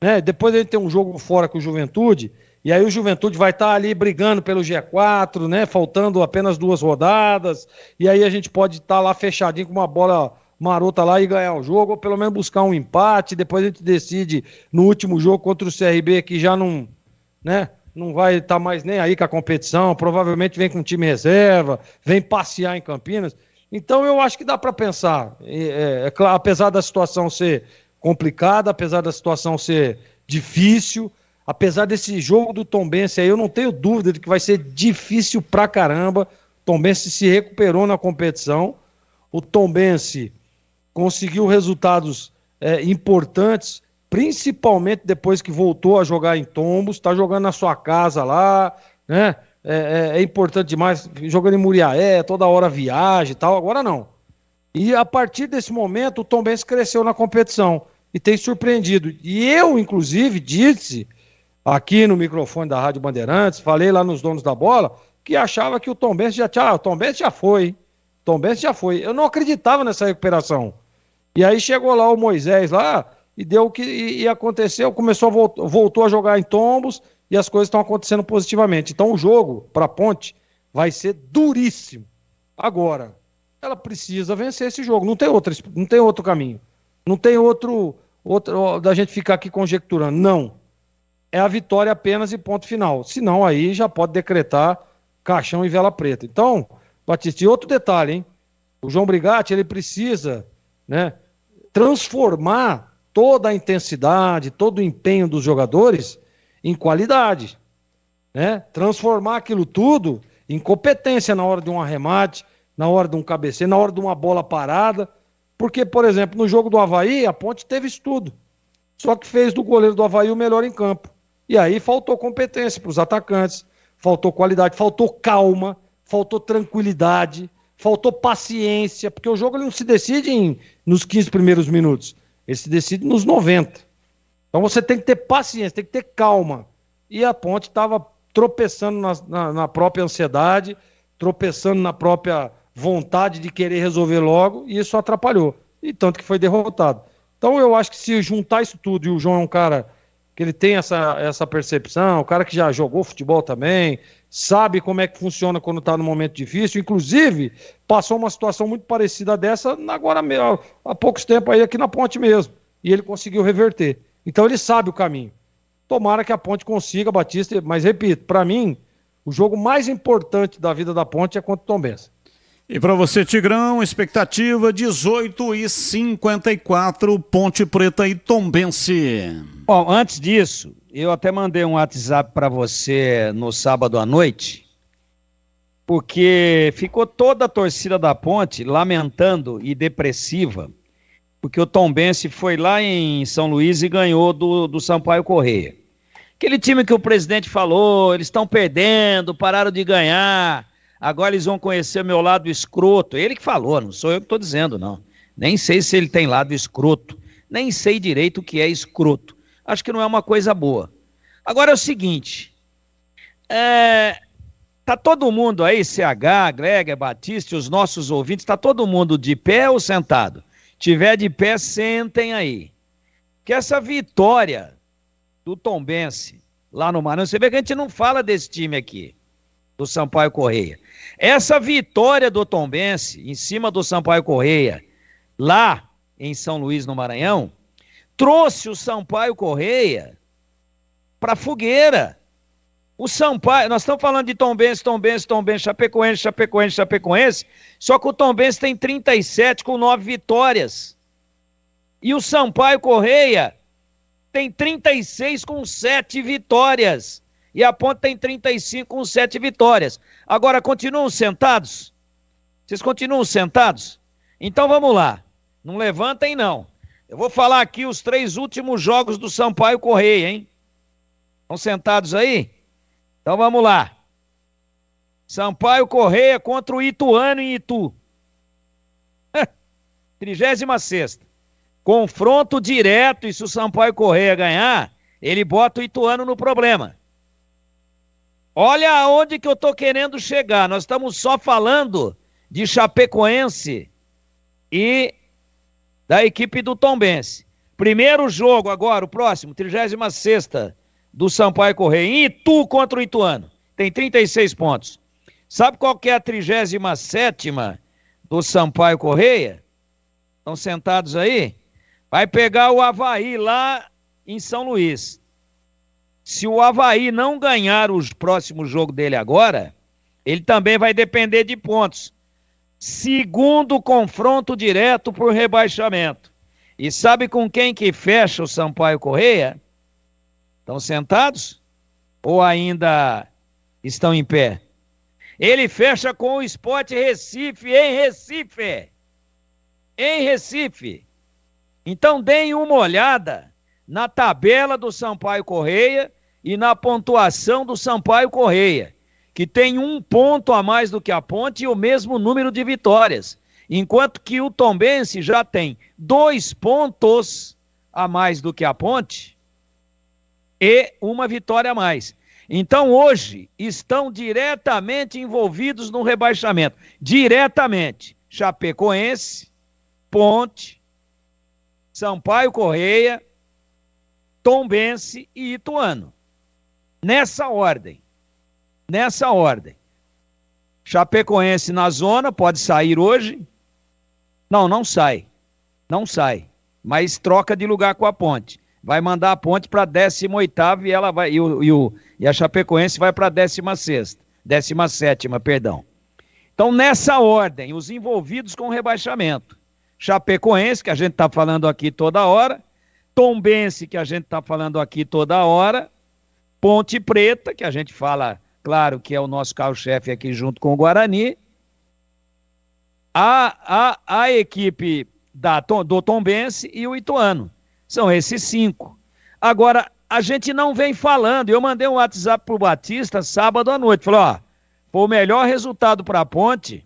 né? Depois a gente tem um jogo fora com o Juventude, e aí o Juventude vai estar ali brigando pelo G4, né? Faltando apenas 2 rodadas, e aí a gente pode estar lá fechadinho com uma bola marota lá e ganhar o jogo, ou pelo menos buscar um empate, depois a gente decide no último jogo contra o CRB, que já não, né? Não vai estar mais nem aí com a competição, provavelmente vem com time reserva, vem passear em Campinas. Então eu acho que dá para pensar, claro, apesar da situação ser complicada, apesar da situação ser difícil, apesar desse jogo do Tombense aí, eu não tenho dúvida de que vai ser difícil pra caramba. O Tombense se recuperou na competição, o Tombense conseguiu resultados importantes, principalmente depois que voltou a jogar em Tombos, está jogando na sua casa lá, né? É importante demais, jogando em Muriaé, toda hora viagem e tal, agora não. E a partir desse momento, o Tombense cresceu na competição e tem surpreendido. E eu, inclusive, disse aqui no microfone da Rádio Bandeirantes, falei lá nos donos da bola, que achava que o Tombense o Tombense já foi, hein? Tombense já foi. Eu não acreditava nessa recuperação. E aí chegou lá o Moisés lá, e deu o que aconteceu, voltou a jogar em Tombos e as coisas estão acontecendo positivamente. Então o jogo para a Ponte vai ser duríssimo. Agora, ela precisa vencer esse jogo, não tem outro caminho. Não tem outro da gente ficar aqui conjecturando. Não. É a vitória apenas e ponto final. Senão aí já pode decretar caixão e vela preta. Então, Batista, e outro detalhe, hein? O João Brigatti, ele precisa, né, transformar toda a intensidade, todo o empenho dos jogadores em qualidade, né? Transformar aquilo tudo em competência na hora de um arremate, na hora de um cabeceio, na hora de uma bola parada, porque, por exemplo, no jogo do Avaí, a Ponte teve isso tudo, só que fez do goleiro do Avaí o melhor em campo, e aí faltou competência para os atacantes, faltou qualidade, faltou calma, faltou tranquilidade, faltou paciência, porque o jogo ele não se decide nos 15 primeiros minutos, ele se decide nos 90. Então você tem que ter paciência, tem que ter calma. E a Ponte estava tropeçando na própria ansiedade, tropeçando na própria vontade de querer resolver logo, e isso atrapalhou. E tanto que foi derrotado. Então eu acho que se juntar isso tudo, e o João é um cara que ele tem essa percepção, um cara que já jogou futebol também, sabe como é que funciona quando está no momento difícil, inclusive passou uma situação muito parecida dessa agora há poucos tempos aí aqui na Ponte mesmo, e ele conseguiu reverter. Então ele sabe o caminho. Tomara que a Ponte consiga, Batista, mas repito, para mim, o jogo mais importante da vida da Ponte é contra o Tombense. E para você, Tigrão, expectativa 18h54, Ponte Preta e Tombense. Bom, antes disso, eu até mandei um WhatsApp para você no sábado à noite, porque ficou toda a torcida da Ponte lamentando e depressiva, porque o Tombense foi lá em São Luís e ganhou do Sampaio Corrêa. Aquele time que o presidente falou, eles estão perdendo, pararam de ganhar, agora eles vão conhecer o meu lado escroto. Ele que falou, não sou eu que estou dizendo, não. Nem sei se ele tem lado escroto, nem sei direito o que é escroto. Acho que não é uma coisa boa. Agora é o seguinte, tá todo mundo aí, CH, Gregor, Batista, os nossos ouvintes, tá todo mundo de pé ou sentado? Tiver de pé, sentem aí. Que essa vitória do Tombense lá no Maranhão, você vê que a gente não fala desse time aqui, do Sampaio Corrêa. Essa vitória do Tombense em cima do Sampaio Corrêa, lá em São Luís, no Maranhão, trouxe o Sampaio Corrêa para a fogueira. O Sampaio, nós estamos falando de Tombense, Chapecoense, só que o Tombense tem 37 com 9 vitórias. E o Sampaio Corrêa tem 36 com 7 vitórias. E a Ponte tem 35 com 7 vitórias. Agora, continuam sentados? Vocês continuam sentados? Então vamos lá. Não levantem, não. Eu vou falar aqui os 3 últimos jogos do Sampaio Corrêa, hein? Estão sentados aí? Então vamos lá. Sampaio Corrêa contra o Ituano em Itu. 36ª. Confronto direto, e se o Sampaio Corrêa ganhar, ele bota o Ituano no problema. Olha aonde que eu tô querendo chegar. Nós estamos só falando de Chapecoense e da equipe do Tombense. Primeiro jogo agora, o próximo, 36ª do Sampaio Corrêa, em Itu contra o Ituano. Tem 36 pontos. Sabe qual que é a 37ª do Sampaio Corrêa? Estão sentados aí? Vai pegar o Avaí lá em São Luís. Se o Avaí não ganhar o próximo jogo dele agora, ele também vai depender de pontos. Segundo confronto direto por rebaixamento. E sabe com quem que fecha o Sampaio Corrêa? Estão sentados? Ou ainda estão em pé? Ele fecha com o Sport Recife, em Recife. Em Recife. Então deem uma olhada na tabela do Sampaio Corrêa e na pontuação do Sampaio Corrêa, que tem 1 ponto a mais do que a Ponte e o mesmo número de vitórias, enquanto que o Tombense já tem 2 pontos a mais do que a Ponte e 1 vitória a mais. Então hoje estão diretamente envolvidos no rebaixamento, diretamente, Chapecoense, Ponte, Sampaio Corrêa, Tombense e Ituano. Nessa ordem. Chapecoense na zona, pode sair hoje? Não sai. Não sai. Mas troca de lugar com a Ponte. Vai mandar a Ponte para a 18ª e ela vai e a Chapecoense vai para a 17ª, perdão. Então, nessa ordem, os envolvidos com o rebaixamento. Chapecoense, que a gente está falando aqui toda hora, Tombense, que a gente está falando aqui toda hora, Ponte Preta, que a gente fala, claro, que é o nosso carro-chefe aqui junto com o Guarani, a equipe do Tombense e o Ituano. São esses 5. Agora, a gente não vem falando, eu mandei um WhatsApp pro Batista sábado à noite, falou, ó, foi o melhor resultado para a Ponte,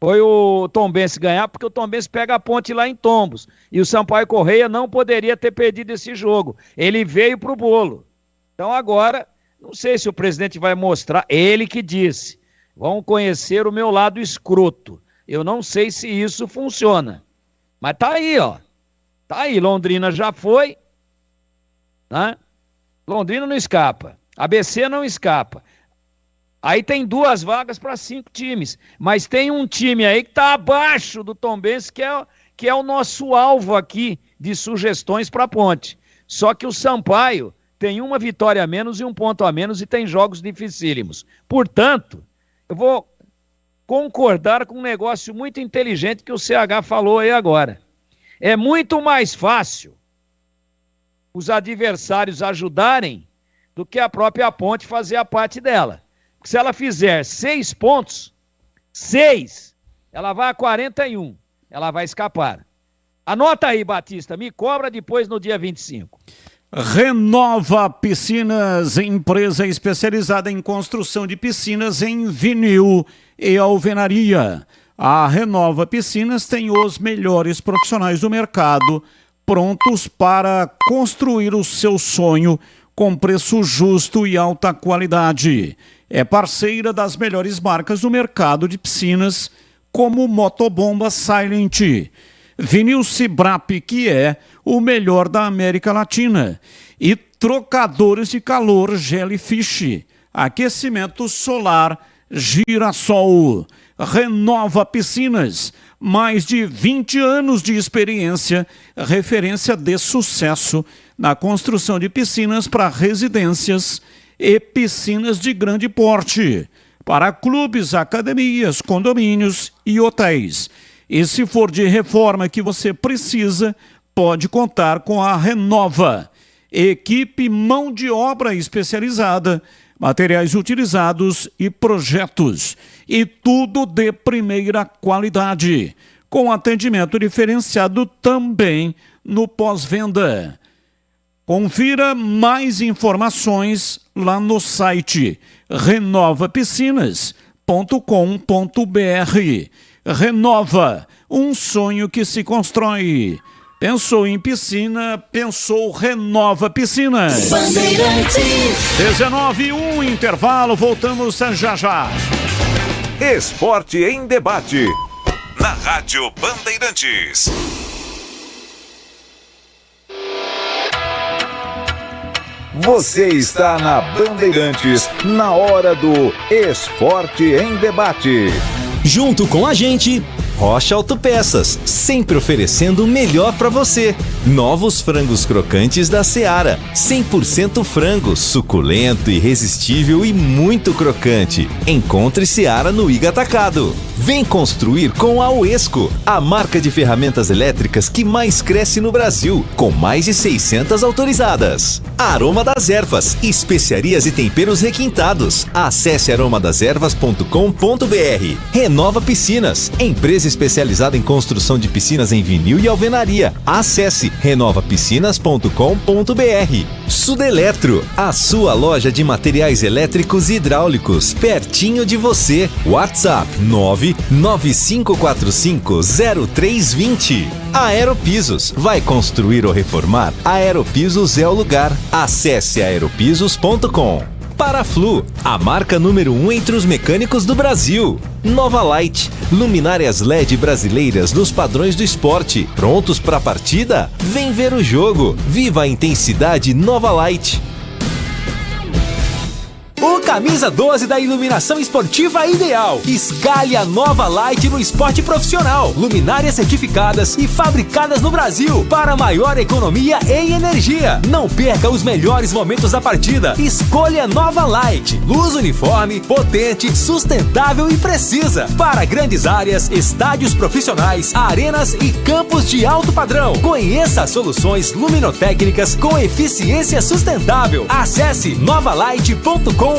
foi o Tombense ganhar, porque o Tombense pega a Ponte lá em Tombos. E o Sampaio Corrêa não poderia ter perdido esse jogo. Ele veio pro bolo. Então agora, Não sei se o presidente vai mostrar, ele que disse, vão conhecer o meu lado escroto. Eu não sei se isso funciona. Mas tá aí, ó. Tá aí, Londrina já foi, né? Londrina não escapa. ABC não escapa. Aí tem 2 vagas para 5 times. Mas tem um time aí que tá abaixo do Tombense, que é o nosso alvo aqui de sugestões para a Ponte. Só que o Sampaio tem 1 vitória a menos e 1 ponto a menos e tem jogos dificílimos. Portanto, eu vou concordar com um negócio muito inteligente que o CH falou aí agora. É muito mais fácil os adversários ajudarem do que a própria Ponte fazer a parte dela. Porque se ela fizer 6 pontos, 6, ela vai a 41, ela vai escapar. Anota aí, Batista, me cobra depois no dia 25. Renova Piscinas, empresa especializada em construção de piscinas em vinil e alvenaria. A Renova Piscinas tem os melhores profissionais do mercado, prontos para construir o seu sonho com preço justo e alta qualidade. É parceira das melhores marcas do mercado de piscinas, como Motobomba Silent, Vinil Cibrap, que é o melhor da América Latina, e trocadores de calor Jellyfish, aquecimento solar Girassol. Renova Piscinas, mais de 20 anos de experiência, referência de sucesso na construção de piscinas para residências e piscinas de grande porte, para clubes, academias, condomínios e hotéis. E se for de reforma que você precisa, pode contar com a Renova. Equipe mão de obra especializada, materiais utilizados e projetos. E tudo de primeira qualidade, com atendimento diferenciado também no pós-venda. Confira mais informações lá no site renovapiscinas.com.br. Renova, um sonho que se constrói. Pensou em piscina, pensou Renova Piscinas. 19:01, intervalo, voltamos já já. Esporte em debate, na Rádio Bandeirantes. Você está na Bandeirantes, na hora do Esporte em Debate. Junto com a gente, Rocha Autopeças, sempre oferecendo o melhor para você. Novos frangos crocantes da Seara, 100% frango, suculento, irresistível e muito crocante. Encontre Seara no Iga Atacado. Vem construir com a Uesco, a marca de ferramentas elétricas que mais cresce no Brasil, com mais de 600 autorizadas. Aroma das Ervas, especiarias e temperos requintados. Acesse aromadeservas.com.br. Renova Piscinas, empresa especializada em construção de piscinas em vinil e alvenaria. Acesse renovapiscinas.com.br. Sudeletro, a sua loja de materiais elétricos e hidráulicos, pertinho de você. WhatsApp 995450320. Aeropisos, vai construir ou reformar? Aeropisos é o lugar. Acesse aeropisos.com. Paraflu, a marca número 1 entre os mecânicos do Brasil. Nova Light, luminárias LED brasileiras nos padrões do esporte. Prontos para a partida? Vem ver o jogo. Viva a intensidade Nova Light. O camisa 12 da iluminação esportiva ideal. Escalhe a Nova Light no esporte profissional. Luminárias certificadas e fabricadas no Brasil para maior economia e energia. Não perca os melhores momentos da partida. Escolha Nova Light. Luz uniforme, potente, sustentável e precisa. Para grandes áreas, estádios profissionais, arenas e campos de alto padrão. Conheça soluções luminotécnicas com eficiência sustentável. Acesse novalight.com.br.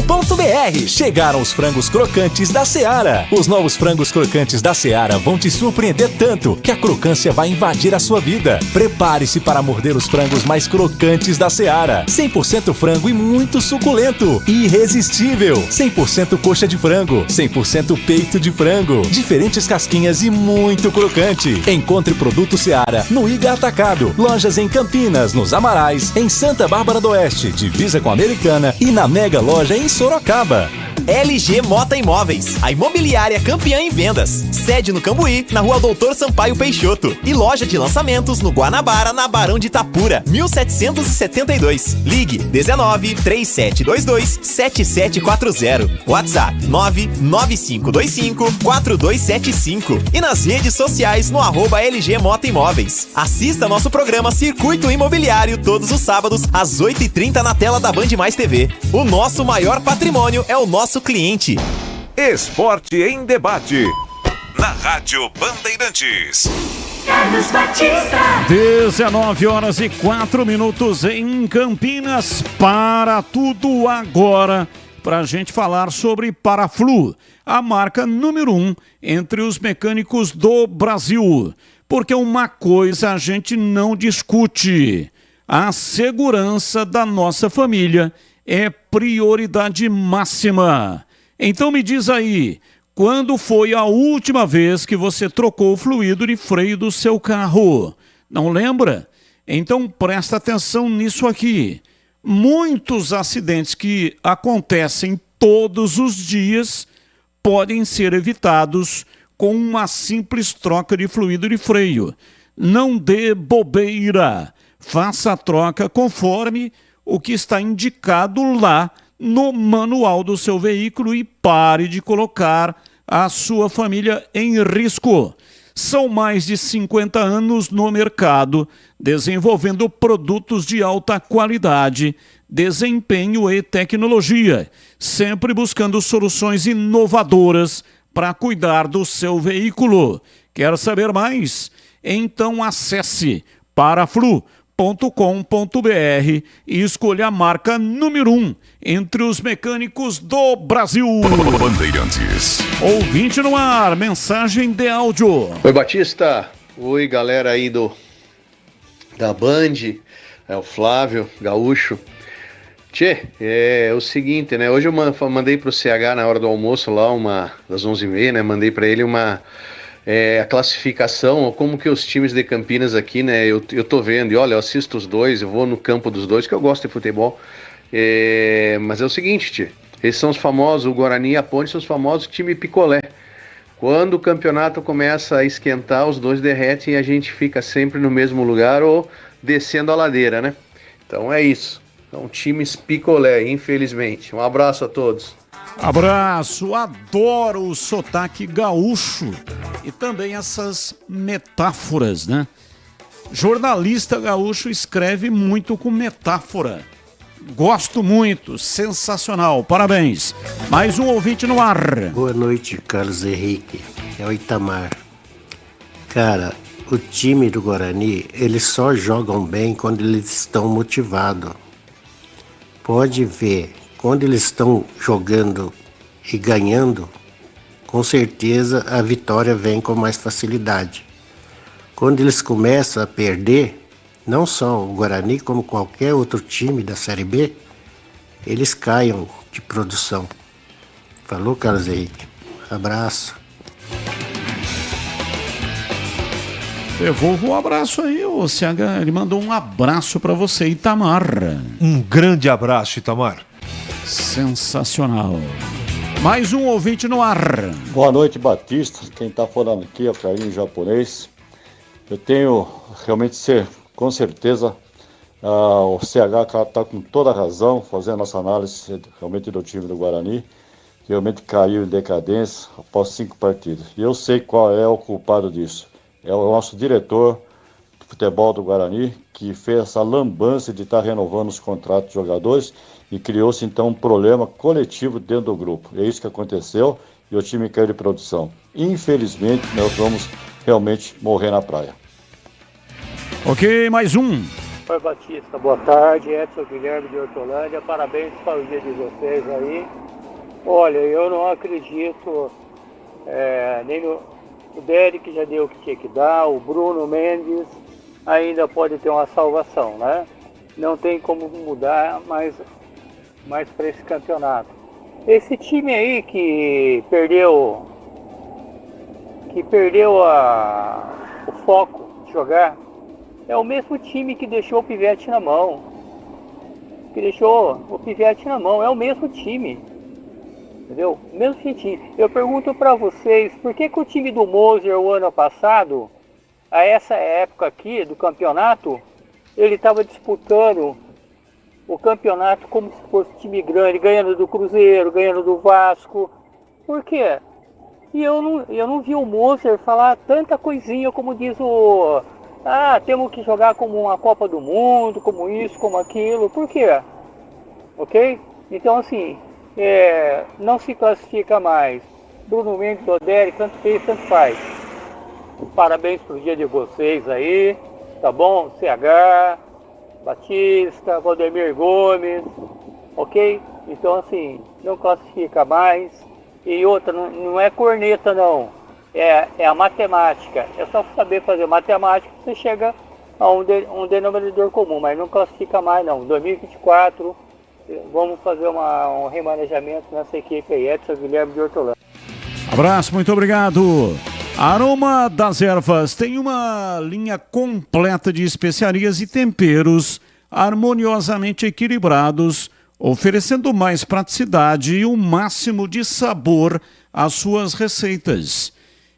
Chegaram os frangos crocantes da Seara. Os novos frangos crocantes da Seara vão te surpreender tanto que a crocância vai invadir a sua vida. Prepare-se para morder os frangos mais crocantes da Seara. 100% frango e muito suculento. Irresistível. 100% coxa de frango. 100% peito de frango. Diferentes casquinhas e muito crocante. Encontre produto Seara no Iga Atacado. Lojas em Campinas, nos Amarais, em Santa Bárbara do Oeste, divisa com a Americana e na Mega Loja em Sorocaba. LG Mota Imóveis, a imobiliária campeã em vendas. Sede no Cambuí, na Rua Doutor Sampaio Peixoto. E loja de lançamentos no Guanabara, na Barão de Itapura, 1772. Ligue 19 3722 7740. WhatsApp 99525 4275. E nas redes sociais no @LG Mota Imóveis. Assista nosso programa Circuito Imobiliário todos os sábados às 8h30 na tela da Band Mais TV. O nosso maior patrimônio é o nosso cliente. Esporte em debate. Na Rádio Bandeirantes. Carlos Batista. 19h04 em Campinas. Para tudo agora, para a gente falar sobre Paraflu, a marca número 1 entre os mecânicos do Brasil. Porque uma coisa a gente não discute: a segurança da nossa família é prioridade máxima. Então me diz aí, quando foi a última vez que você trocou o fluido de freio do seu carro? Não lembra? Então presta atenção nisso aqui. Muitos acidentes que acontecem todos os dias podem ser evitados com uma simples troca de fluido de freio. Não dê bobeira. Faça a troca conforme o que está indicado lá no manual do seu veículo e pare de colocar a sua família em risco. São mais de 50 anos no mercado, desenvolvendo produtos de alta qualidade, desempenho e tecnologia, sempre buscando soluções inovadoras para cuidar do seu veículo. Quer saber mais? Então acesse paraflu.com.br e escolha a marca número 1 entre os mecânicos do Brasil. Bandeirantes. Ouvinte no ar, mensagem de áudio. Oi, Batista. Oi, galera aí da Band. É o Flávio Gaúcho. Tchê, é o seguinte, né? Hoje eu mandei pro CH na hora do almoço lá, das 11h30, né? Mandei para ele a classificação, como que os times de Campinas aqui, né, eu tô vendo, e olha, eu assisto os dois, eu vou no campo dos dois, que eu gosto de futebol, mas é o seguinte, tia, eles são os famosos, o Guarani e a Ponte são os famosos time picolé. Quando o campeonato começa a esquentar, os dois derretem e a gente fica sempre no mesmo lugar ou descendo a ladeira, né? Então é isso, são times picolé, infelizmente. Um abraço a todos. Abraço, adoro o sotaque gaúcho e também essas metáforas, né? Jornalista gaúcho escreve muito com metáfora. Gosto muito, sensacional, parabéns. Mais um ouvinte no ar. Boa noite, Carlos Henrique, é o Itamar. Cara, o time do Guarani, eles só jogam bem quando eles estão motivados. Pode ver. Quando eles estão jogando e ganhando, com certeza a vitória vem com mais facilidade. Quando eles começam a perder, não só o Guarani, como qualquer outro time da Série B, eles caem de produção. Falou, Carlos Henrique. Abraço. Devolvo um abraço aí, o CH. Ele mandou um abraço para você, Itamar. Um grande abraço, Itamar. Sensacional. Mais um ouvinte no ar. Boa noite, Batista. Quem está falando aqui é o Carlinhos Japonês. Eu tenho realmente com certeza, o CH está com toda a razão, fazendo essa análise realmente do time do Guarani, que realmente caiu em decadência após 5 partidas. E eu sei qual é o culpado disso. É o nosso diretor de futebol do Guarani, que fez essa lambança de estar renovando os contratos de jogadores e criou-se então um problema coletivo dentro do grupo. É isso que aconteceu e o time caiu de produção. Infelizmente, nós vamos realmente morrer na praia. Ok, mais um. Oi, Batista, boa tarde. Edson Guilherme de Hortolândia, parabéns pelo dia de vocês aí. Olha, eu não acredito, nem no o Derek já deu o que tinha que dar, o Bruno Mendes ainda pode ter uma salvação, né? Não tem como mudar mais para esse campeonato. Esse time aí que perdeu o foco de jogar, é o mesmo time que deixou o Pivete na mão. É o mesmo time. Entendeu? Mesmo time. Eu pergunto para vocês, por que o time do Moser o ano passado, a essa época aqui do campeonato, ele estava disputando o campeonato como se fosse time grande, ganhando do Cruzeiro, ganhando do Vasco. Por quê? E eu não vi o Moser falar tanta coisinha como diz o... temos que jogar como uma Copa do Mundo, como isso, como aquilo. Por quê? Ok? Então, assim, não se classifica mais. Bruno Mendes, Oderi, tanto fez, tanto faz. Parabéns pro dia de vocês aí, tá bom? CH, Batista, Valdemir Gomes, ok? Então, assim, não classifica mais. E outra, não é corneta, não. É a matemática. É só saber fazer matemática que você chega a um denominador comum, mas não classifica mais, não. 2024, vamos fazer um remanejamento nessa equipe aí. Edson Guilherme de Hortolândia. Abraço, muito obrigado. Aroma das Ervas tem uma linha completa de especiarias e temperos harmoniosamente equilibrados, oferecendo mais praticidade e o máximo de sabor às suas receitas.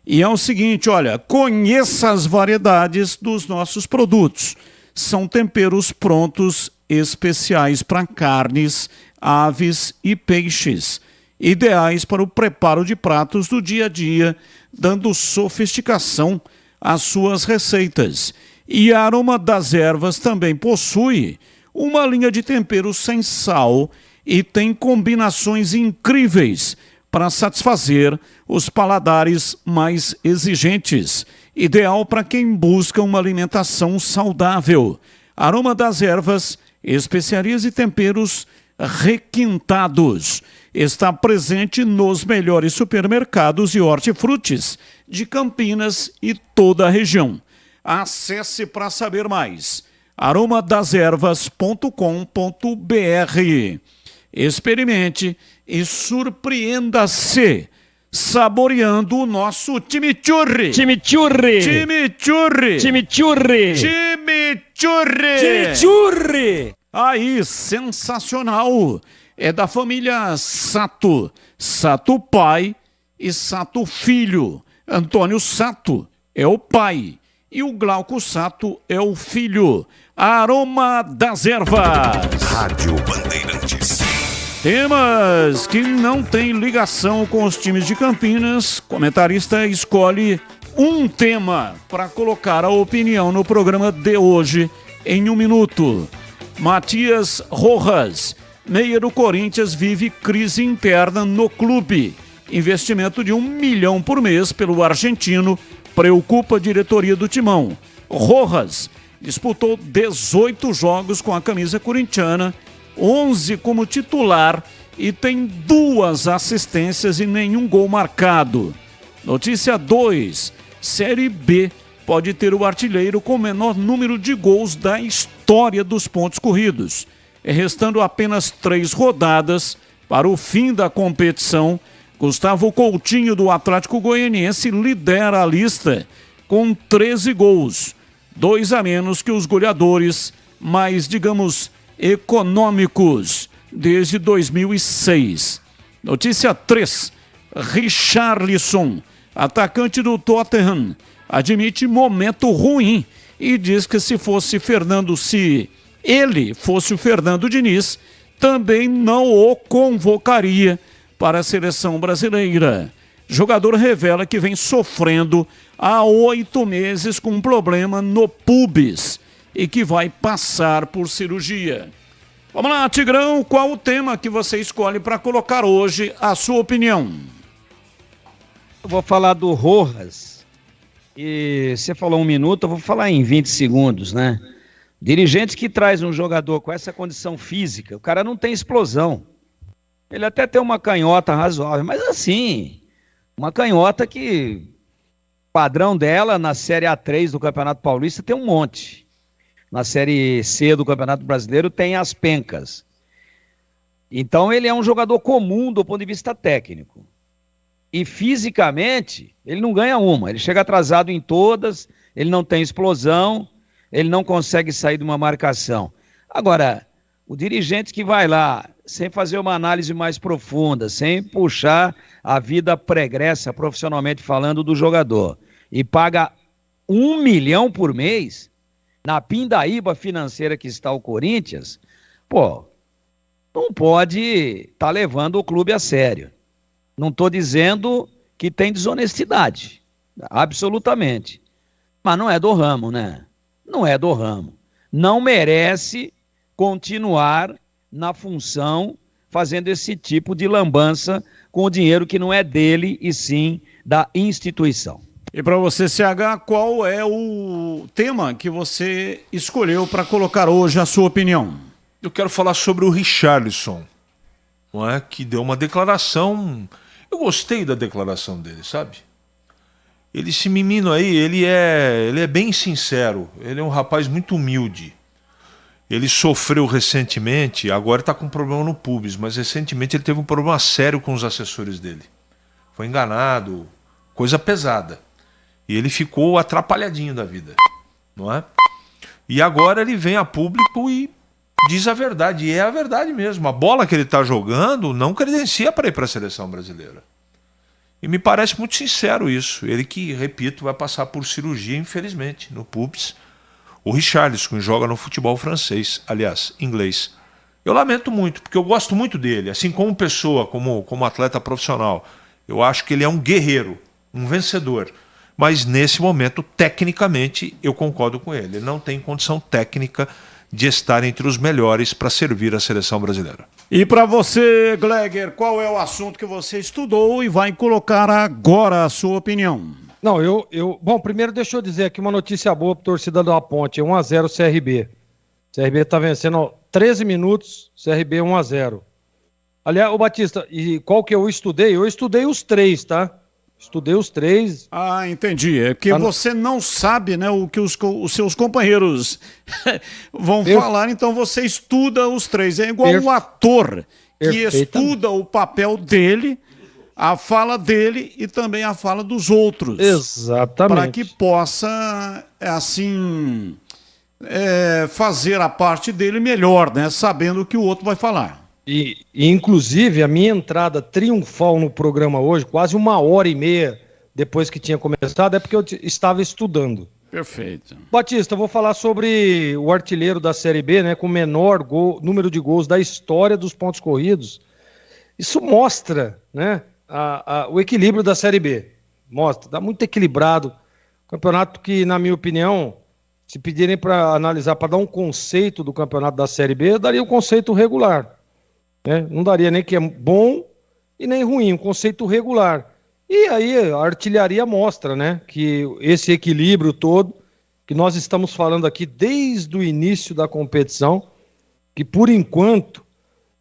E é o seguinte, olha, conheça as variedades dos nossos produtos. São temperos prontos especiais para carnes, aves e peixes, ideais para o preparo de pratos do dia a dia, dando sofisticação às suas receitas. E a Aroma das Ervas também possui uma linha de temperos sem sal e tem combinações incríveis para satisfazer os paladares mais exigentes. Ideal para quem busca uma alimentação saudável. Aroma das Ervas, especiarias e temperos requintados. Está presente nos melhores supermercados e hortifrutis de Campinas e toda a região. Acesse para saber mais. aromadeservas.com.br. Experimente e surpreenda-se saboreando o nosso chimichurri. Chimichurri. Chimichurri. Chimichurri. Chimichurri. Chimichurri. Aí, sensacional. É da família Sato. Sato pai e Sato filho. Antônio Sato é o pai e o Glauco Sato é o filho. Aroma das Ervas. Rádio Bandeirantes. Temas que não têm ligação com os times de Campinas. Comentarista escolhe um tema para colocar a opinião no programa de hoje em 1 minuto. Matias Rojas, meia do Corinthians, vive crise interna no clube. Investimento de R$1 milhão por mês pelo argentino preocupa a diretoria do Timão. Rojas disputou 18 jogos com a camisa corintiana, 11 como titular e tem 2 assistências e nenhum gol marcado. Notícia 2. Série B pode ter o artilheiro com o menor número de gols da história dos pontos corridos. Restando apenas 3 rodadas para o fim da competição, Gustavo Coutinho do Atlético Goianiense lidera a lista com 13 gols, 2 a menos que os goleadores mais, digamos, econômicos desde 2006. Notícia 3. Richarlison, atacante do Tottenham, admite momento ruim e diz que se ele fosse o Fernando Diniz, também não o convocaria para a seleção brasileira. Jogador revela que vem sofrendo há 8 meses com um problema no pubis e que vai passar por cirurgia. Vamos lá, Tigrão, qual o tema que você escolhe para colocar hoje a sua opinião? Eu vou falar do Rojas. E você falou 1 minuto, eu vou falar em 20 segundos, né? Dirigentes que traz um jogador com essa condição física, o cara não tem explosão. Ele até tem uma canhota razoável, mas assim, uma canhota que padrão dela na Série A3 do Campeonato Paulista tem um monte. Na Série C do Campeonato Brasileiro tem as pencas. Então ele é um jogador comum do ponto de vista técnico. E fisicamente, ele não ganha uma. Ele chega atrasado em todas, ele não tem explosão, ele não consegue sair de uma marcação. Agora, o dirigente que vai lá, sem fazer uma análise mais profunda, sem puxar a vida pregressa, profissionalmente falando, do jogador, e paga 1 milhão por mês, na pindaíba financeira que está o Corinthians, pô, não pode estar levando o clube a sério. Não estou dizendo que tem desonestidade, absolutamente. Mas não é do ramo, né? Não é do ramo. Não merece continuar na função fazendo esse tipo de lambança com o dinheiro que não é dele e sim da instituição. E para você, CH, qual é o tema que você escolheu para colocar hoje a sua opinião? Eu quero falar sobre o Richarlison, não é? Que deu uma declaração. Eu gostei da declaração dele, sabe? Esse menino aí, ele é bem sincero, ele é um rapaz muito humilde. Ele sofreu recentemente, agora está com um problema no pubis, mas recentemente ele teve um problema sério com os assessores dele. Foi enganado, coisa pesada. E ele ficou atrapalhadinho da vida, não é? E agora ele vem a público e diz a verdade, e é a verdade mesmo. A bola que ele está jogando não credencia para ir para a seleção brasileira. E me parece muito sincero isso. Ele que, repito, vai passar por cirurgia, infelizmente, no pubis. O Richarlison, que joga no futebol francês, aliás, inglês. Eu lamento muito, porque eu gosto muito dele, assim como pessoa, como atleta profissional. Eu acho que ele é um guerreiro, um vencedor. Mas nesse momento, tecnicamente, eu concordo com ele. Ele não tem condição técnica de estar entre os melhores para servir a seleção brasileira. E para você, Gleger, qual é o assunto que você estudou e vai colocar agora a sua opinião? Não, Bom, primeiro deixa eu dizer aqui uma notícia boa para a torcida da Ponte. 1-0 CRB. CRB está vencendo 13 minutos, CRB 1-0. Aliás, ô Batista, e qual que eu estudei? Eu estudei os 3, tá? Estudei os 3. Ah, entendi. É que você não sabe, né, o que os seus companheiros vão falar, então você estuda os 3. É igual um ator que estuda o papel dele, a fala dele e também a fala dos outros. Exatamente. Para que possa, assim, fazer a parte dele melhor, né, sabendo o que o outro vai falar. E inclusive, a minha entrada triunfal no programa hoje, quase 1h30 depois que tinha começado, é porque eu estava estudando. Perfeito. Batista, eu vou falar sobre o artilheiro da Série B, né, com o menor número de gols da história dos pontos corridos. Isso mostra, né, o equilíbrio da Série B. Mostra, tá muito equilibrado. Campeonato que, na minha opinião, se pedirem para analisar, para dar um conceito do campeonato da Série B, eu daria o conceito regular. Não daria nem que é bom e nem ruim, um conceito regular. E aí a artilharia mostra, né, que esse equilíbrio todo, que nós estamos falando aqui desde o início da competição, que por enquanto,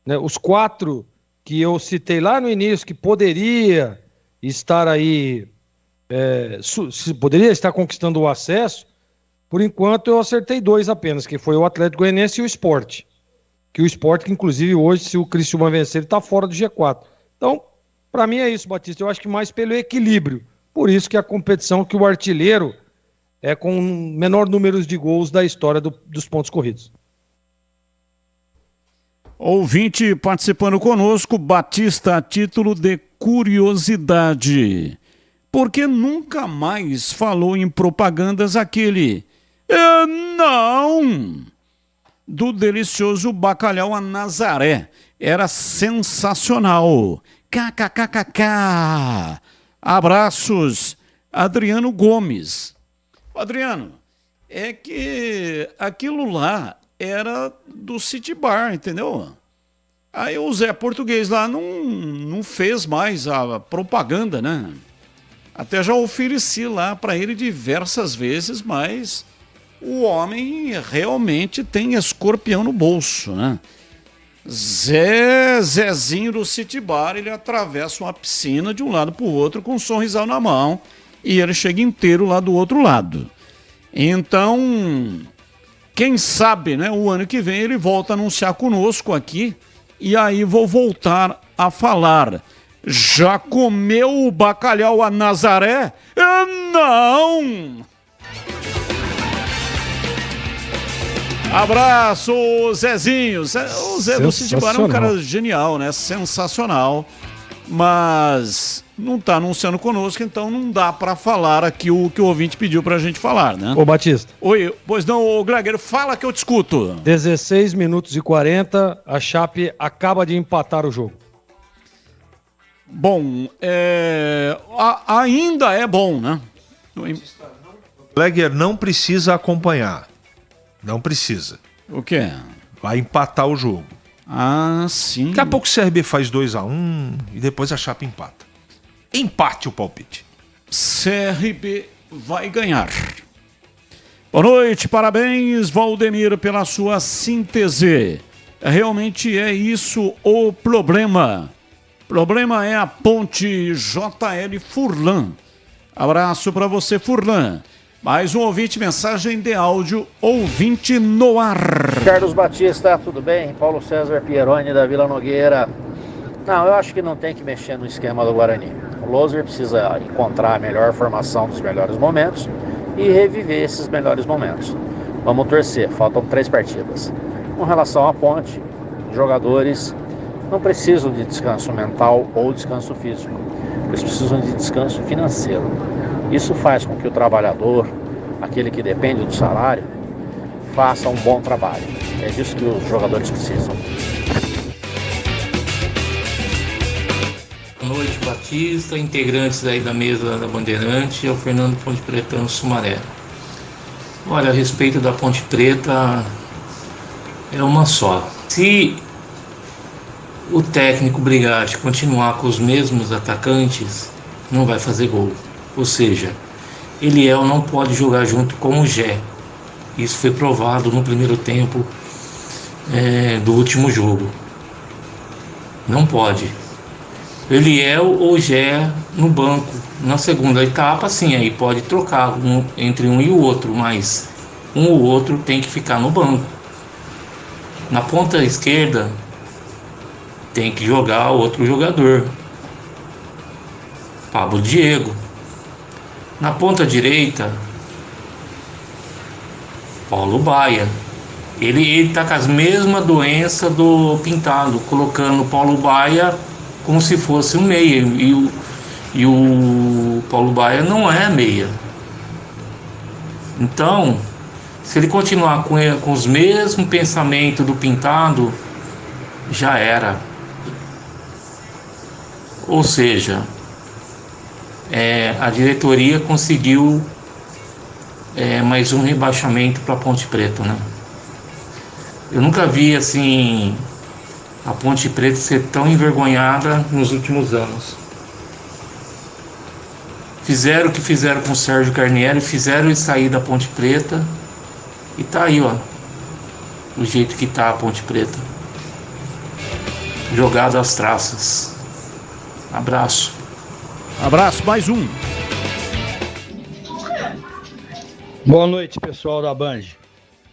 né, os 4 que eu citei lá no início, que poderia estar aí, poderia estar conquistando o acesso, por enquanto eu acertei 2 apenas, que foi o Atlético Goianiense e o Sport. Que o Sport, que inclusive hoje, se o Criciúma vencer, ele está fora do G4. Então, para mim é isso, Batista. Eu acho que mais pelo equilíbrio. Por isso que a competição, que o artilheiro é com menor número de gols da história dos pontos corridos. Ouvinte participando conosco, Batista, a título de curiosidade. Por que nunca mais falou em propagandas aquele? Não! Do delicioso bacalhau a Nazaré. Era sensacional. KKKKK. Abraços. Adriano Gomes. Adriano, é que aquilo lá era do City Bar, entendeu? Aí o Zé Português lá não fez mais a propaganda, né? Até já ofereci lá para ele diversas vezes, mas o homem realmente tem escorpião no bolso, né? Zezinho do City Bar, ele atravessa uma piscina de um lado para o outro com um sorrisal na mão e ele chega inteiro lá do outro lado. Então, quem sabe, né, o ano que vem ele volta a anunciar conosco aqui e aí vou voltar a falar. Já comeu o bacalhau a Nazaré? Não! Abraço, Zezinho. O Zé do City Bar é um cara genial, né? Sensacional. Mas não tá anunciando conosco, então não dá pra falar aqui o que o ouvinte pediu pra gente falar, né? Ô, Batista. Oi, pois não, ô Glagueiro, fala que eu te escuto. 16 minutos e 40, a Chape acaba de empatar o jogo. Bom, ainda é bom, né? Gleger não precisa acompanhar. Não precisa. O quê? Vai empatar o jogo. Ah, sim. Daqui a pouco o CRB faz 2-1 e depois a Chape empata. Empate o palpite. CRB vai ganhar. Boa noite, parabéns, Valdemir, pela sua síntese. Realmente é isso o problema. O problema é a ponte JL Furlan. Abraço para você, Furlan. Mais um ouvinte, mensagem de áudio, ouvinte no ar. Carlos Batista, tudo bem? Paulo César Pieroni, da Vila Nogueira. Não, eu acho que não tem que mexer no esquema do Guarani. O Loser precisa encontrar a melhor formação dos melhores momentos e reviver esses melhores momentos. Vamos torcer, faltam 3 partidas. Com relação à ponte, jogadores não precisam de descanso mental ou descanso físico. Eles precisam de descanso financeiro. Isso faz com que o trabalhador, aquele que depende do salário, faça um bom trabalho. É disso que os jogadores precisam. Boa noite, Batista, integrantes aí da mesa da Bandeirante, é o Fernando Ponte Pretano Sumaré. Olha, a respeito da Ponte Preta, é uma só. Se o técnico Brigatti continuar com os mesmos atacantes, não vai fazer gol. Ou seja, Eliel não pode jogar junto com o Gé. Isso foi provado no primeiro tempo do último jogo. Não pode. Eliel ou Gé no banco. Na segunda etapa, sim, aí pode trocar entre um e o outro, mas um ou outro tem que ficar no banco. Na ponta esquerda, tem que jogar outro jogador. Pablo Diego. Na ponta direita, Paulo Baia. Ele tá com as mesmas doenças do Pintado, colocando o Paulo Baia como se fosse um meia. E o Paulo Baia não é meia. Então, se ele continuar com os mesmos pensamentos do Pintado, já era. Ou seja, a diretoria conseguiu mais um rebaixamento para a Ponte Preta, né? Eu nunca vi assim a Ponte Preta ser tão envergonhada nos últimos anos. Fizeram o que fizeram com o Sérgio Carnieri, fizeram ele sair da Ponte Preta e tá aí, ó, do jeito que tá a Ponte Preta, jogado às traças. Abraço. Abraço, mais um. Boa noite, pessoal da Band.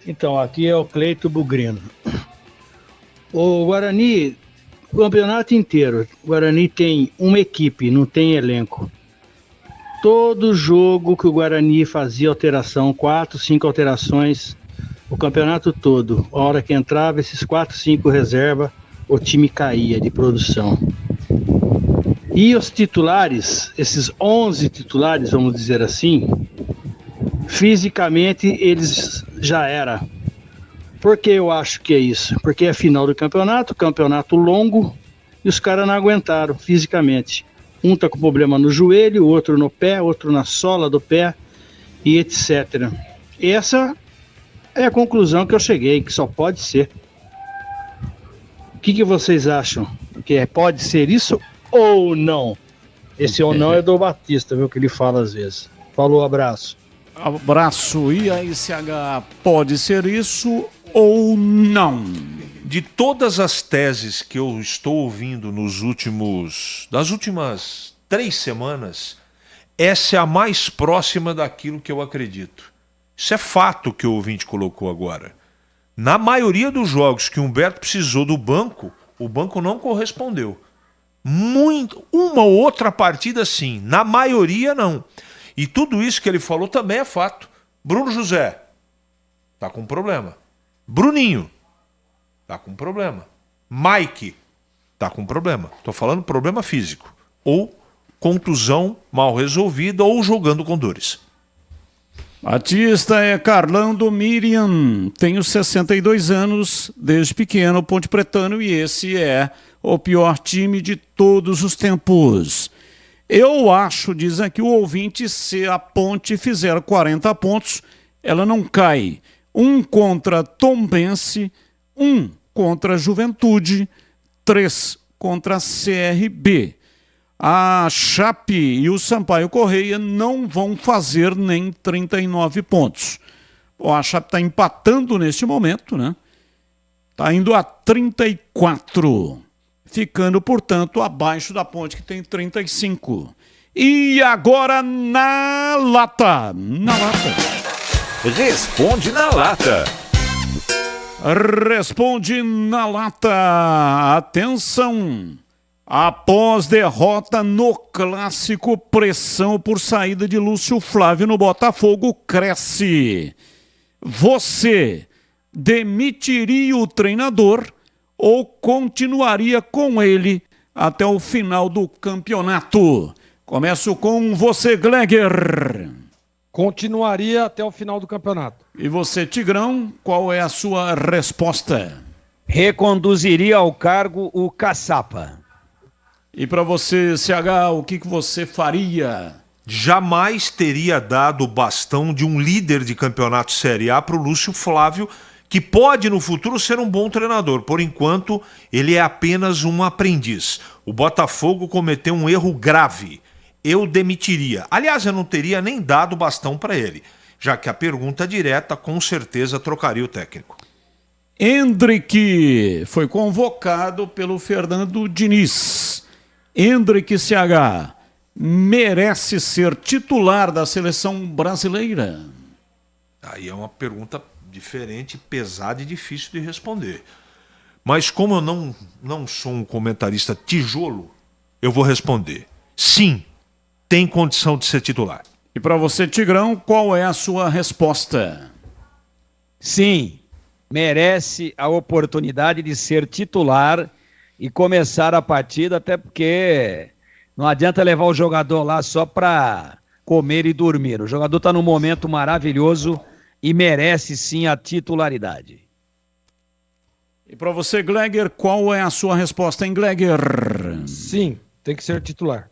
Então, aqui é o Cleito Bugrino. O Guarani, o campeonato inteiro, o Guarani tem uma equipe, não tem elenco. Todo jogo que o Guarani fazia alteração, 4, 5 alterações, o campeonato todo, a hora que entrava esses 4, 5 reserva, o time caía de produção. E os titulares, esses 11 titulares, vamos dizer assim, fisicamente eles já era. Por que eu acho que é isso? Porque é final do campeonato longo, e os caras não aguentaram fisicamente. Um tá com problema no joelho, outro no pé, outro na sola do pé, e etc. Essa é a conclusão que eu cheguei, que só pode ser. O que vocês acham? Que pode ser isso ou não? Esse ou não é do Batista, viu, que ele fala às vezes. Falou, abraço. Abraço. E aí, CH, pode ser isso ou não? De todas as teses que eu estou ouvindo das últimas 3 semanas, essa é a mais próxima daquilo que eu acredito. Isso é fato que o ouvinte colocou agora. Na maioria dos jogos que o Humberto precisou do banco, o banco não correspondeu. Uma ou outra partida sim, na maioria não. E tudo isso que ele falou também é fato. Bruno José tá com problema. Bruninho tá com problema. Mike tá com problema. Tô falando problema físico. Ou contusão mal resolvida ou jogando com dores. Batista é Carlão do Miriam. Tenho 62 anos, desde pequeno, Ponte Pretano, e esse é o pior time de todos os tempos. Eu acho, diz aqui o ouvinte, se a Ponte fizer 40 pontos, ela não cai. 1 contra Tombense, 1 contra Juventude, 3 contra CRB. A Chape e o Sampaio Correia não vão fazer nem 39 pontos. A Chape está empatando neste momento, né? Está indo a 34, ficando, portanto, abaixo da Ponte, que tem 35. E agora na lata. Na lata. Responde na lata. Responde na lata. Atenção. Após derrota no clássico, pressão por saída de Lúcio Flávio no Botafogo cresce. Você demitiria o treinador ou continuaria com ele até o final do campeonato? Começo com você, Gleger. Continuaria até o final do campeonato. E você, Tigrão, qual é a sua resposta? Reconduziria ao cargo o Caçapa. E para você, CH, o que você faria? Jamais teria dado o bastão de um líder de campeonato Série A para o Lúcio Flávio, que pode no futuro ser um bom treinador. Por enquanto, ele é apenas um aprendiz. O Botafogo cometeu um erro grave. Eu demitiria. Aliás, eu não teria nem dado o bastão para ele, já que a pergunta direta com certeza trocaria o técnico. Hendrick foi convocado pelo Fernando Diniz. Hendrick CH merece ser titular da seleção brasileira? Aí é uma pergunta diferente, pesada e difícil de responder. Mas como eu não sou um comentarista tijolo, eu vou responder. Sim, tem condição de ser titular. E para você, Tigrão, qual é a sua resposta? Sim, merece a oportunidade de ser titular e começar a partida, até porque não adianta levar o jogador lá só para comer e dormir. O jogador está num momento maravilhoso e merece sim a titularidade. E para você, Gleger, qual é a sua resposta, hein, Gleger? Sim, tem que ser titular.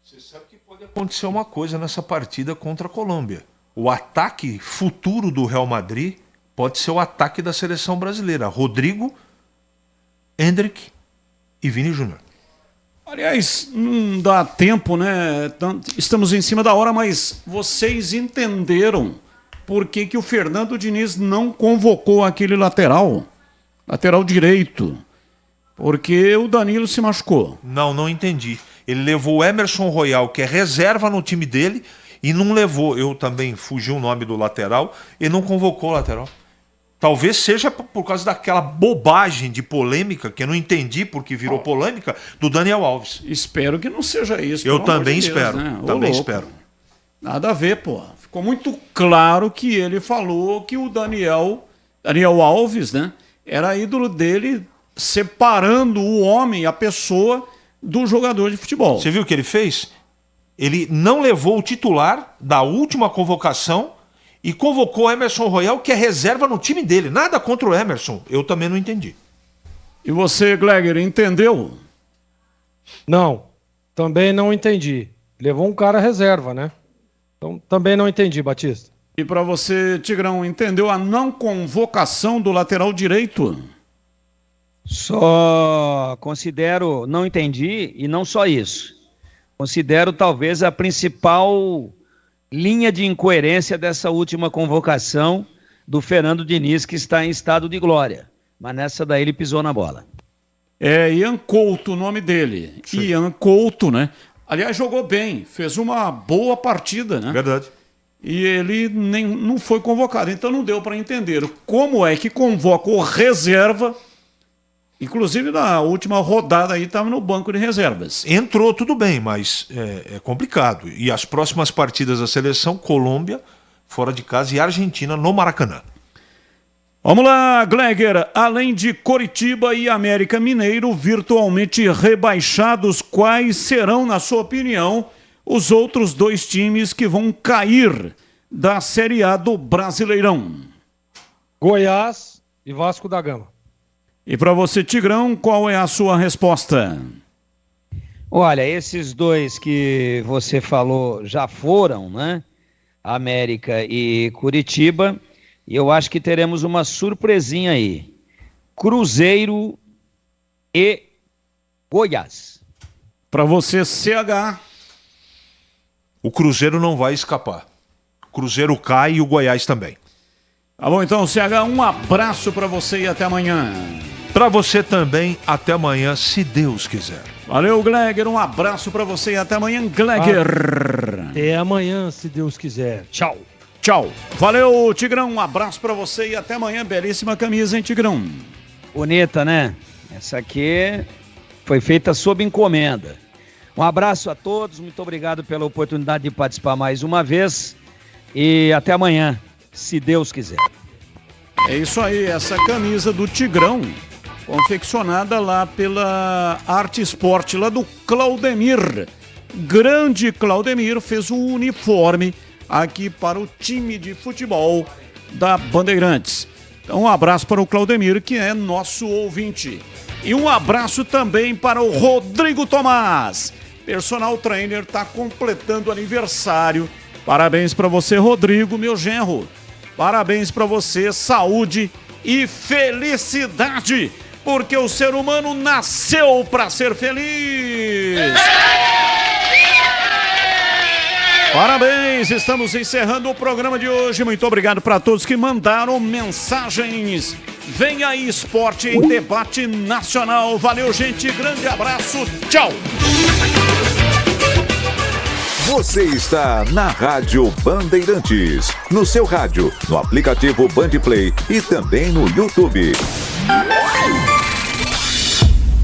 Você sabe que pode acontecer uma coisa nessa partida contra a Colômbia. O ataque futuro do Real Madrid pode ser o ataque da seleção brasileira. Rodrigo, Hendrick e Vini Júnior. Aliás, não dá tempo, né? Estamos em cima da hora, mas vocês entenderam por que o Fernando Diniz não convocou aquele lateral direito? Porque o Danilo se machucou. Não entendi. Ele levou o Emerson Royal, que é reserva no time dele, e não levou, eu também fugi o nome do lateral, e não convocou o lateral. Talvez seja por causa daquela bobagem de polêmica, que eu não entendi porque virou polêmica, do Daniel Alves. Espero que não seja isso. Eu também espero, né? Também espero. Nada a ver, pô. Ficou muito claro que ele falou que o Daniel Alves, né, era ídolo dele, separando o homem, a pessoa, do jogador de futebol. Você viu o que ele fez? Ele não levou o titular da última convocação e convocou o Emerson Royal, que é reserva no time dele. Nada contra o Emerson. Eu também não entendi. E você, Gleger, entendeu? Não, também não entendi. Levou um cara reserva, né? Então também não entendi, Batista. E para você, Tigrão, entendeu a não convocação do lateral direito? Só considero, não entendi, e não só isso. Considero talvez a principal linha de incoerência dessa última convocação do Fernando Diniz, que está em estado de glória. Mas nessa daí ele pisou na bola. É Ian Couto o nome dele. Sim. Ian Couto, né? Aliás, jogou bem, fez uma boa partida, né? Verdade. E ele não foi convocado, então não deu para entender como é que convoca o reserva. Inclusive, na última rodada aí, estava no banco de reservas. Entrou tudo bem, mas é complicado. E as próximas partidas da seleção, Colômbia, fora de casa, e Argentina no Maracanã. Vamos lá, Gleger. Além de Coritiba e América Mineiro virtualmente rebaixados, quais serão, na sua opinião, os outros 2 times que vão cair da Série A do Brasileirão? Goiás e Vasco da Gama. E para você, Tigrão, qual é a sua resposta? Olha, esses 2 que você falou já foram, né? América e Curitiba. E eu acho que teremos uma surpresinha aí. Cruzeiro e Goiás. Para você, CH. O Cruzeiro não vai escapar. O Cruzeiro cai e o Goiás também. Tá bom, então, CH, um abraço para você e até amanhã. Para você também, até amanhã, se Deus quiser. Valeu, Gleger, um abraço para você e até amanhã, Gleger. Até amanhã, se Deus quiser. Tchau. Tchau. Valeu, Tigrão, um abraço para você e até amanhã. Belíssima camisa, hein, Tigrão? Bonita, né? Essa aqui foi feita sob encomenda. Um abraço a todos, muito obrigado pela oportunidade de participar mais uma vez e até amanhã, se Deus quiser. É isso aí, essa camisa do Tigrão, confeccionada lá pela Arte Esporte, lá do Claudemir. Grande Claudemir fez o uniforme aqui para o time de futebol da Bandeirantes. Então um abraço para o Claudemir, que é nosso ouvinte. E um abraço também para o Rodrigo Tomás. Personal trainer, está completando aniversário. Parabéns para você, Rodrigo, meu genro. Parabéns para você, saúde e felicidade, porque o ser humano nasceu para ser feliz. Parabéns, estamos encerrando o programa de hoje. Muito obrigado para todos que mandaram mensagens. Vem aí, Esporte em Debate Nacional. Valeu, gente, grande abraço, tchau. Você está na Rádio Bandeirantes, no seu rádio, no aplicativo Bandplay e também no YouTube.